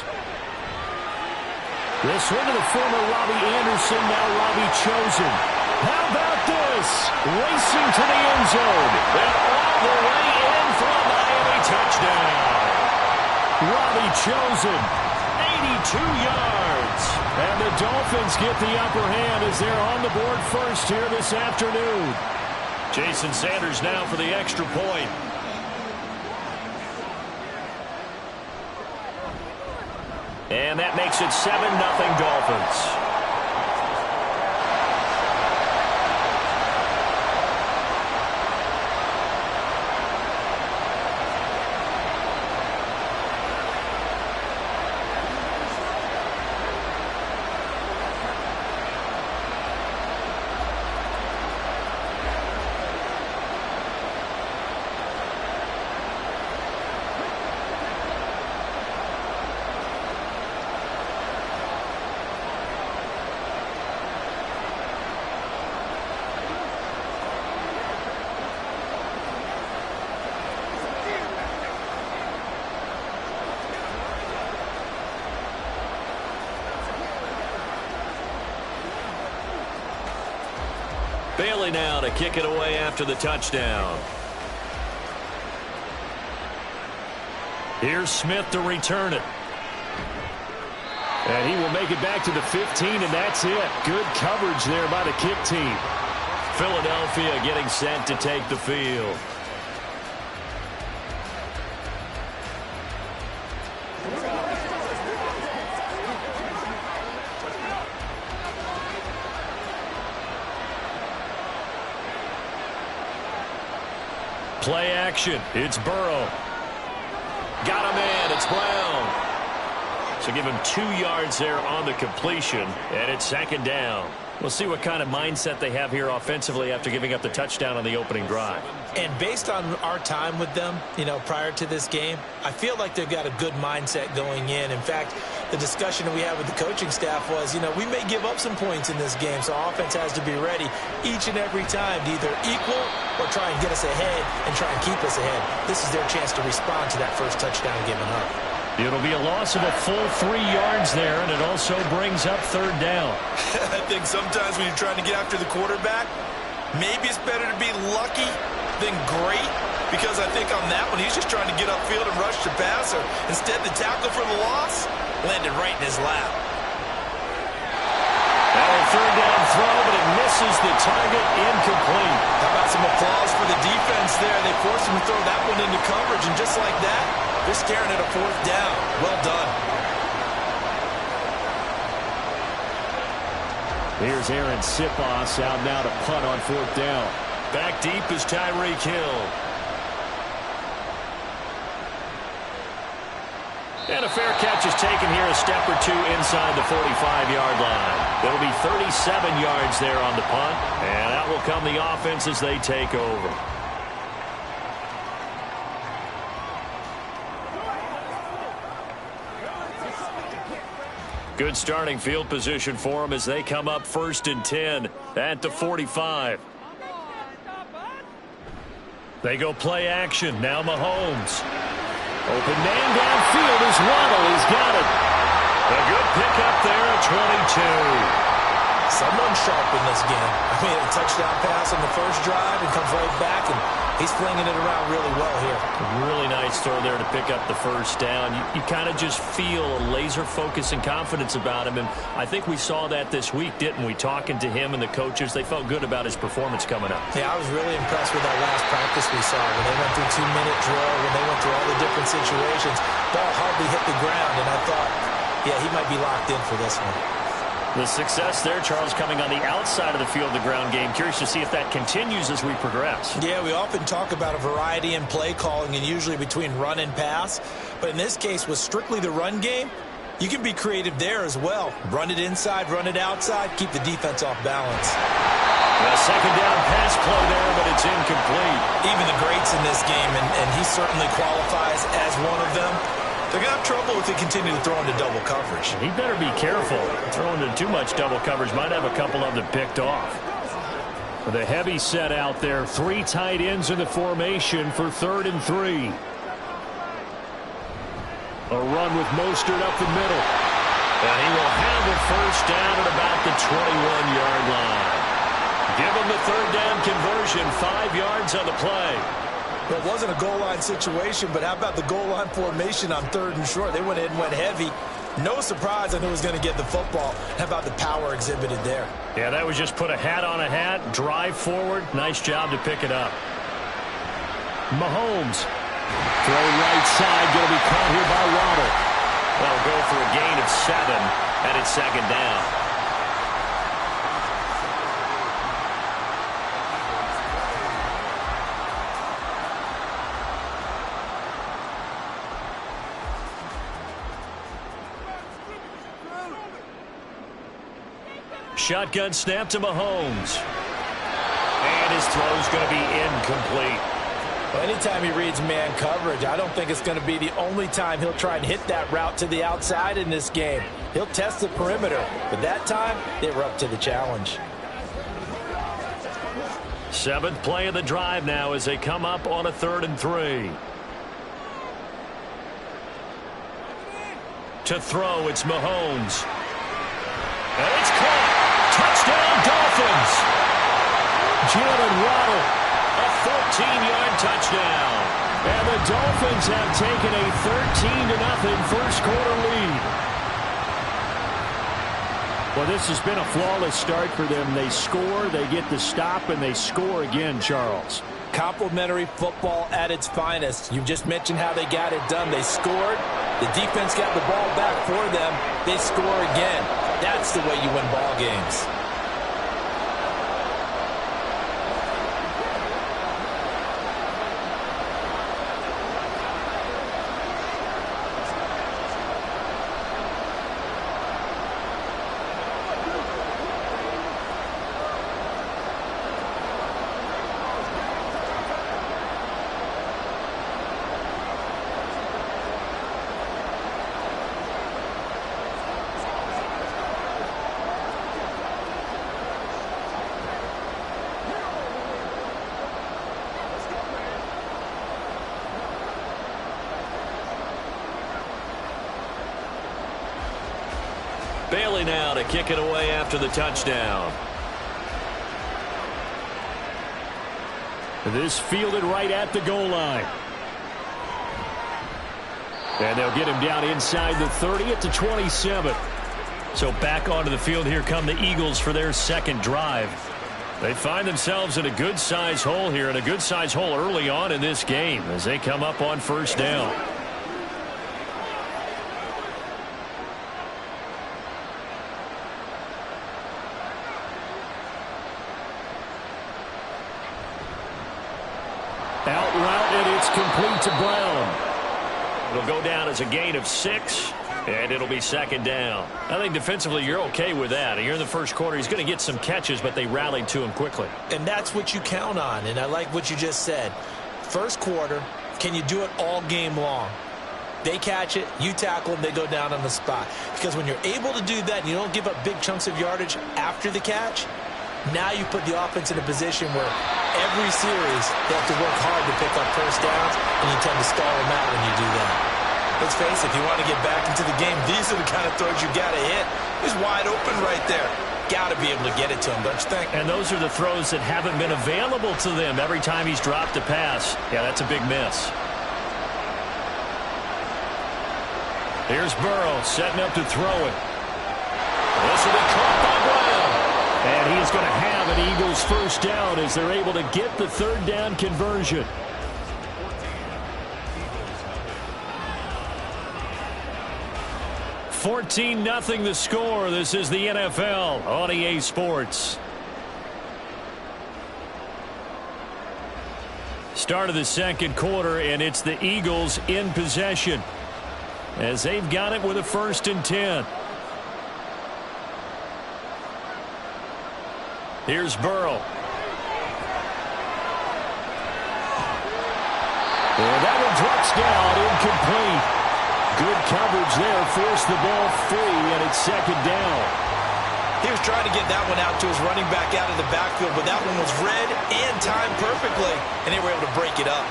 This one to the former Robbie Anderson, now Robbie Chosen. How about this? Racing to the end zone. And all the way in for a Miami touchdown. Robbie Chosen, 82 yards. And the Dolphins get the upper hand as they're on the board first here this afternoon. Jason Sanders now for the extra point. And that makes it 7-0 Dolphins. Bailey now to kick it away after the touchdown. Here's Smith to return it. And he will make it back to the 15, and that's it. Good coverage there by the kick team. Philadelphia getting set to take the field. Play action. It's Burrow. Got him in. It's Brown. So give him 2 yards there on the completion, and it's second down. We'll see what kind of mindset they have here offensively after giving up the touchdown on the opening drive. And based on our time with them, prior to this game, I feel like they've got a good mindset going in. In fact, the discussion that we had with the coaching staff was, we may give up some points in this game, so offense has to be ready each and every time to either equal or try and get us ahead and try and keep us ahead. This is their chance to respond to that first touchdown given up. It'll be a loss of a full 3 yards there, and it also brings up third down. I think sometimes when you're trying to get after the quarterback, maybe it's better to be lucky than great, because I think on that one, he's just trying to get upfield and rush the passer. Instead, the tackle for the loss landed right in his lap. Now a third down throw, but it misses the target, incomplete. How about some applause for the defense there? They forced him to throw that one into coverage, and just like that, they're staring at a fourth down. Well done. Here's Aaron Sipos out now to punt on fourth down. Back deep is Tyreek Hill. And a fair catch is taken here, a step or two inside the 45-yard line. There'll be 37 yards there on the punt, and out will come the offense as they take over. Good starting field position for them as they come up 1st and 10 at the 45. They go play action. Now Mahomes. Open man downfield is Waddle. He's got it. A good pickup there at 22. Someone sharp in this game. A touchdown pass on the first drive and comes right back, and he's flinging it around really well here. Really nice throw there to pick up the first down. You kind of just feel a laser focus and confidence about him, and I think we saw that this week, didn't we? Talking to him and the coaches, they felt good about his performance coming up. Yeah, I was really impressed with that last practice we saw when they went through 2-minute drill, when they went through all the different situations. Ball hardly hit the ground, and I thought, Yeah, he might be locked in for this one. The success there, Charles, coming on the outside of the field, the ground game. Curious to see if that continues as we progress. Yeah, we often talk about a variety in play calling and usually between run and pass. But in this case, with strictly the run game, you can be creative there as well. Run it inside, run it outside, keep the defense off balance. A second down pass play there, but it's incomplete. Even the greats in this game, and he certainly qualifies as one of them, they're going to have trouble if they continue to throw into double coverage. He better be careful. Throwing into too much double coverage might have a couple of them picked off. With a heavy set out there, 3 tight ends in the formation for 3rd and 3. A run with Mostert up the middle. And he will have the first down at about the 21-yard line. Give him the 3rd down conversion, 5 yards on the play. Well, it wasn't a goal line situation, but how about the goal line formation on 3rd and short? They went in and went heavy. No surprise I knew he was going to get the football. How about the power exhibited there? Yeah, that was just put a hat on a hat, drive forward. Nice job to pick it up. Mahomes. Throw right side, going to be caught here by Waddle. That'll go for a gain of 7, and it's 2nd down. Shotgun snap to Mahomes. And his throw's going to be incomplete. Well, anytime he reads man coverage, I don't think it's going to be the only time he'll try and hit that route to the outside in this game. He'll test the perimeter, but that time they were up to the challenge. 7th play of the drive now as they come up on a 3rd and 3. To throw, it's Mahomes. And it's caught. Touchdown, Dolphins. Jalen Waddle, a 14-yard touchdown. And the Dolphins have taken a 13-0 first quarter lead. Well, this has been a flawless start for them. They score, they get the stop, and they score again, Charles. Complimentary football at its finest. You just mentioned how they got it done. They scored. The defense got the ball back for them. They score again. That's the way you win ball games. Bailey now to kick it away after the touchdown. This fielded right at the goal line. And they'll get him down inside the 30 at the 27. So back onto the field, here come the Eagles for their 2nd drive. They find themselves in a good-sized hole here, and a good-sized hole early on in this game as they come up on 1st down. Out route, and it's complete to Brown. It'll go down as a gain of 6, and it'll be 2nd down. I think defensively you're okay with that. Here in the first quarter, he's going to get some catches, but they rallied to him quickly. And that's what you count on, and I like what you just said. First quarter, can you do it all game long? They catch it, you tackle them, they go down on the spot. Because when you're able to do that and you don't give up big chunks of yardage after the catch, now you put the offense in a position where every series they have to work hard to pick up first downs, and you tend to stall them out when you do that. Let's face it, if you want to get back into the game, these are the kind of throws you got to hit. He's wide open right there. Got to be able to get it to him, don't you think? And those are the throws that haven't been available to them every time he's dropped a pass. Yeah, that's a big miss. Here's Burrow setting up to throw it. This will be caught by Brown. And he is going to have an Eagles first down as they're able to get the 3rd down conversion. 14-0 the score. This is the NFL on EA Sports. Start of the second quarter, and it's the Eagles in possession as they've got it with a 1st and 10. Here's Burrow. And that one drops down, incomplete. Good coverage there, forced the ball free, and it's 2nd down. He was trying to get that one out to his running back out of the backfield, but that one was read and timed perfectly, and they were able to break it up.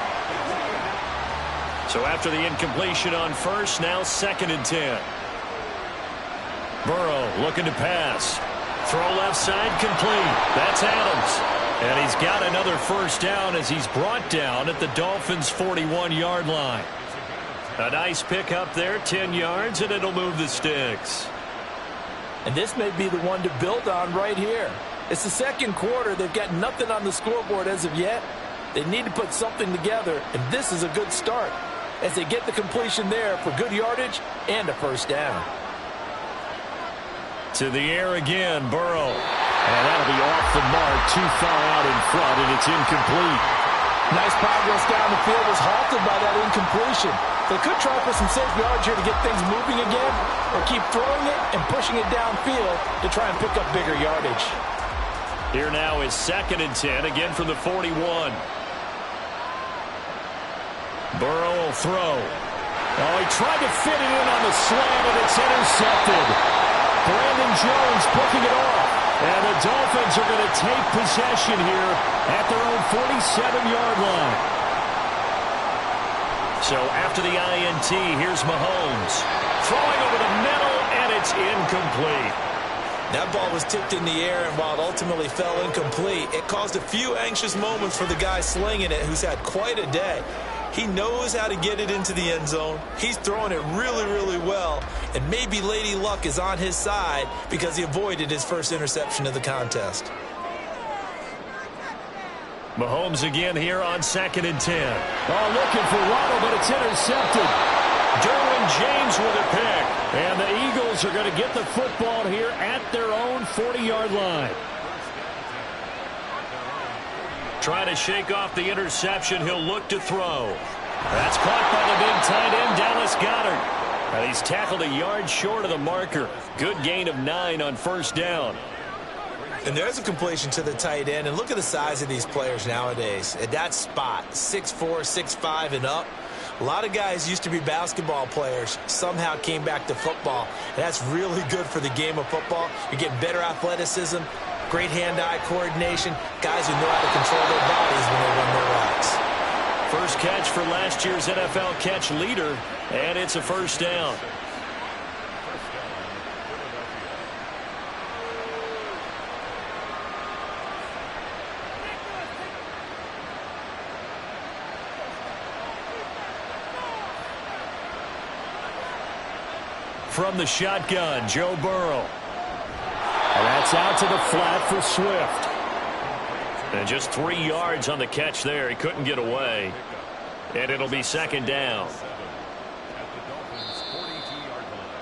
So after the incompletion on 1st, now 2nd and 10. Burrow looking to pass. Throw left side, complete. That's Adams. And he's got another 1st down as he's brought down at the Dolphins' 41-yard line. A nice pickup there, 10 yards, and it'll move the sticks. And this may be the one to build on right here. It's the second quarter. They've got nothing on the scoreboard as of yet. They need to put something together, and this is a good start as they get the completion there for good yardage and a 1st down. To the air again, Burrow. And that'll be off the mark, too far out in front, and it's incomplete. Nice progress down the field was halted by that incompletion. They could try for some safe yards here to get things moving again, or keep throwing it and pushing it downfield to try and pick up bigger yardage. Here now is 2nd and 10, again from the 41. Burrow will throw. Oh, he tried to fit it in on the slant, and it's intercepted. Brandon Jones picking it off. And the Dolphins are going to take possession here at their own 47-yard line. So after the INT, here's Mahomes. Throwing over the middle, and it's incomplete. That ball was tipped in the air, and while it ultimately fell incomplete, it caused a few anxious moments for the guy slinging it, who's had quite a day. He knows how to get it into the end zone. He's throwing it really, really well. And maybe Lady Luck is on his side because he avoided his 1st interception of the contest. Mahomes again here on 2nd and 10. Oh, looking for Waddle, but it's intercepted. Derwin James with a pick. And the Eagles are going to get the football here at their own 40-yard line. Trying to shake off the interception. He'll look to throw. That's caught by the big tight end, Dallas Goedert. And he's tackled a yard short of the marker. Good gain of 9 on 1st down. And there's a completion to the tight end. And look at the size of these players nowadays. At that spot, 6'4", 6'5", and up. A lot of guys used to be basketball players, somehow came back to football. And that's really good for the game of football. You're getting better athleticism, great hand-eye coordination, guys who know how to control their bodies when they run their routes. First catch for last year's NFL catch leader, and it's a 1st down. From the shotgun, Joe Burrow. And that's out to the flat for Swift. And just 3 yards on the catch there. He couldn't get away. And it'll be 2nd down. At the Dolphins' 42-yard line.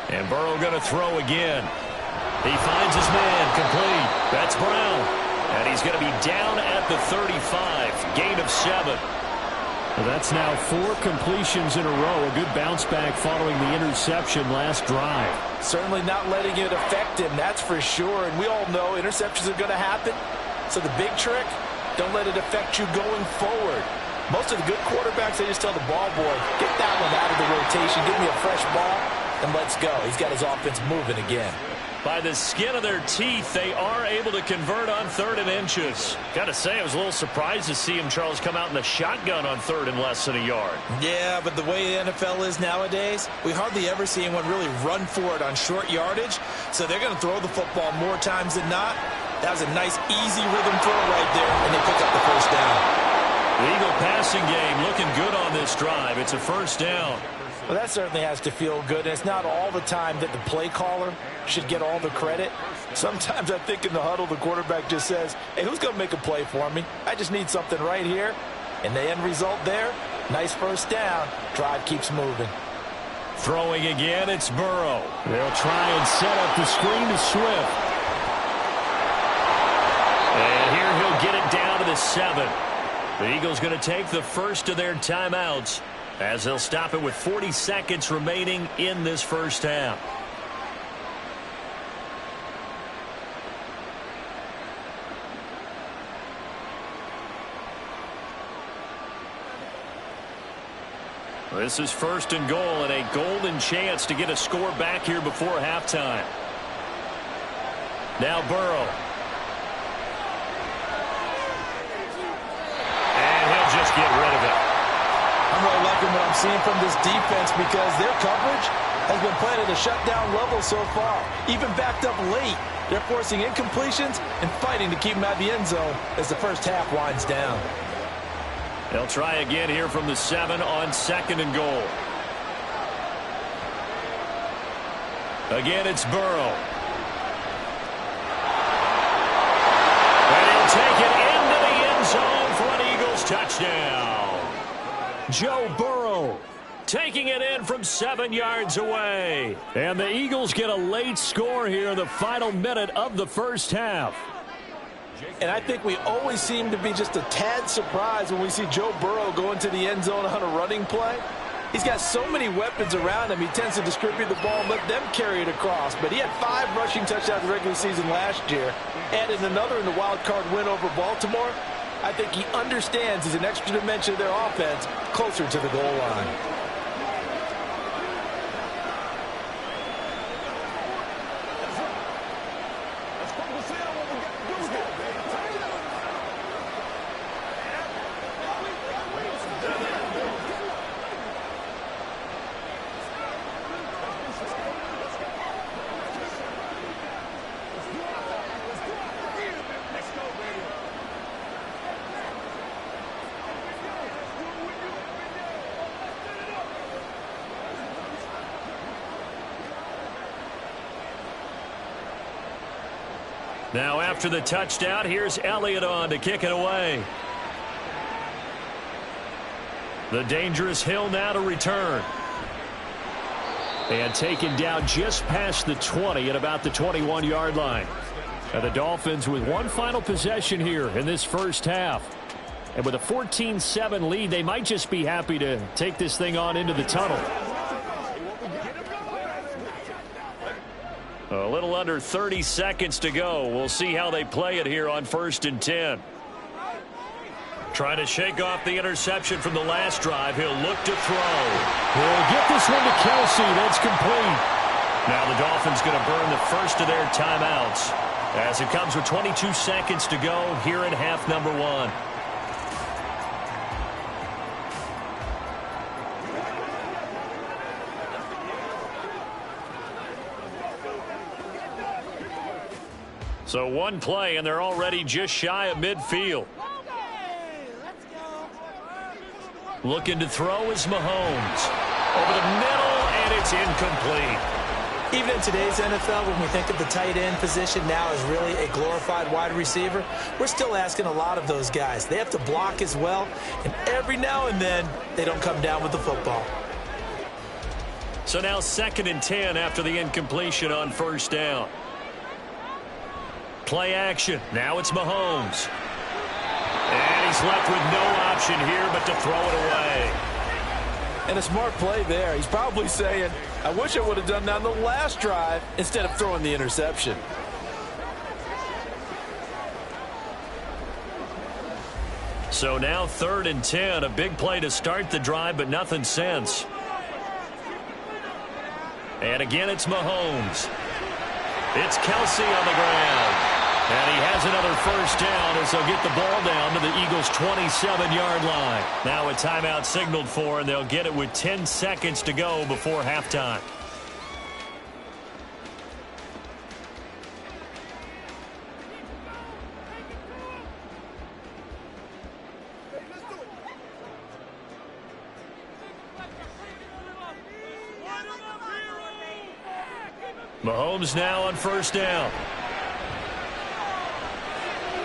And Burrow going to throw again. He finds his man, complete. That's Brown. And he's going to be down at the 35. Gain of 7. Well, that's now 4 completions in a row. A good bounce back following the interception last drive. Certainly not letting it affect him, that's for sure. And we all know interceptions are going to happen. So the big trick, don't let it affect you going forward. Most of the good quarterbacks, they just tell the ball boy, get that one out of the rotation, give me a fresh ball, and let's go. He's got his offense moving again. By the skin of their teeth, they are able to convert on 3rd and inches. Got to say, I was a little surprised to see him, Charles, come out in the shotgun on 3rd and less than a yard. Yeah, but the way the NFL is nowadays, we hardly ever see anyone really run for it on short yardage. So they're going to throw the football more times than not. That was a nice, easy rhythm throw right there, and they pick up the 1st down. The Eagle passing game looking good on this drive. It's a first down. Well, that certainly has to feel good. And it's not all the time that the play caller should get all the credit. Sometimes I think in the huddle, the quarterback just says, hey, who's going to make a play for me? I just need something right here. And the end result there, nice first down. Drive keeps moving. Throwing again, it's Burrow. They'll try and set up the screen to Swift. And here he'll get it down to the 7. The Eagles going to take the first of their timeouts as they'll stop it with 40 seconds remaining in this first half. This is first and goal and a golden chance to get a score back here before halftime. Now Burrow. And he'll just get rid of it. I'm really liking what I'm seeing from this defense because their coverage has been playing at a shutdown level so far. Even backed up late, they're forcing incompletions and fighting to keep them out of the end zone as the first half winds down. They'll try again here from the 7 on second and goal. Again, it's Burrow. And he'll take it into the end zone for an Eagles touchdown. Joe Burrow taking it in from 7 yards away. And the Eagles get a late score here in the final minute of the first half. And I think we always seem to be just a tad surprised when we see Joe Burrow go into the end zone on a running play. He's got so many weapons around him. He tends to distribute the ball and let them carry it across. But he had 5 rushing touchdowns in the regular season last year. Added another in the wild card win over Baltimore. I think he understands he's an extra dimension of their offense closer to the goal line. Now after the touchdown, here's Elliott on to kick it away. The dangerous Hill now to return. And taken down just past the 20 at about the 21-yard line. And the Dolphins with one final possession here in this first half. And with a 14-7 lead, they might just be happy to take this thing on into the tunnel. A little under 30 seconds to go. We'll see how they play it here on 1st and 10. Trying to shake off the interception from the last drive. He'll look to throw. He'll get this one to Kelsey. That's complete. Now the Dolphins going to burn the first of their timeouts as it comes with 22 seconds to go here in half number 1. So one play, and they're already just shy of midfield. Looking to throw is Mahomes. Over the middle, and it's incomplete. Even in today's NFL, when we think of the tight end position now as really a glorified wide receiver, we're still asking a lot of those guys. They have to block as well, and every now and then, they don't come down with the football. So now 2nd and 10 after the incompletion on 1st down. Play action. Now it's Mahomes. And he's left with no option here but to throw it away. And a smart play there. He's probably saying, I wish I would have done that on the last drive instead of throwing the interception. So now 3rd and 10. A big play to start the drive, but nothing since. And again, it's Mahomes. It's Kelsey on the ground. And he has another first down as they'll get the ball down to the Eagles' 27-yard line. Now a timeout signaled for, and they'll get it with 10 seconds to go before halftime. Mahomes now on first down.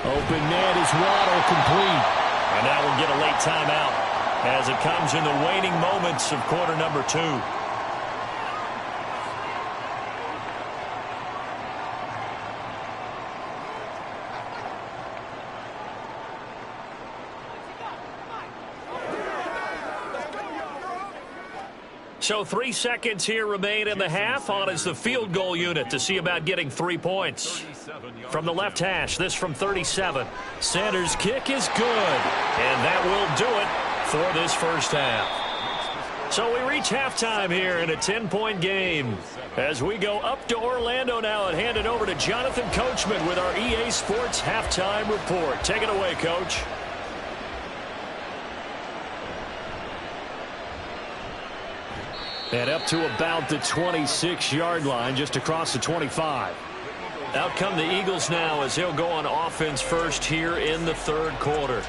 Open man is Waddle, complete. And now we'll get a late timeout as it comes in the waning moments of quarter number 2. So 3 seconds here remain in the half. On is the field goal unit to see about getting 3 points. From the left hash, this from 37. Sanders' kick is good. And that will do it for this first half. So we reach halftime here in a 10-point game. As we go up to Orlando now and hand it over to Jonathan Coachman with our EA Sports Halftime Report. Take it away, Coach. And up to about the 26-yard line, just across the 25. Out come the Eagles now as they'll go on offense first here in the third quarter.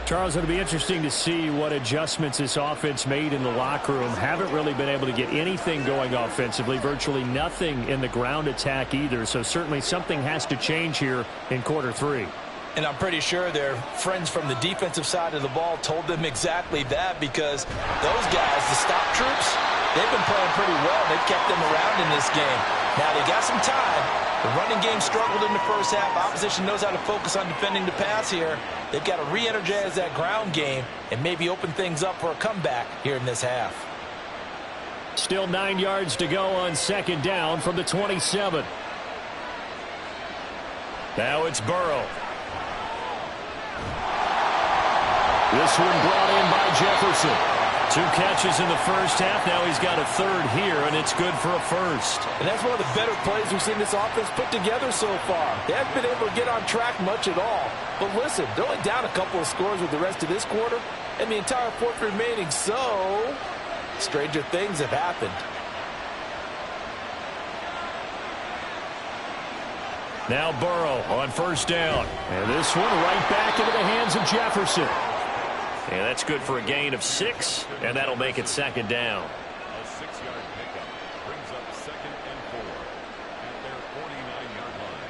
Charles, it'll be interesting to see what adjustments this offense made in the locker room. Haven't really been able to get anything going offensively, virtually nothing in the ground attack either. So certainly something has to change here in quarter 3. And I'm pretty sure their friends from the defensive side of the ball told them exactly that, because those guys, the stop troops, they've been playing pretty well. They've kept them around in this game. Now they got some time. The running game struggled in the first half. Opposition knows how to focus on defending the pass here. They've got to re-energize that ground game and maybe open things up for a comeback here in this half. Still 9 yards to go on second down from the 27. Now it's Burrow. This one brought in by Jefferson. 2 catches in the first half. Now he's got a third here, and it's good for a first. And that's one of the better plays we've seen this offense put together so far. They haven't been able to get on track much at all. But listen, they're only down a couple of scores with the rest of this quarter, and the entire fourth remaining. So, stranger things have happened. Now Burrow on first down. And this one right back into the hands of Jefferson. And that's good for a gain of 6, and that'll make it second down. A 6-yard pickup brings up 2nd and 4 at their 49-yard line.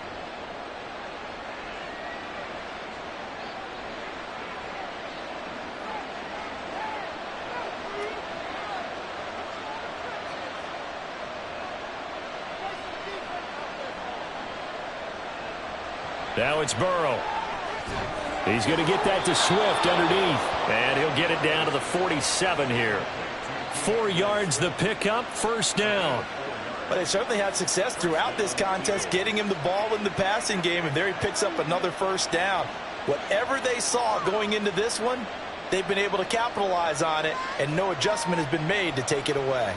Now it's Burrow. He's going to get that to Swift underneath. And he'll get it down to the 47 here. 4 yards the pickup, first down. But they certainly had success throughout this contest getting him the ball in the passing game, and there he picks up another first down. Whatever they saw going into this one, they've been able to capitalize on it, and no adjustment has been made to take it away.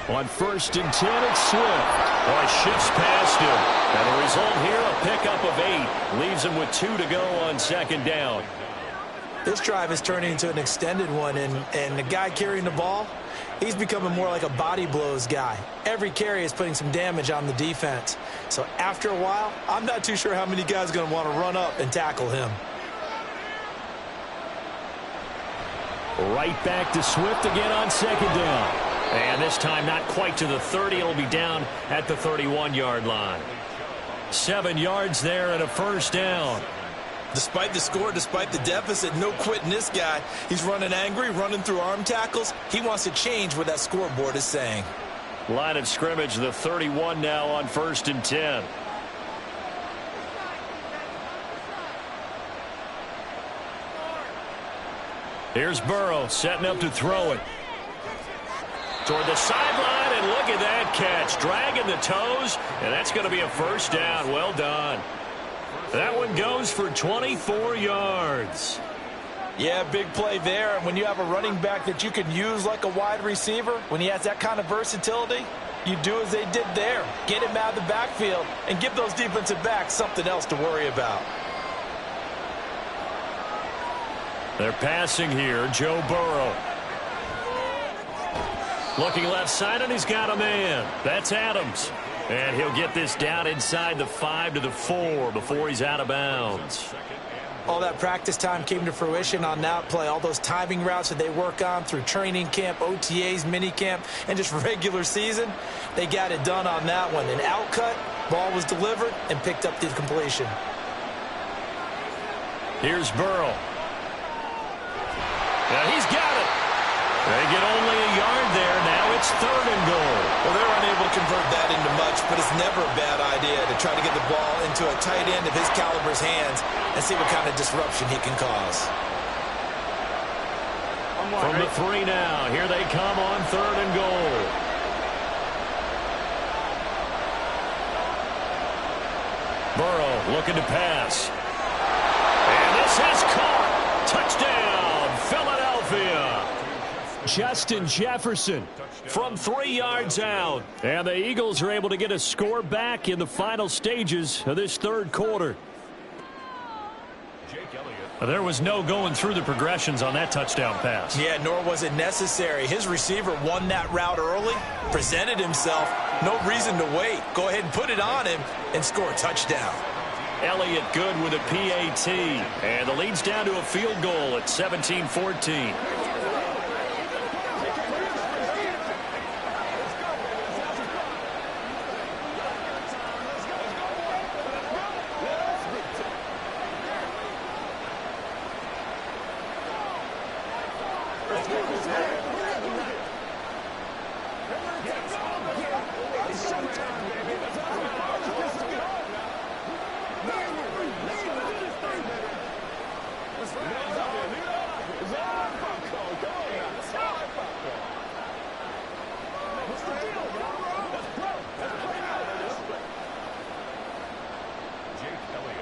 On 1st and 10, it's Swift. Boy, shifts past him. And the result here, a pickup of 8. Leaves him with 2 to go on second down. This drive is turning into an extended one, and the guy carrying the ball, he's becoming more like a body blows guy. Every carry is putting some damage on the defense. So after a while, I'm not too sure how many guys are going to want to run up and tackle him. Right back to Swift again on second down. And this time not quite to the 30. It'll be down at the 31-yard line. 7 yards there and a first down. Despite the score, despite the deficit, no quitting this guy. He's running angry, running through arm tackles. He wants to change what that scoreboard is saying. Line of scrimmage, the 31 now on 1st and 10. Here's Burrow setting up to throw it. Toward the sideline, and look at that catch. Dragging the toes, and that's going to be a first down. Well done. That one goes for 24 yards. Yeah, big play there. And when you have a running back that you can use like a wide receiver, when he has that kind of versatility, you do as they did there. Get him out of the backfield and give those defensive backs something else to worry about. They're passing here, Joe Burrow. Looking left side, and he's got a man. That's Adams. And he'll get this down inside the 5 to the 4 before he's out of bounds. all that practice time came to fruition on that play. All those timing routes that they work on through training camp, OTAs, minicamp, and just regular season, they got it done on that one. An outcut, ball was delivered, and picked up the completion. Here's Burrow. Now he's got it. They get only a yard there. Now it's 3rd and goal. Well, they're unable to convert that into much, but it's never a bad idea to try to get the ball into a tight end of his caliber's hands and see what kind of disruption he can cause. From the 3 now. Here they come on 3rd and goal. Burrow looking to pass. And this is caught. Touchdown, Philadelphia. Justin Jefferson from 3 yards out. And the Eagles are able to get a score back in the final stages of this 3rd quarter. There was no going through the progressions on that touchdown pass. Yeah, nor was it necessary. His receiver won that route early, presented himself. No reason to wait. Go ahead and put it on him and score a touchdown. Elliott good with a PAT. And the lead's down to a field goal at 17-14.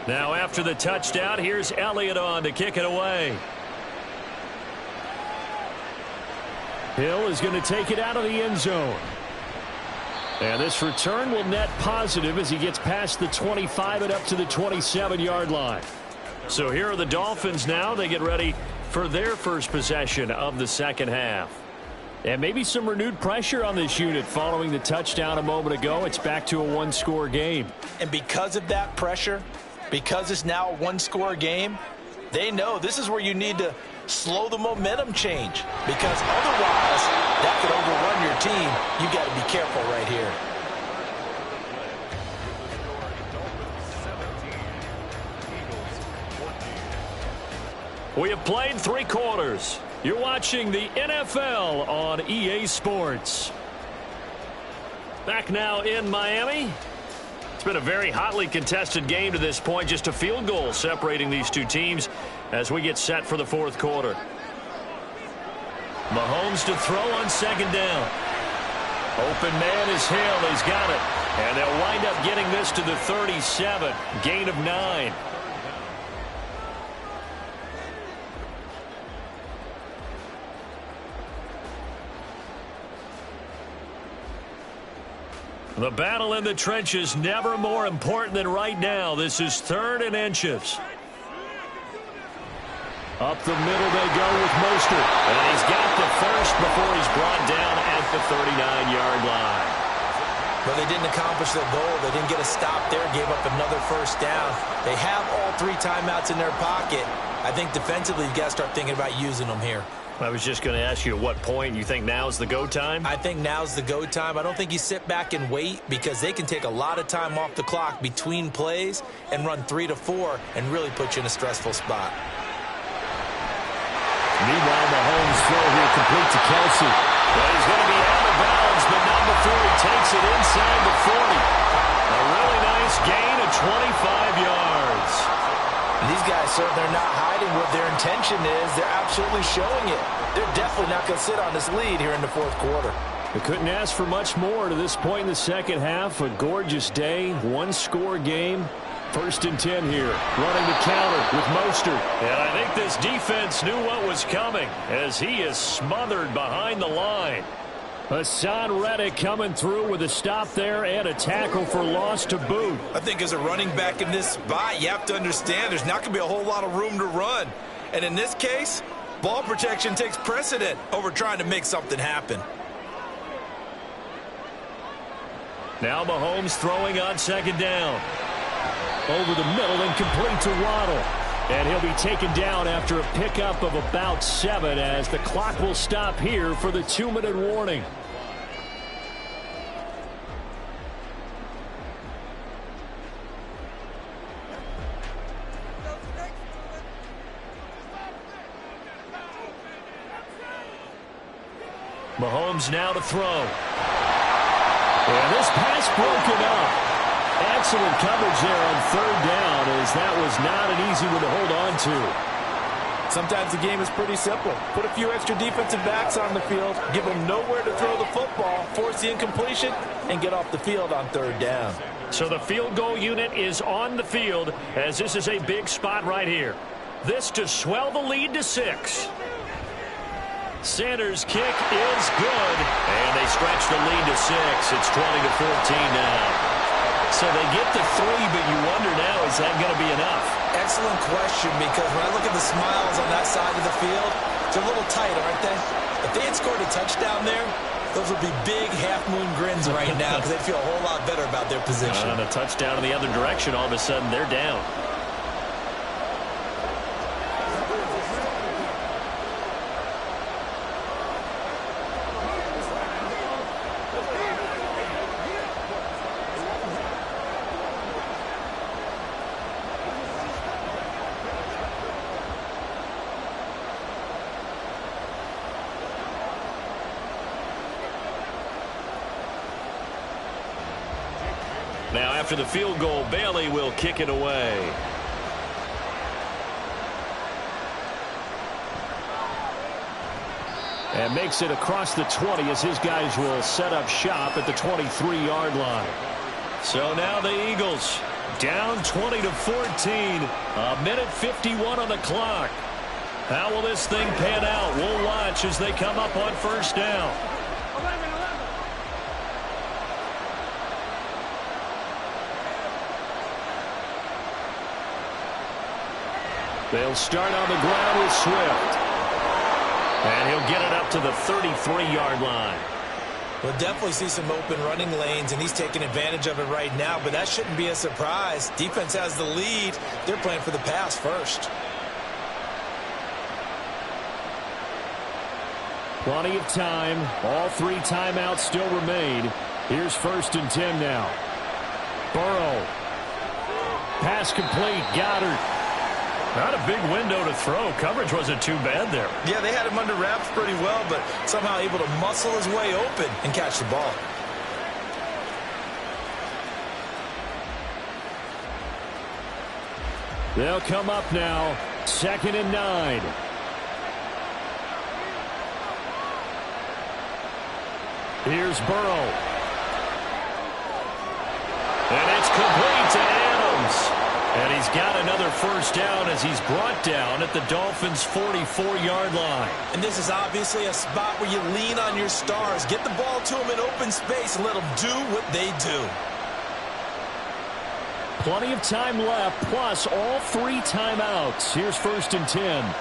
Now after the touchdown, here's Elliott on to kick it away. Hill is going to take it out of the end zone. And this return will net positive as he gets past the 25 and up to the 27-yard line. So here are the Dolphins now. They get ready for their first possession of the second half. And maybe some renewed pressure on this unit following the touchdown a moment ago. It's back to a 1-score game. And because of that pressure, because it's now a 1-score game, they know this is where you need to slow the momentum change, because otherwise that could overrun your team. You got to be careful right here. We have played 3 quarters. You're watching the NFL on EA Sports. Back now in Miami. It's been a very hotly contested game to this point. Just a field goal separating these two teams as we get set for the 4th quarter. Mahomes to throw on 2nd down. Open man is Hill. He's got it. And they'll wind up getting this to the 37. Gain of 9. The battle in the trenches never more important than right now. This is 3rd and inches. Up the middle they go with Mostert. And he's got the first before he's brought down at the 39-yard line. But they didn't accomplish their goal. They didn't get a stop there, gave up another 1st down. They have all 3 timeouts in their pocket. I think defensively you've got to start thinking about using them here. I was just going to ask you at what point you think now's the go time? I think now's the go time. I don't think you sit back and wait, because they can take a lot of time off the clock between plays and run 3 to 4 and really put you in a stressful spot. Meanwhile, Mahomes throw here complete to Kelsey. Well, he's going to be out of bounds, but not before he takes it inside the 40. A really nice gain of 25 yards. And these guys, sir, they're not hiding what their intention is. They're absolutely showing it. They're definitely not going to sit on this lead here in the 4th quarter. They couldn't ask for much more to this point in the second half. A gorgeous day, 1-score game. 1st and 10 here. Running the counter with Mostert. And I think this defense knew what was coming as he is smothered behind the line. Hassan Reddick coming through with a stop there and a tackle for loss to boot. I think as a running back in this spot, you have to understand there's not going to be a whole lot of room to run. And in this case, ball protection takes precedent over trying to make something happen. Now Mahomes throwing on 2nd down. Over the middle and complete to Waddle. And he'll be taken down after a pickup of about 7 as the clock will stop here for the 2-minute warning. Mahomes now to throw. And this pass broken up. Excellent coverage there on 3rd down, as that was not an easy one to hold on to. Sometimes the game is pretty simple. Put a few extra defensive backs on the field, give them nowhere to throw the football, force the incompletion, and get off the field on 3rd down. So the field goal unit is on the field, as this is a big spot right here. This to swell the lead to 6. Sanders' kick is good, and they stretch the lead to 6. It's 20-14 now. So they get the 3, but you wonder now, is that going to be enough? Excellent question, because when I look at the smiles on that side of the field, they're a little tight, aren't they? If they had scored a touchdown there, those would be big half-moon grins right now because they'd feel a whole lot better about their position. And a touchdown in the other direction, all of a sudden they're down. Now, after the field goal, Bailey will kick it away. And makes it across the 20 as his guys will set up shop at the 23-yard line. So now the Eagles down 20-14. A minute 51 on the clock. How will this thing pan out? We'll watch as they come up on 1st down. They'll start on the ground with Swift. And he'll get it up to the 33-yard line. We'll definitely see some open running lanes, and he's taking advantage of it right now, but that shouldn't be a surprise. Defense has the lead. They're playing for the pass first. Plenty of time. All 3 timeouts still remain. Here's 1st and 10 now. Burrow. Pass complete. Goddard. Not a big window to throw. Coverage wasn't too bad there. Yeah, they had him under wraps pretty well, but somehow able to muscle his way open and catch the ball. They'll come up now. 2nd and 9. Here's Burrow. And it's complete to Adams. And he's got another 1st down as he's brought down at the Dolphins' 44-yard line. And this is obviously a spot where you lean on your stars. Get the ball to them in open space and let them do what they do. Plenty of time left, plus all 3 timeouts. Here's 1st and 10.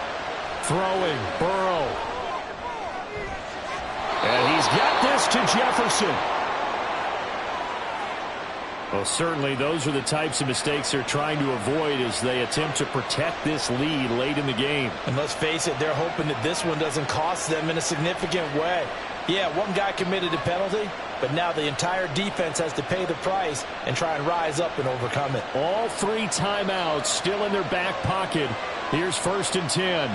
Throwing, Burrow. And he's got this to Jefferson. Well, certainly those are the types of mistakes they're trying to avoid as they attempt to protect this lead late in the game. And let's face it, they're hoping that this one doesn't cost them in a significant way. Yeah, one guy committed a penalty, but now the entire defense has to pay the price and try and rise up and overcome it. All 3 timeouts still in their back pocket. Here's 1st and 10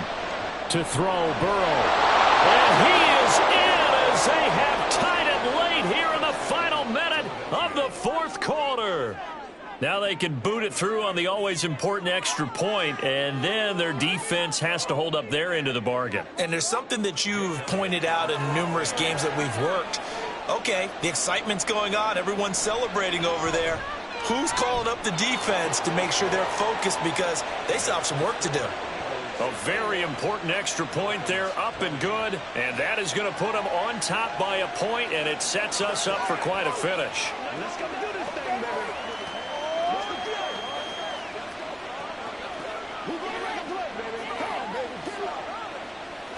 to throw Burrow. And he is in as they have tied it late here in the final minute of the 4th quarter. Now they can boot it through on the always important extra point, and then their defense has to hold up their end of the bargain. And there's something that you've pointed out in numerous games that we've worked. Okay, the excitement's going on. Everyone's celebrating over there. Who's calling up the defense to make sure they're focused because they still have some work to do? A very important extra point there, up and good, and that is going to put them on top by a point, and it sets us up for quite a finish. Let's go do this thing, baby. Who's going to make a play, baby? Come on, baby. Get up.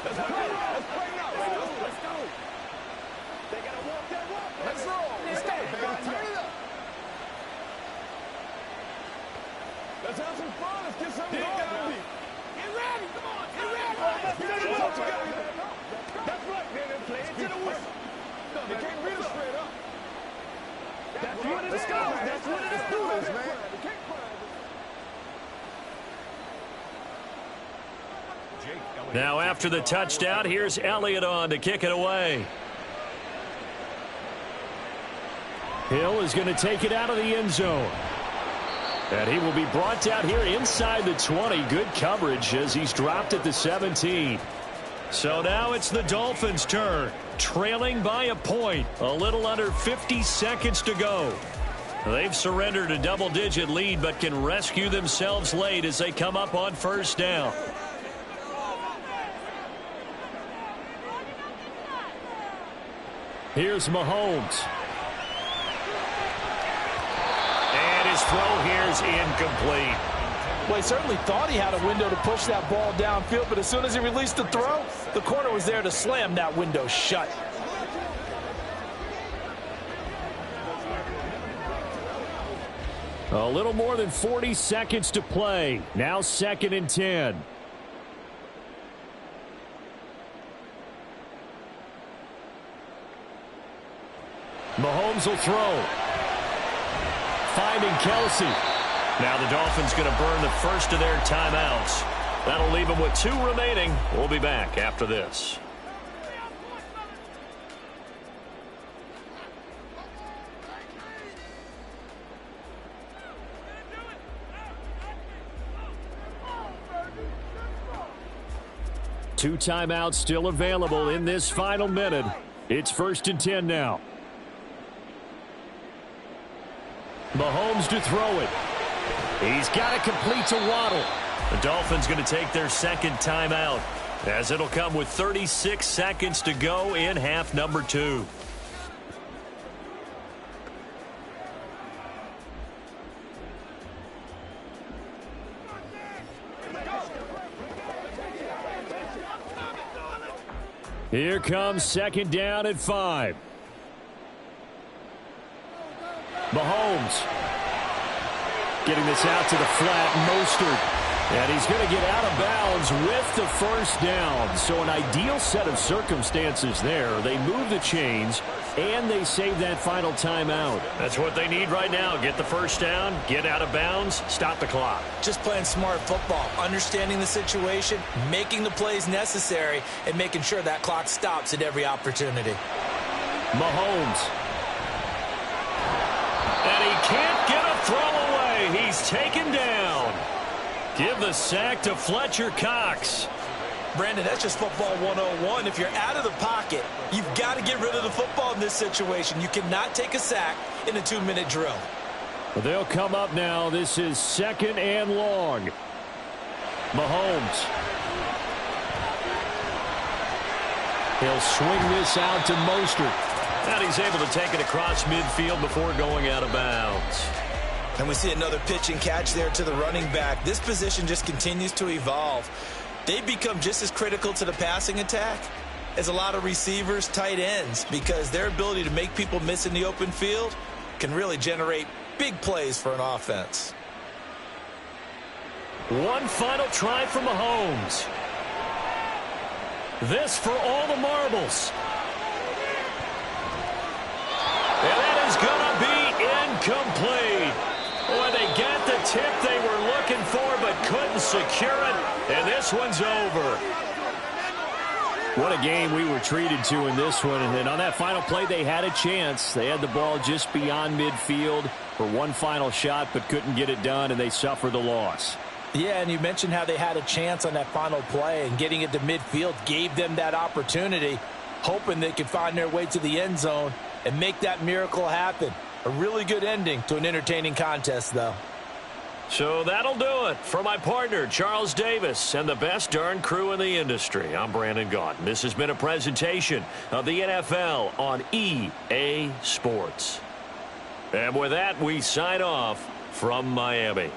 Let's play. Let's play now, baby. Let's go. They got to walk that walk. Let's roll. Let's go, baby. Turn it up. Let's have some fun. Let's get something going. Let's go. Let's do this, man. Now after the touchdown, here's Elliott on to kick it away. Hill is going to take it out of the end zone. And he will be brought down here inside the 20. Good coverage as he's dropped at the 17. So now it's the Dolphins' turn, trailing by a point. A little under 50 seconds to go. They've surrendered a double-digit lead but can rescue themselves late as they come up on first down. Here's Mahomes. And his throw here is incomplete. Well, he certainly thought he had a window to push that ball downfield, but as soon as he released the throw, the corner was there to slam that window shut. A little more than 40 seconds to play. Now 2nd and 10. Mahomes will throw. Finding Kelsey. Now the Dolphins going to burn the first of their timeouts. That'll leave them with 2 remaining. We'll be back after this. Two timeouts still available in this final minute. It's 1st and 10 now. Mahomes to throw it. He's got it complete to Waddle. The Dolphins going to take their 2nd timeout as it'll come with 36 seconds to go in half number 2. Here comes 2nd down at 5. Mahomes getting this out to the flat. Mostert. And he's going to get out of bounds with the first down. So an ideal set of circumstances there. They move the chains, and they save that final timeout. That's what they need right now. Get the first down, get out of bounds, stop the clock. Just playing smart football, understanding the situation, making the plays necessary, and making sure that clock stops at every opportunity. Mahomes. And he can't get a throw away. He's taken down. Give the sack to Fletcher Cox. Brandon, that's just football 101. If you're out of the pocket, you've got to get rid of the football in this situation. You cannot take a sack in a 2-minute drill. They'll come up now. This is 2nd and long. Mahomes. He'll swing this out to Mostert. And he's able to take it across midfield before going out of bounds. And we see another pitch and catch there to the running back. This position just continues to evolve. They become just as critical to the passing attack as a lot of receivers, tight ends, because their ability to make people miss in the open field can really generate big plays for an offense. One final try for Mahomes. This for all the marbles. And that is going to be incomplete. Boy, they got the tip they were looking for but couldn't secure it, and this one's over. What a game we were treated to in this one. And on that final play, they had a chance. They had the ball just beyond midfield for one final shot but couldn't get it done, and they suffered the loss. Yeah, and you mentioned how they had a chance on that final play, and getting it to midfield gave them that opportunity, hoping they could find their way to the end zone and make that miracle happen. A really good ending to an entertaining contest, though. So that'll do it. For my partner, Charles Davis, and the best darn crew in the industry, I'm Brandon Gaudin. This has been a presentation of the NFL on EA Sports. And with that, we sign off from Miami.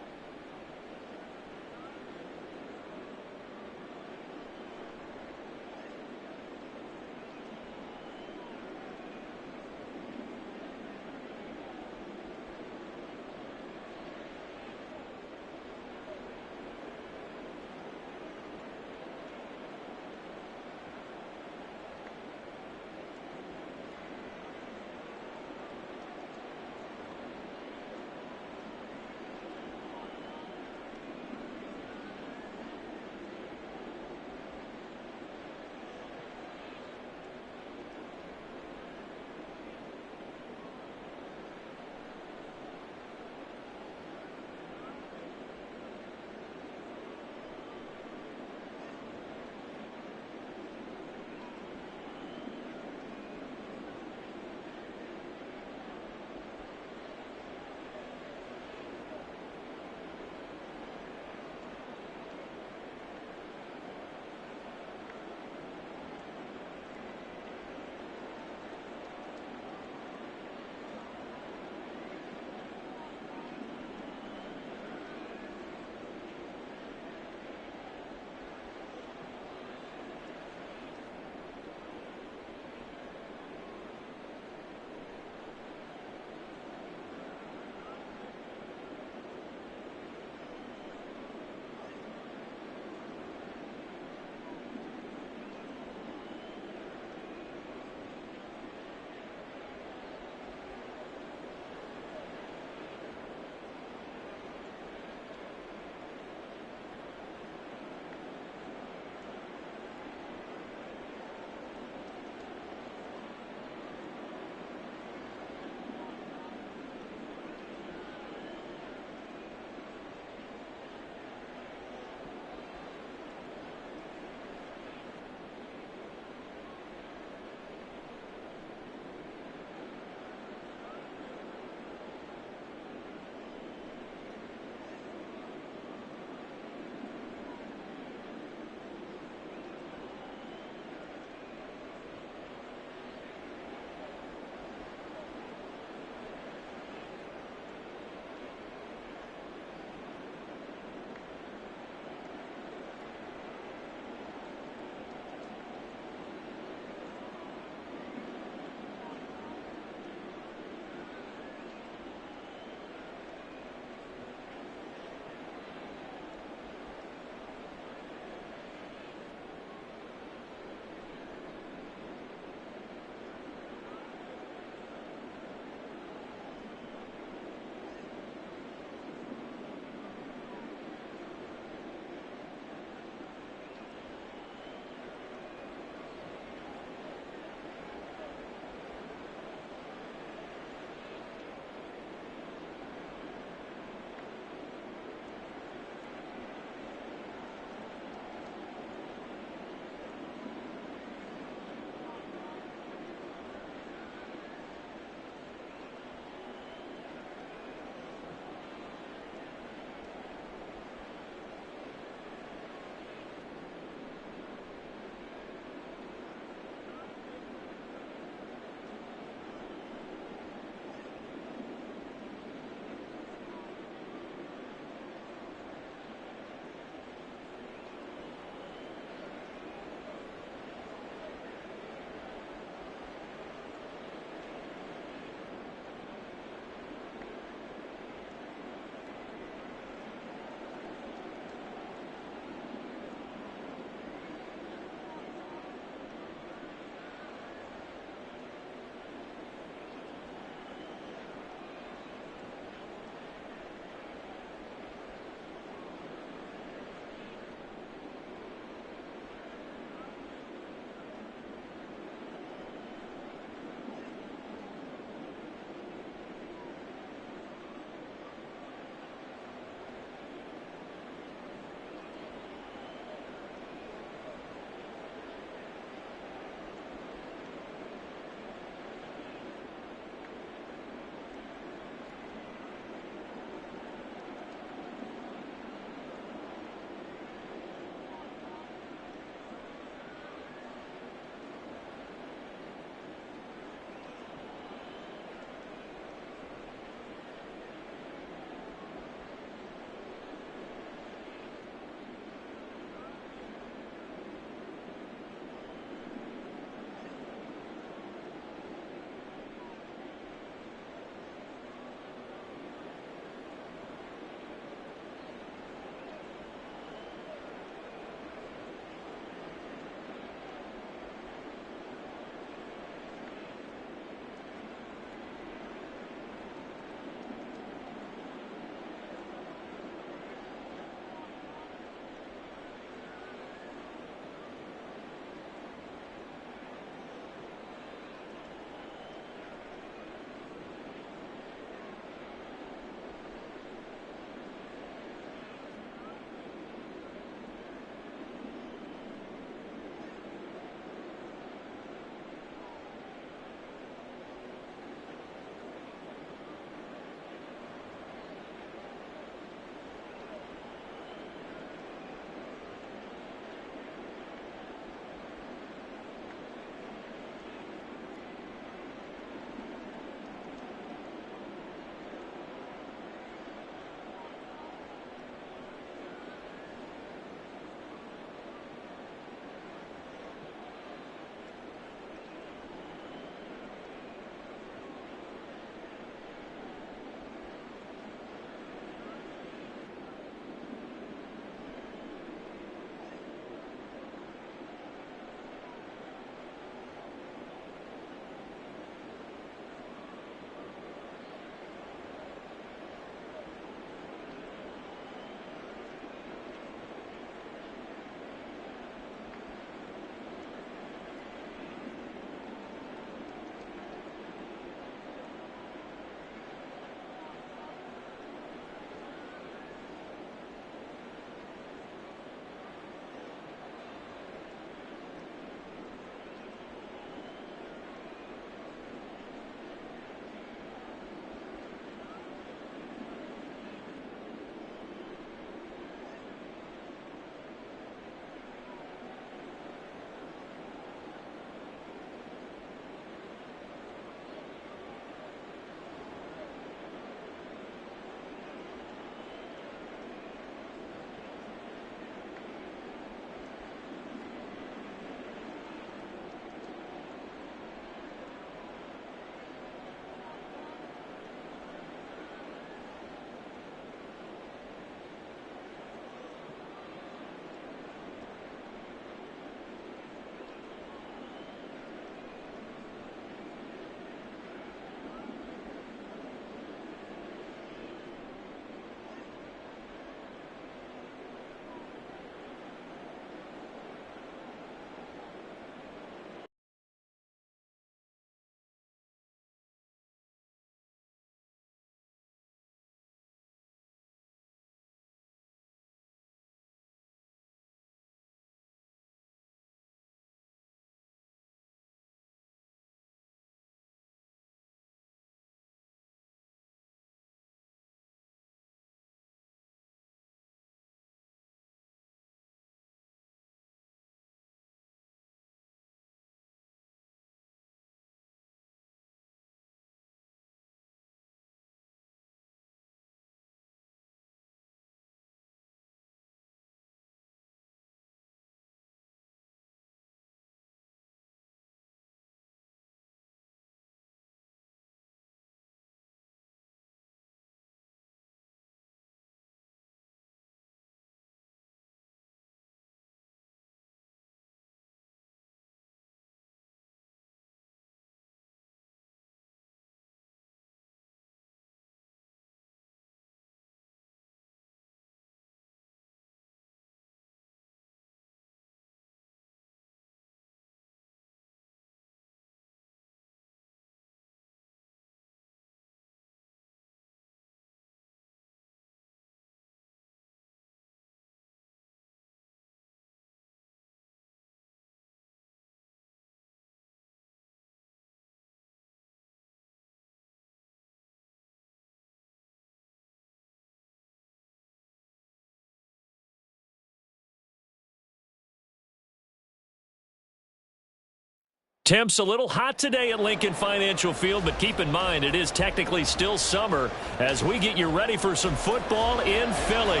Temps a little hot today at Lincoln Financial Field, but keep in mind it is technically still summer as we get you ready for some football in Philly.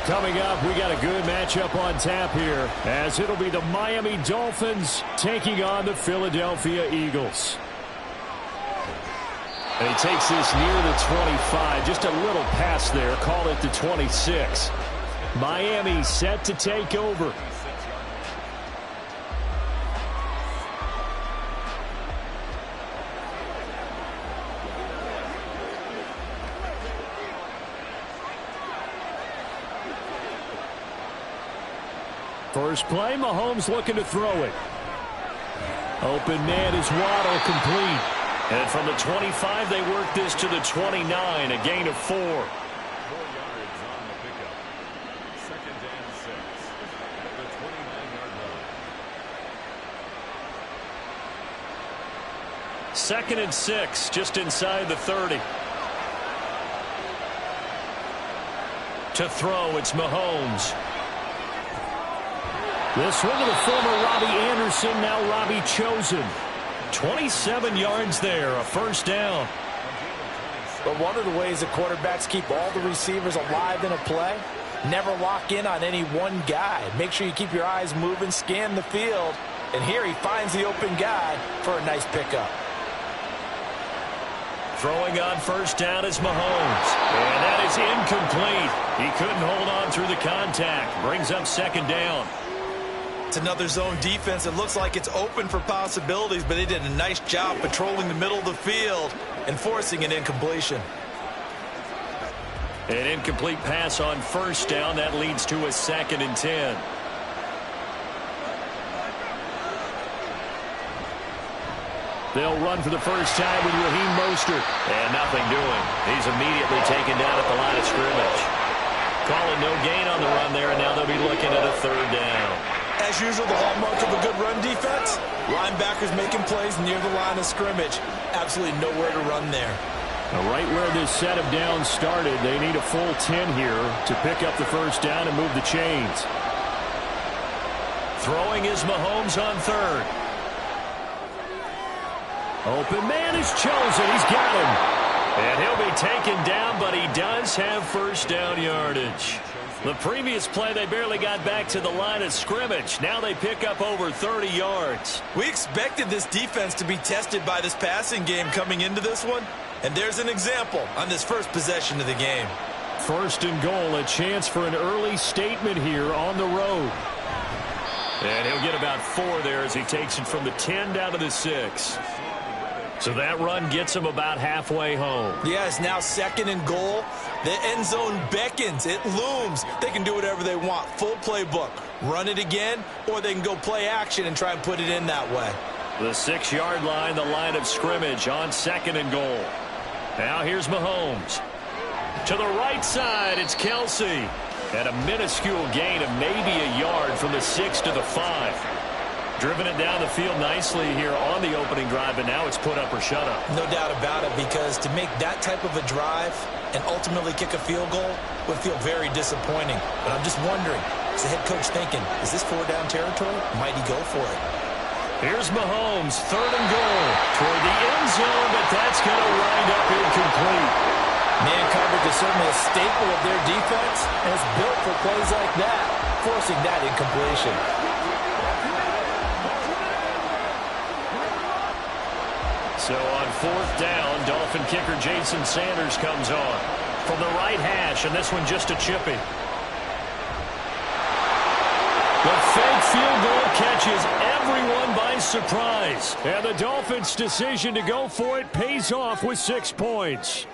Coming up, we got a good matchup on tap here as it'll be the Miami Dolphins taking on the Philadelphia Eagles. And he takes this near the 25, just a little past there, call it the 26. Miami set to take over. First play, Mahomes looking to throw it. Open man is Waddle, complete. And from the 25, they work this to the 29, a gain of 4. 4 yards on the pickup. 2nd and 6 at the 29-yard line. 2nd and 6, just inside the 30. To throw, it's Mahomes. This one to the former Robbie Anderson, now Robbie Chosen. 27 yards there, a first down. But one of the ways that quarterbacks keep all the receivers alive in a play, never lock in on any one guy. Make sure you keep your eyes moving, scan the field. And here he finds the open guy for a nice pickup. Throwing on first down is Mahomes. And that is incomplete. He couldn't hold on through the contact. Brings up 2nd down. It's another zone defense. It looks like it's open for possibilities, but they did a nice job patrolling the middle of the field and forcing an incompletion. An incomplete pass on first down. That leads to a 2nd and 10. They'll run for the first time with Raheem Mostert. And nothing doing. He's immediately taken down at the line of scrimmage. Call it no gain on the run there, and now they'll be looking at a 3rd down. As usual, the hallmark of a good run defense, linebackers making plays near the line of scrimmage. Absolutely nowhere to run there. Now, right where this set of downs started, they need a full 10 here to pick up the first down and move the chains. Throwing is Mahomes on 3rd. Open man is Chosen. He's got him. And he'll be taken down, but he does have first down yardage. The previous play, they barely got back to the line of scrimmage. Now they pick up over 30 yards. We expected this defense to be tested by this passing game coming into this one. And there's an example on this first possession of the game. 1st and goal, a chance for an early statement here on the road. And he'll get about 4 there as he takes it from the 10 down to the 6. So that run gets him about halfway home. Yeah, it's now 2nd and goal. The end zone beckons. It looms. They can do whatever they want. Full playbook. Run it again, or they can go play action and try and put it in that way. The 6-yard line, the line of scrimmage on 2nd and goal. Now here's Mahomes. To the right side, it's Kelsey. And a minuscule gain of maybe a yard from the 6 to the 5. Driven it down the field nicely here on the opening drive, and now it's put up or shut up. No doubt about it, because to make that type of a drive and ultimately kick a field goal would feel very disappointing. But I'm just wondering, is the head coach thinking, is this 4-down territory? Might he go for it? Here's Mahomes, 3rd and goal toward the end zone, but that's going to wind up incomplete. Man coverage is certainly a staple of their defense, and it's built for plays like that, forcing that incompletion. So on 4th down, Dolphin kicker Jason Sanders comes on from the right hash, and this one just a chippy. The fake field goal catches everyone by surprise. And the Dolphins' decision to go for it pays off with 6 points.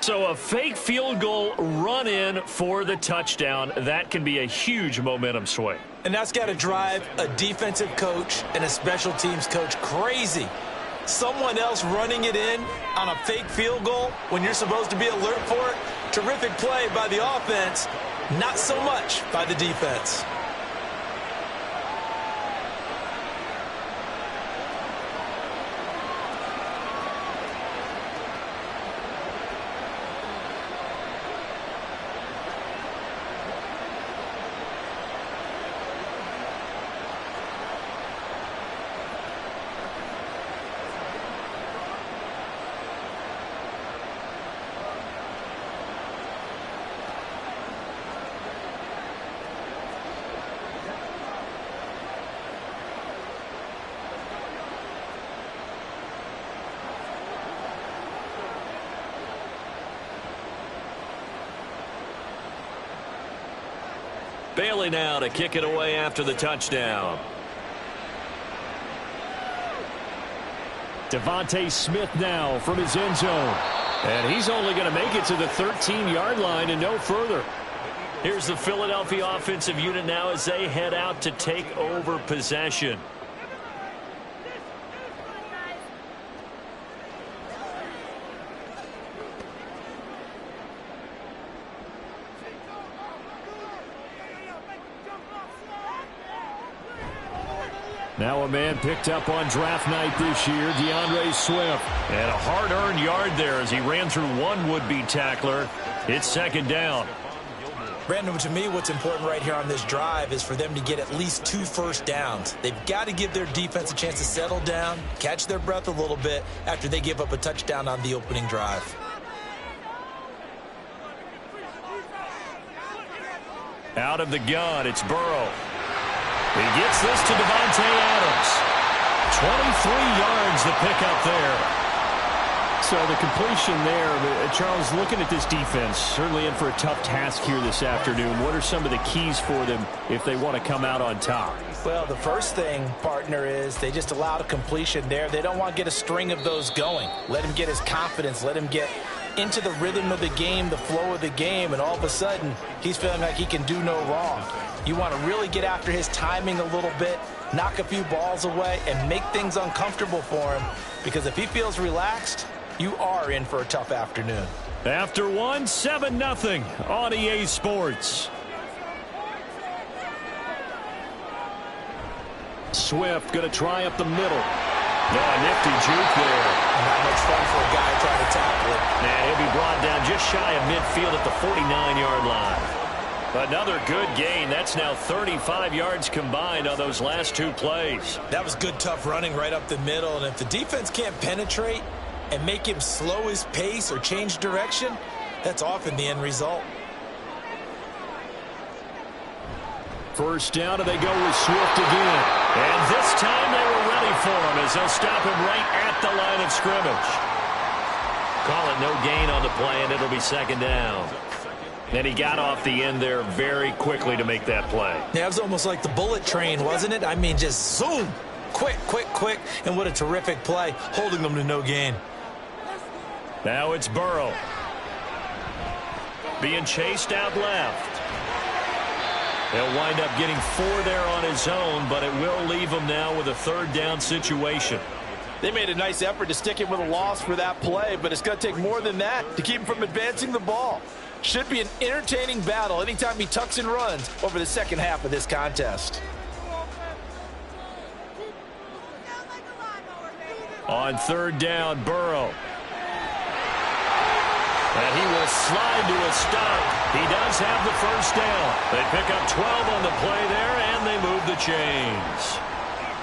So a fake field goal run in for the touchdown. That can be a huge momentum swing. And that's got to drive a defensive coach and a special teams coach crazy. Someone else running it in on a fake field goal when you're supposed to be alert for it. Terrific play by the offense, not so much by the defense. Bailey now to kick it away after the touchdown. Devontae Smith now from his end zone. And he's only going to make it to the 13-yard line and no further. Here's the Philadelphia offensive unit now as they head out to take over possession. Now a man picked up on draft night this year, DeAndre Swift. And a hard-earned yard there as he ran through one would-be tackler. It's second down. Brandon, to me, what's important right here on this drive is for them to get at least 2 first downs. They've got to give their defense a chance to settle down, catch their breath a little bit after they give up a touchdown on the opening drive. Out of the gun, it's Burrow. He gets this to Davante Adams. 23 yards the pickup there. So the completion there, Charles, looking at this defense, certainly in for a tough task here this afternoon. What are some of the keys for them if they want to come out on top? Well, the first thing, partner, is they just allowed a completion there. They don't want to get a string of those going. Let him get his confidence. Let him get into the rhythm of the game, the flow of the game, and all of a sudden, he's feeling like he can do no wrong. You want to really get after his timing a little bit, knock a few balls away, and make things uncomfortable for him, because if he feels relaxed, you are in for a tough afternoon. After one, 7-0 on EA Sports. Swift going to try up the middle. Yeah, nifty juke there. Not much fun for a guy trying to tackle it. And he'll be brought down just shy of midfield at the 49-yard line. Another good gain. That's now 35 yards combined on those last 2 plays. That was good, tough running right up the middle. And if the defense can't penetrate and make him slow his pace or change direction, that's often the end result. First down, and they go with Swift again. And this time they were ready for him as they'll stop him right at the line of scrimmage. Call it no gain on the play, and it'll be second down. And he got off the end there very quickly to make that play. Yeah, it was almost like the bullet train, wasn't it? I mean, just zoom. Quick, quick, quick. And what a terrific play, holding them to no gain. Now it's Burrow. Being chased out left. He'll wind up getting 4 there on his own, but it will leave him now with a third down situation. They made a nice effort to stick him with a loss for that play, but it's going to take more than that to keep him from advancing the ball. Should be an entertaining battle anytime he tucks and runs over the second half of this contest. On third down, Burrow. And he will slide to a stop. He does have the first down. They pick up 12 on the play there, and they move the chains.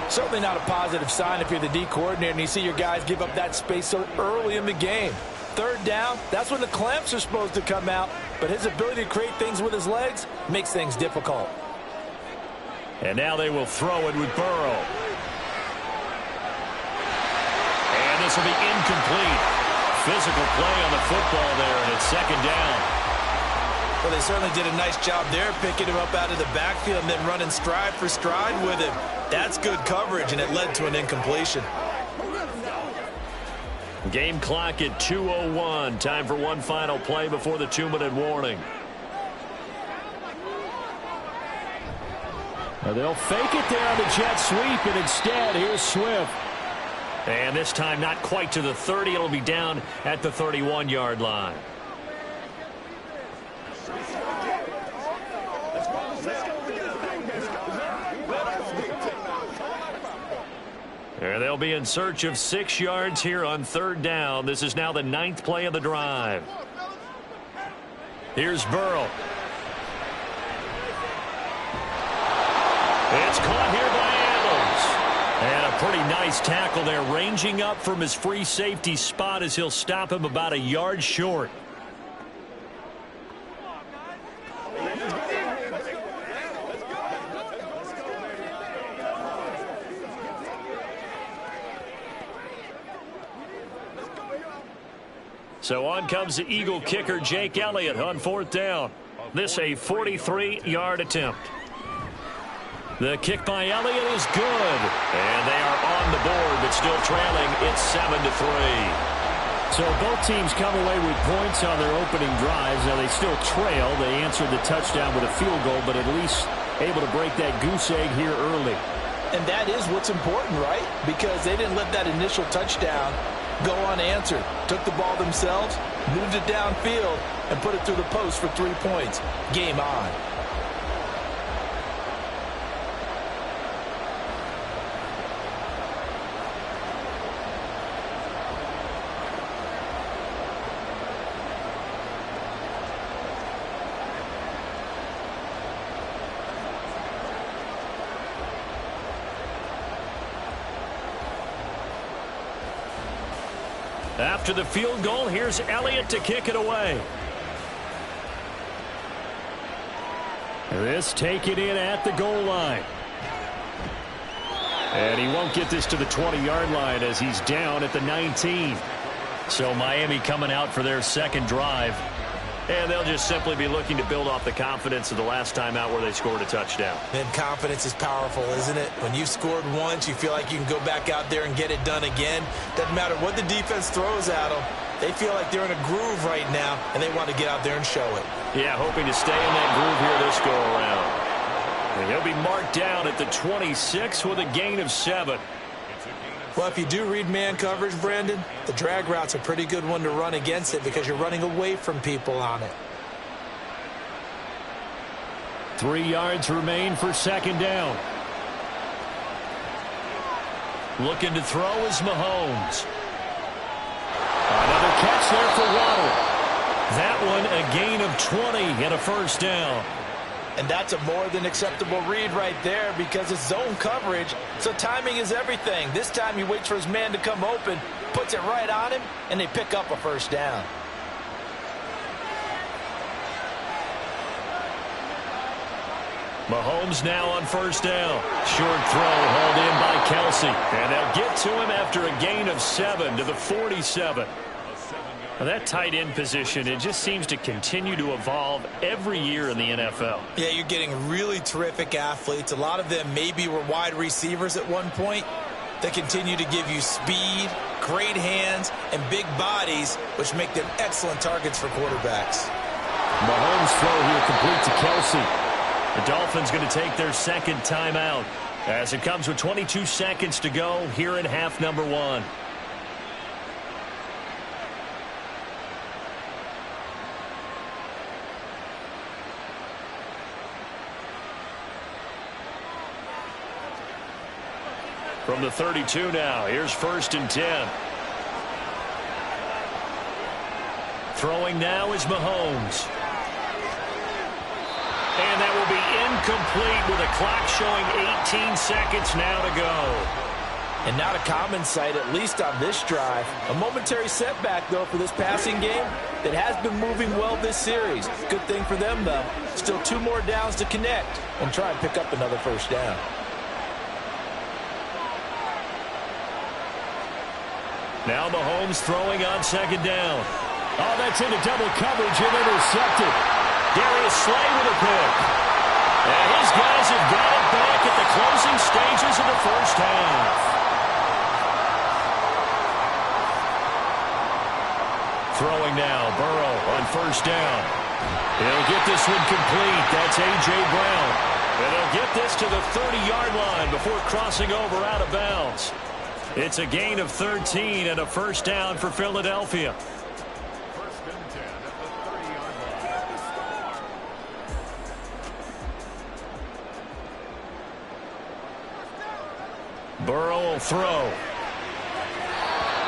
Certainly not a positive sign if you're the D coordinator and you see your guys give up that space so early in the game. Third down, that's when the clamps are supposed to come out, but his ability to create things with his legs makes things difficult. And now they will throw it with Burrow. And this will be incomplete. Physical play on the football there, and it's second down. Well, they certainly did a nice job there, picking him up out of the backfield and then running stride for stride with him. That's good coverage, and it led to an incompletion. Game clock at 2:01. Time for one final play before the 2-minute warning. They'll fake it there on the jet sweep, and instead, here's Swift. And this time not quite to the 30. It'll be down at the 31-yard line. And they'll be in search of 6 yards here on third down. This is now the 9th play of the drive. Here's Burrow. It's caught here by Adams. And a pretty nice tackle there, ranging up from his free safety spot as he'll stop him about a yard short. So on comes the Eagle kicker, Jake Elliott, on fourth down. This a 43-yard attempt. The kick by Elliott is good. And they are on the board, but still trailing. It's 7-3. So both teams come away with points on their opening drives. Now they still trail. They answered the touchdown with a field goal, but at least able to break that goose egg here early. And that is what's important, right? Because they didn't let that initial touchdown go unanswered. Took the ball themselves, moved it downfield, and put it through the post for 3 points. Game on. After the field goal, here's Elliott to kick it away. This taken in at the goal line. And he won't get this to the 20-yard line as he's down at the 19. So Miami coming out for their second drive. And they'll just simply be looking to build off the confidence of the last time out where they scored a touchdown. And confidence is powerful, isn't it? When you've scored once, you feel like you can go back out there and get it done again. Doesn't matter what the defense throws at them. They feel like they're in a groove right now, and they want to get out there and show it. Yeah, hoping to stay in that groove here this go-around. And he'll be marked down at the 26 with a gain of 7. Well, if you do read man coverage, Brandon, the drag route's a pretty good one to run against it because you're running away from people on it. 3 yards remain for second down. Looking to throw is Mahomes. Another catch there for Waddle. That one a gain of 20 and a first down. And that's a more than acceptable read right there because it's zone coverage, so timing is everything. This time he waits for his man to come open, puts it right on him, and they pick up a first down. Mahomes now on first down. Short throw hauled in by Kelsey. And they'll get to him after a gain of 7 to the 47. Now that tight end position, it just seems to continue to evolve every year in the NFL. Yeah, you're getting really terrific athletes. A lot of them maybe were wide receivers at one point. They continue to give you speed, great hands, and big bodies, which make them excellent targets for quarterbacks. Mahomes' throw here complete to Kelsey. The Dolphins going to take their second timeout as it comes with 22 seconds to go here in half number 1. From the 32 now, here's 1st and 10. Throwing now is Mahomes. And that will be incomplete with a clock showing 18 seconds now to go. And not a common sight, at least on this drive. A momentary setback, though, for this passing game that has been moving well this series. Good thing for them, though. Still 2 more downs to connect and try and pick up another first down. Now Mahomes throwing on second down. Oh, that's into double coverage and intercepted. Darius Slay with a pick. And his guys have got it back at the closing stages of the first half. Throwing now, Burrow on first down. He'll get this one complete. That's A.J. Brown. And he'll get this to the 30-yard line before crossing over out of bounds. It's a gain of 13 and a first down for Philadelphia. First and 10 at the 30-yard line. Burrow will throw.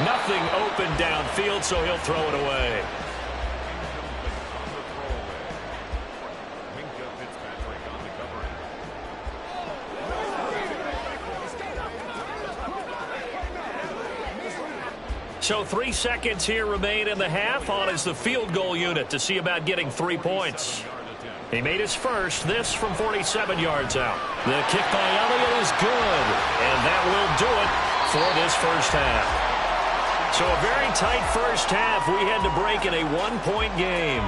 Nothing open downfield, so he'll throw it away. So 3 seconds here remain in the half. On is the field goal unit to see about getting 3 points. He made his first, this from 47 yards out. The kick by Elliott is good, and that will do it for this first half. So a very tight first half. We had to break in a 1-point game.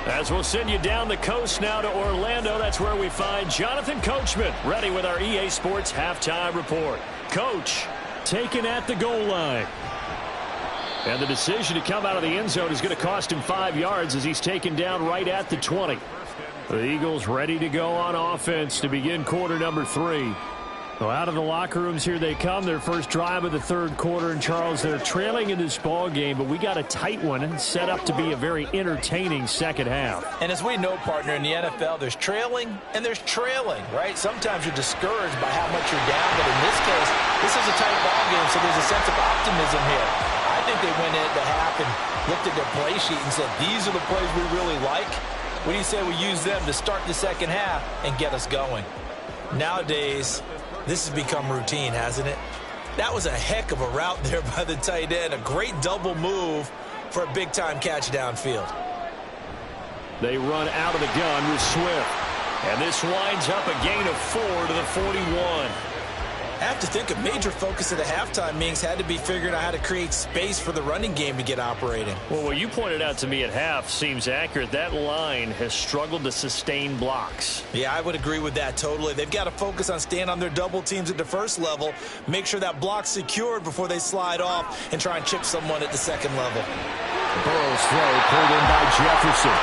As we'll send you down the coast now to Orlando, that's where we find Jonathan Coachman, ready with our EA Sports Halftime Report. Coach, taken at the goal line. And the decision to come out of the end zone is going to cost him 5 yards as he's taken down right at the 20. The Eagles ready to go on offense to begin quarter number 3. So out of the locker rooms here they come, their first drive of the third quarter. And, Charles, they're trailing in this ball game, but we got a tight one and set up to be a very entertaining second half. And as we know, partner, in the NFL, there's trailing and there's trailing, right? Sometimes you're discouraged by how much you're down, but in this case, this is a tight ball game, so there's a sense of optimism here. I think they went into half and looked at their play sheet and said, these are the plays we really like. What do you say we use them to start the second half and get us going? Nowadays, this has become routine, hasn't it? That was a heck of a route there by the tight end. A great double move for a big-time catch downfield. They run out of the gun with Swift. And this winds up a gain of 4 to the 41. I have to think a major focus of the halftime meetings had to be figuring out how to create space for the running game to get operating. Well, what you pointed out to me at half seems accurate. That line has struggled to sustain blocks. Yeah, I would agree with that totally. They've got to focus on staying on their double teams at the first level, make sure that block's secured before they slide off and try and chip someone at the second level. Burrow's throw pulled in by Jefferson.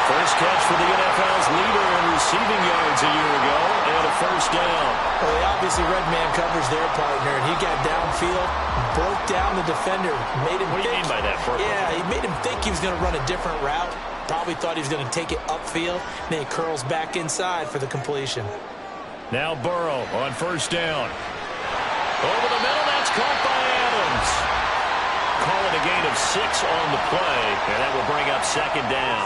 First catch for the NFL's leader in receiving yards a year ago, and a first down. Well, they obviously read man coverage their partner, and he got downfield, broke down the defender, made him What do you mean by that, Burrow? Yeah, he made him think he was going to run a different route. Probably thought he was going to take it upfield. Then he curls back inside for the completion. Now Burrow on first down. Over the middle, that's caught by Adams. Calling a gain of 6 on the play, and that will bring up second down.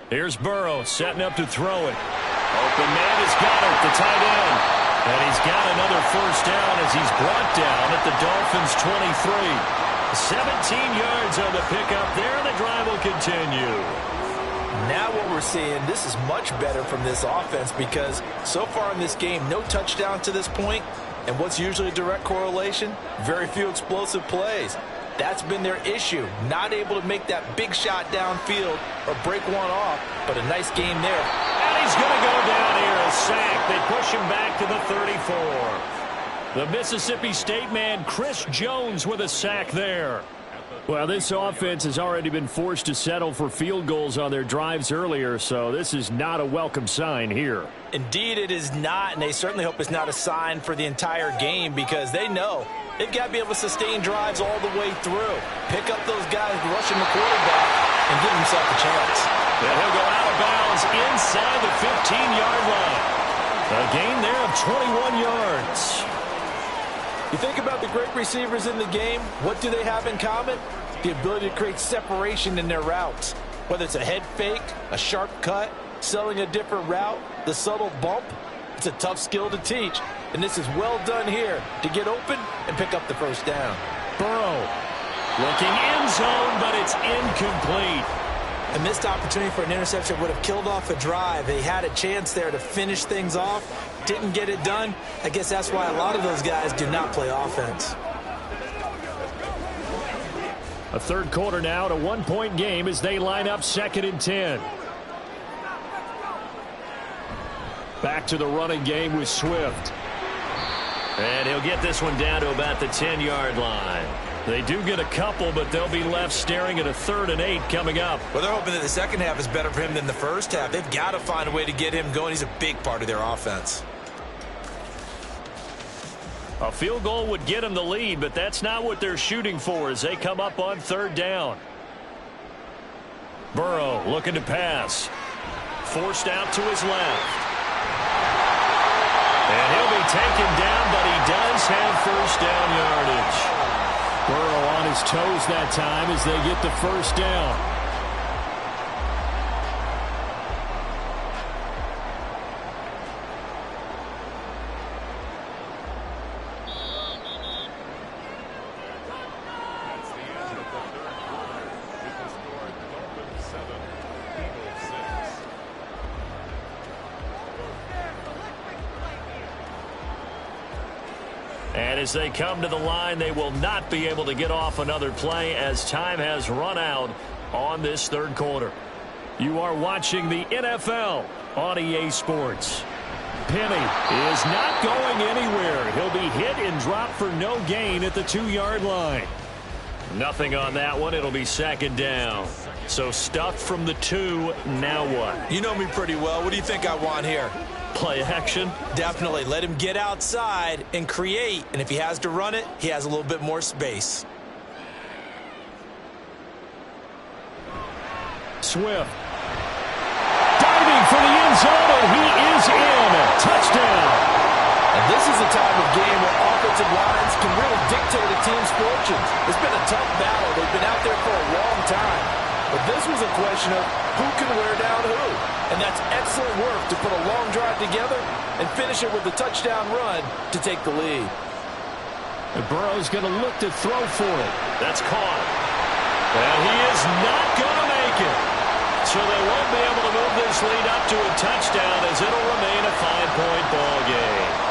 Here's Burrow setting up to throw it. Open man has got it, the tight end. And he's got another first down as he's brought down at the Dolphins' 23. 17 yards on the pickup there, and the drive will continue. Now what we're seeing, this is much better from this offense because so far in this game, no touchdown to this point. And what's usually a direct correlation? Very few explosive plays. That's been their issue, not able to make that big shot downfield or break one off, but a nice game there. And he's going to go down here, a sack. They push him back to the 34. The Mississippi State man, Chris Jones, with a sack there. Well, this offense has already been forced to settle for field goals on their drives earlier, so this is not a welcome sign here. Indeed, it is not, and they certainly hope it's not a sign for the entire game because they know they've got to be able to sustain drives all the way through. Pick up those guys rushing the quarterback and give himself a chance. And he'll go out of bounds inside the 15-yard line. A gain there of 21 yards. You think about the great receivers in the game, what do they have in common? The ability to create separation in their routes. Whether it's a head fake, a sharp cut, selling a different route, the subtle bump, it's a tough skill to teach. And this is well done here to get open and pick up the first down. Burrow looking end zone, but it's incomplete. A missed opportunity for an interception would have killed off a drive. They had a chance there to finish things off. Didn't get it done. I guess that's why a lot of those guys do not play offense. A third quarter now at a one-point game as they line up 2nd and 10. Back to the running game with Swift. And he'll get this one down to about the 10-yard line. They do get a couple, but they'll be left staring at a 3rd and 8 coming up. Well, they're hoping that the second half is better for him than the first half. They've got to find a way to get him going. He's a big part of their offense. A field goal would get them the lead, but that's not what they're shooting for as they come up on 3rd down. Burrow looking to pass. Forced out to his left. And he'll be taken down, but he does have first down yardage. Burrow on his toes that time as they get the first down. That's the end of the third quarter with the score Dolphins 7, Eagles 6. And as they come to the line, they will not be able to get off another play as time has run out on this third quarter. You are watching the NFL on EA Sports. Penny is not going anywhere. He'll be hit and dropped for no gain at the 2-yard line. Nothing on that one. It'll be second down. So stuffed from the 2. Now what? You know me pretty well. What do you think I want here? Play action? Definitely. Let him get outside and create. And if he has to run it, he has a little bit more space. Swift. Diving for the end zone, and he is in. Touchdown. And this is a time of game where offensive lines can really dictate a team's fortunes. It's been a tough battle. They've been out there for a long time. But this was a question of who can wear down who. And that's excellent work to put a long drive together and finish it with a touchdown run to take the lead. And Burrow's going to look to throw for it. That's caught. And he is not going to make it. So they won't be able to move this lead up to a touchdown as it'll remain a 5-point ball game.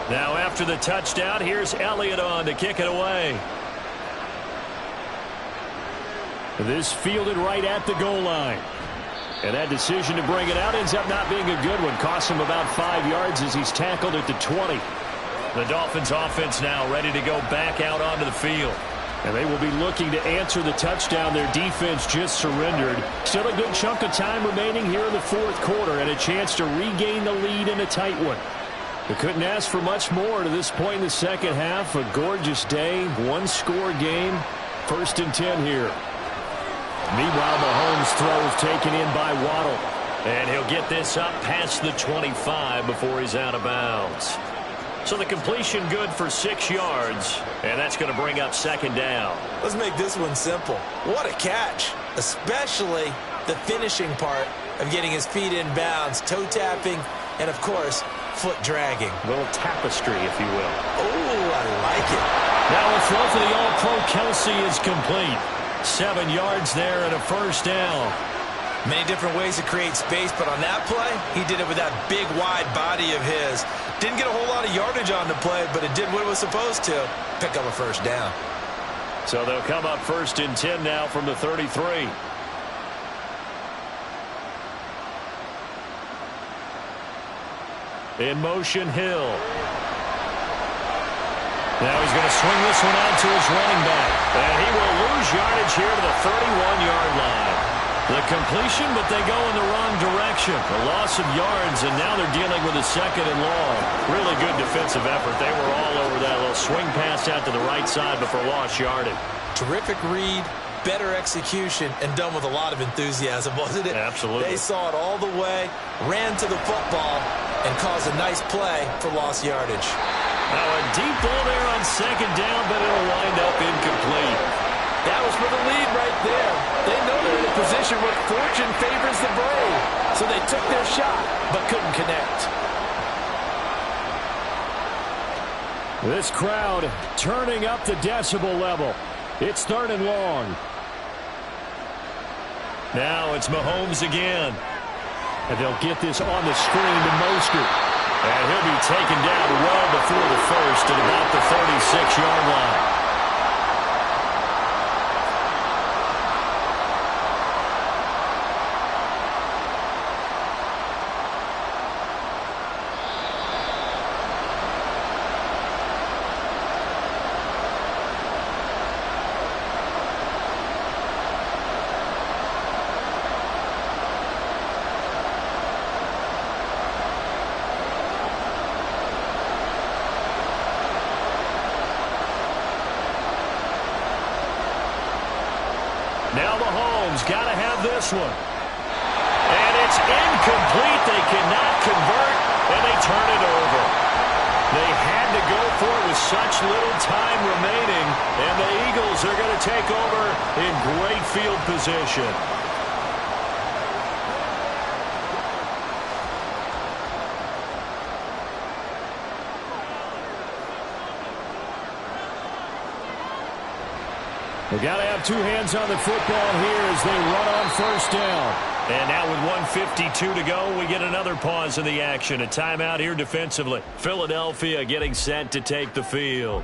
Now after the touchdown, here's Elliott on to kick it away. This fielded right at the goal line. And that decision to bring it out ends up not being a good one. Costs him about 5 yards as he's tackled at the 20. The Dolphins offense now ready to go back out onto the field. And they will be looking to answer the touchdown their defense just surrendered. Still a good chunk of time remaining here in the fourth quarter and a chance to regain the lead in a tight one. They couldn't ask for much more to this point in the second half. A gorgeous day, one-score game, 1st and 10 here. Meanwhile, Mahomes throws taken in by Waddle. And he'll get this up past the 25 before he's out of bounds. So the completion good for 6 yards, and that's going to bring up second down. Let's make this one simple. What a catch, especially the finishing part of getting his feet in bounds, toe tapping, and, of course, foot dragging. A little tapestry, if you will. Oh, I like it. Now a throw for the All-Pro Kelsey is complete. 7 yards there and a first down. Many different ways to create space, but on that play, he did it with that big, wide body of his. Didn't get a whole lot of yardage on the play, but it did what it was supposed to. Pick up a first down. So they'll come up 1st and 10 now from the 33. In motion, Hill. Now he's going to swing this one out to his running back. And he will lose yardage here to the 31-yard line. The completion, but they go in the wrong direction. A loss of yards, and now they're dealing with a 2nd and long. Really good defensive effort. They were all over that little swing pass out to the right side before lost yardage. Terrific read, better execution, and done with a lot of enthusiasm, wasn't it? Absolutely. They saw it all the way, ran to the football, and caused a nice play for lost yardage. Now a deep ball there on 2nd down, but it'll wind up incomplete. That was for the lead right there. They know they're in a position where fortune favors the brave. So they took their shot, but couldn't connect. This crowd turning up the decibel level. It's 3rd and long. Now it's Mahomes again. And they'll get this on the screen to Mostert. And he'll be taken down well before the first at about the 36-yard line. this one. And it's incomplete. They cannot convert, and they turn it over. They had to go for it with such little time remaining, and the Eagles are going to take over in great field position. We've got to have two hands on the football here as they run on first down. And now with 1:52 to go, we get another pause in the action. A timeout here defensively. Philadelphia getting set to take the field.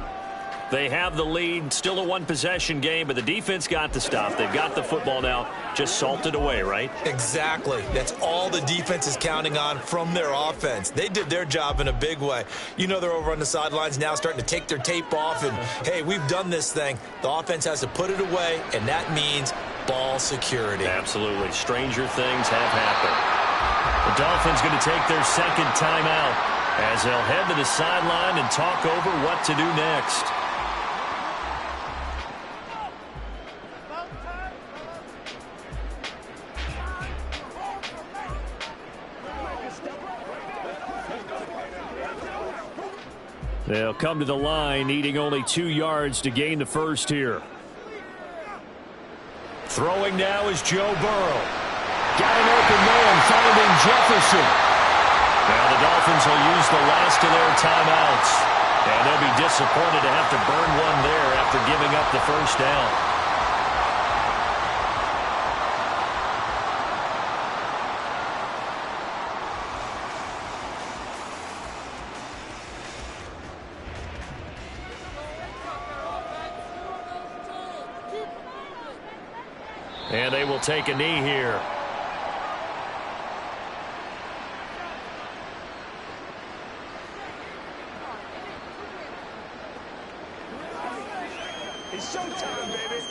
They have the lead, still a one-possession game, but the defense got the stop. They've got the football now, just salted away, right? Exactly. That's all the defense is counting on from their offense. They did their job in a big way. You know they're over on the sidelines now starting to take their tape off, and, hey, we've done this thing. The offense has to put it away, and that means ball security. Absolutely. Stranger things have happened. The Dolphins going to take their second timeout as they'll head to the sideline and talk over what to do next. They'll come to the line, needing only 2 yards to gain the first here. Throwing now is Joe Burrow. Got an open man, finding Jefferson. Now the Dolphins will use the last of their timeouts. And they'll be disappointed to have to burn one there after giving up the first down. And they will take a knee here. It's showtime, baby.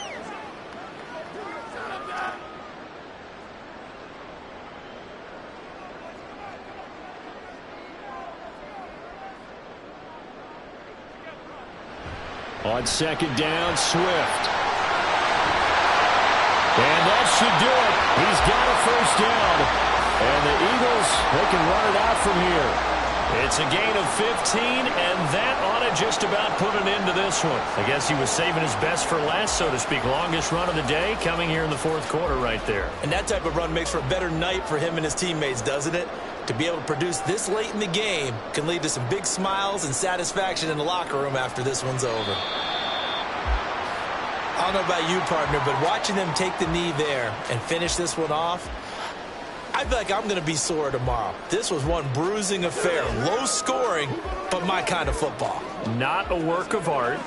On second down, Swift. And that should do it. He's got a first down. And the Eagles, they can run it out from here. It's a gain of 15, and that ought to just about put an end to this one. I guess he was saving his best for last, so to speak. Longest run of the day coming here in the fourth quarter right there. And that type of run makes for a better night for him and his teammates, doesn't it? To be able to produce this late in the game can lead to some big smiles and satisfaction in the locker room after this one's over. I don't know about you, partner, but watching them take the knee there and finish this one off, I feel like I'm going to be sore tomorrow. This was one bruising affair. Low scoring, but my kind of football. Not a work of art,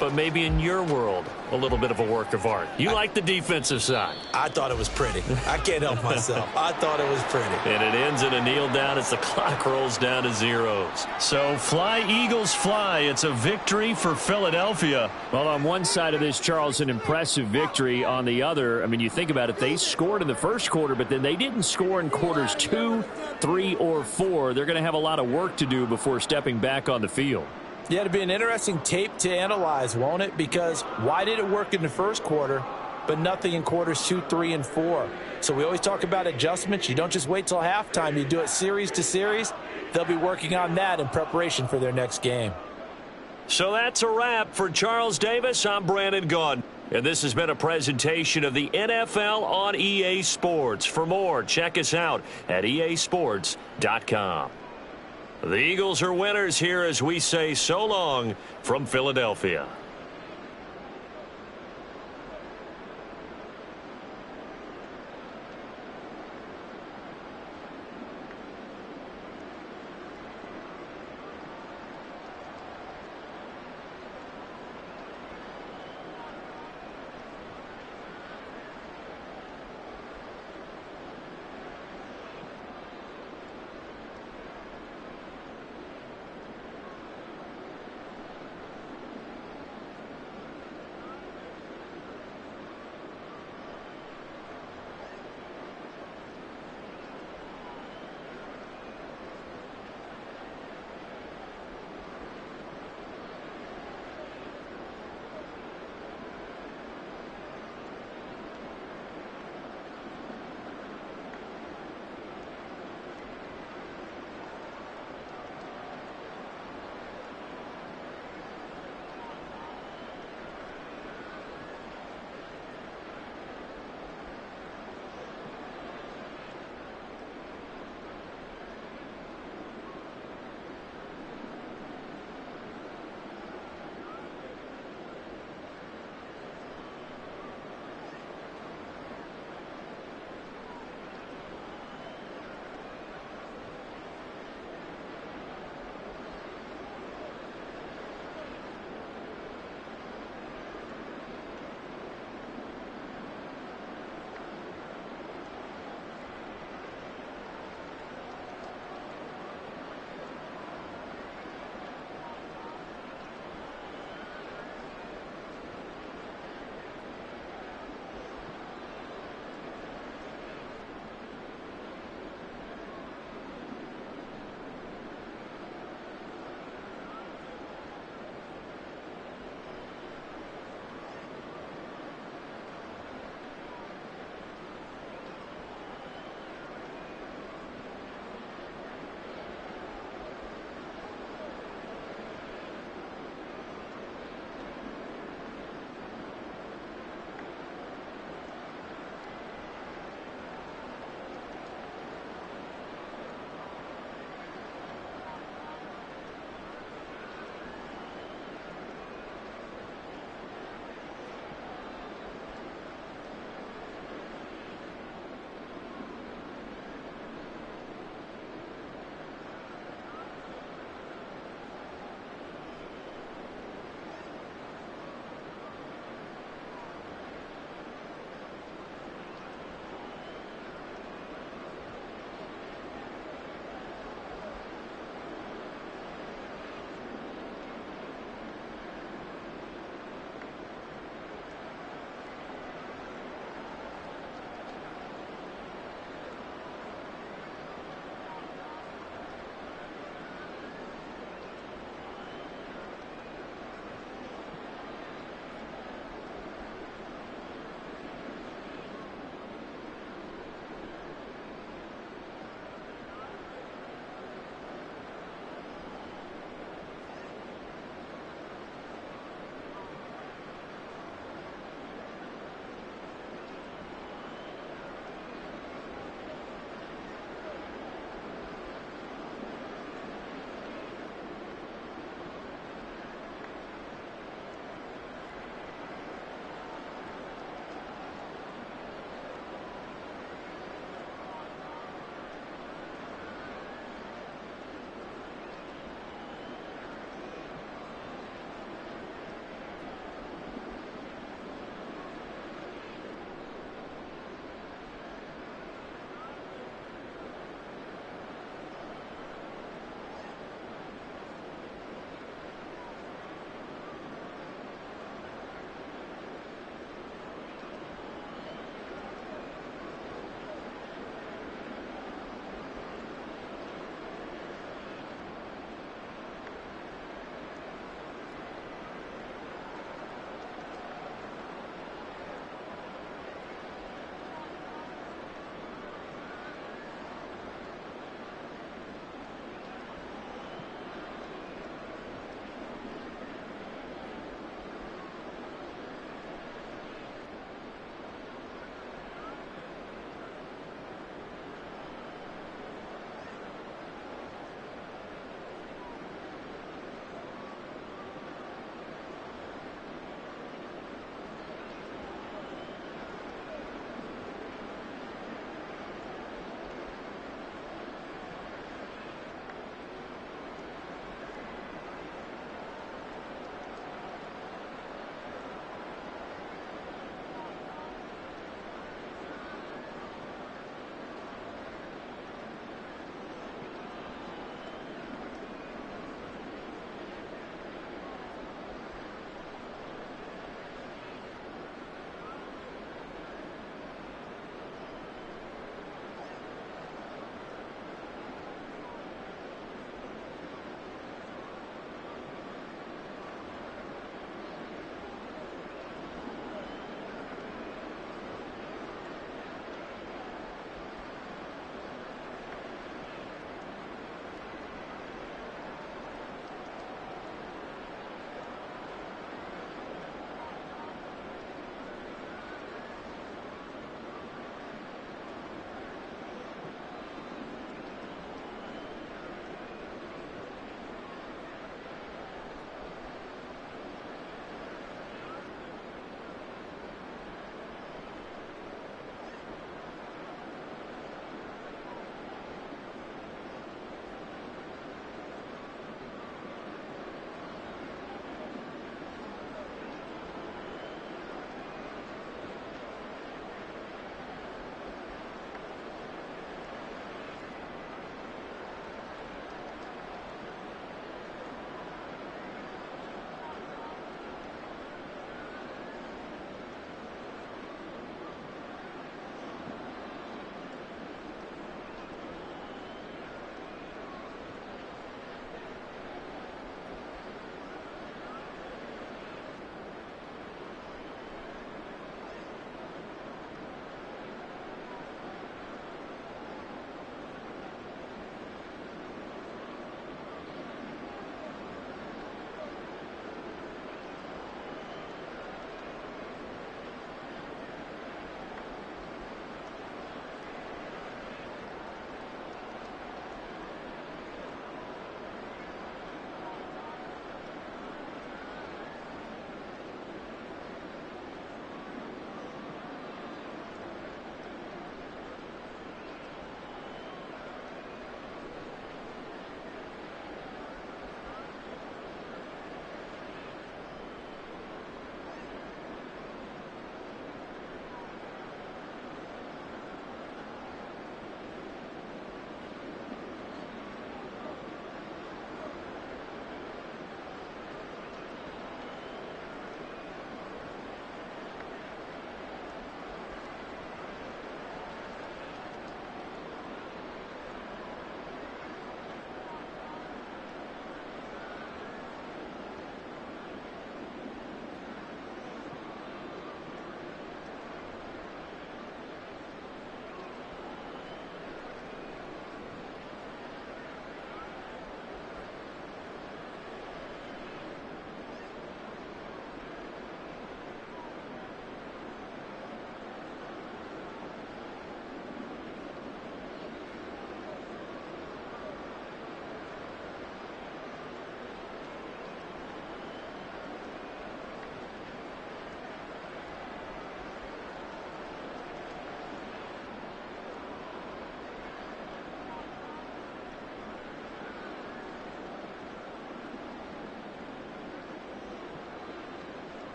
but maybe in your world, a little bit of a work of art. You like the defensive side. I thought it was pretty. I can't help myself. I thought it was pretty. And it ends in a kneel down as the clock rolls down to zeros. So fly, Eagles, fly. It's a victory for Philadelphia. Well, on one side of this, Charles, an impressive victory. On the other, I mean, you think about it, they scored in the first quarter, but then they didn't score in quarters 2, 3, or 4. They're going to have a lot of work to do before stepping back on the field. Yeah, it'll be an interesting tape to analyze, won't it? Because why did it work in the first quarter, but nothing in quarters 2, 3, and 4? So we always talk about adjustments. You don't just wait till halftime. You do it series to series. They'll be working on that in preparation for their next game. So that's a wrap for Charles Davis. I'm Brandon Gaudin. And this has been a presentation of the NFL on EA Sports. For more, check us out at easports.com. The Eagles are winners here as we say so long from Philadelphia.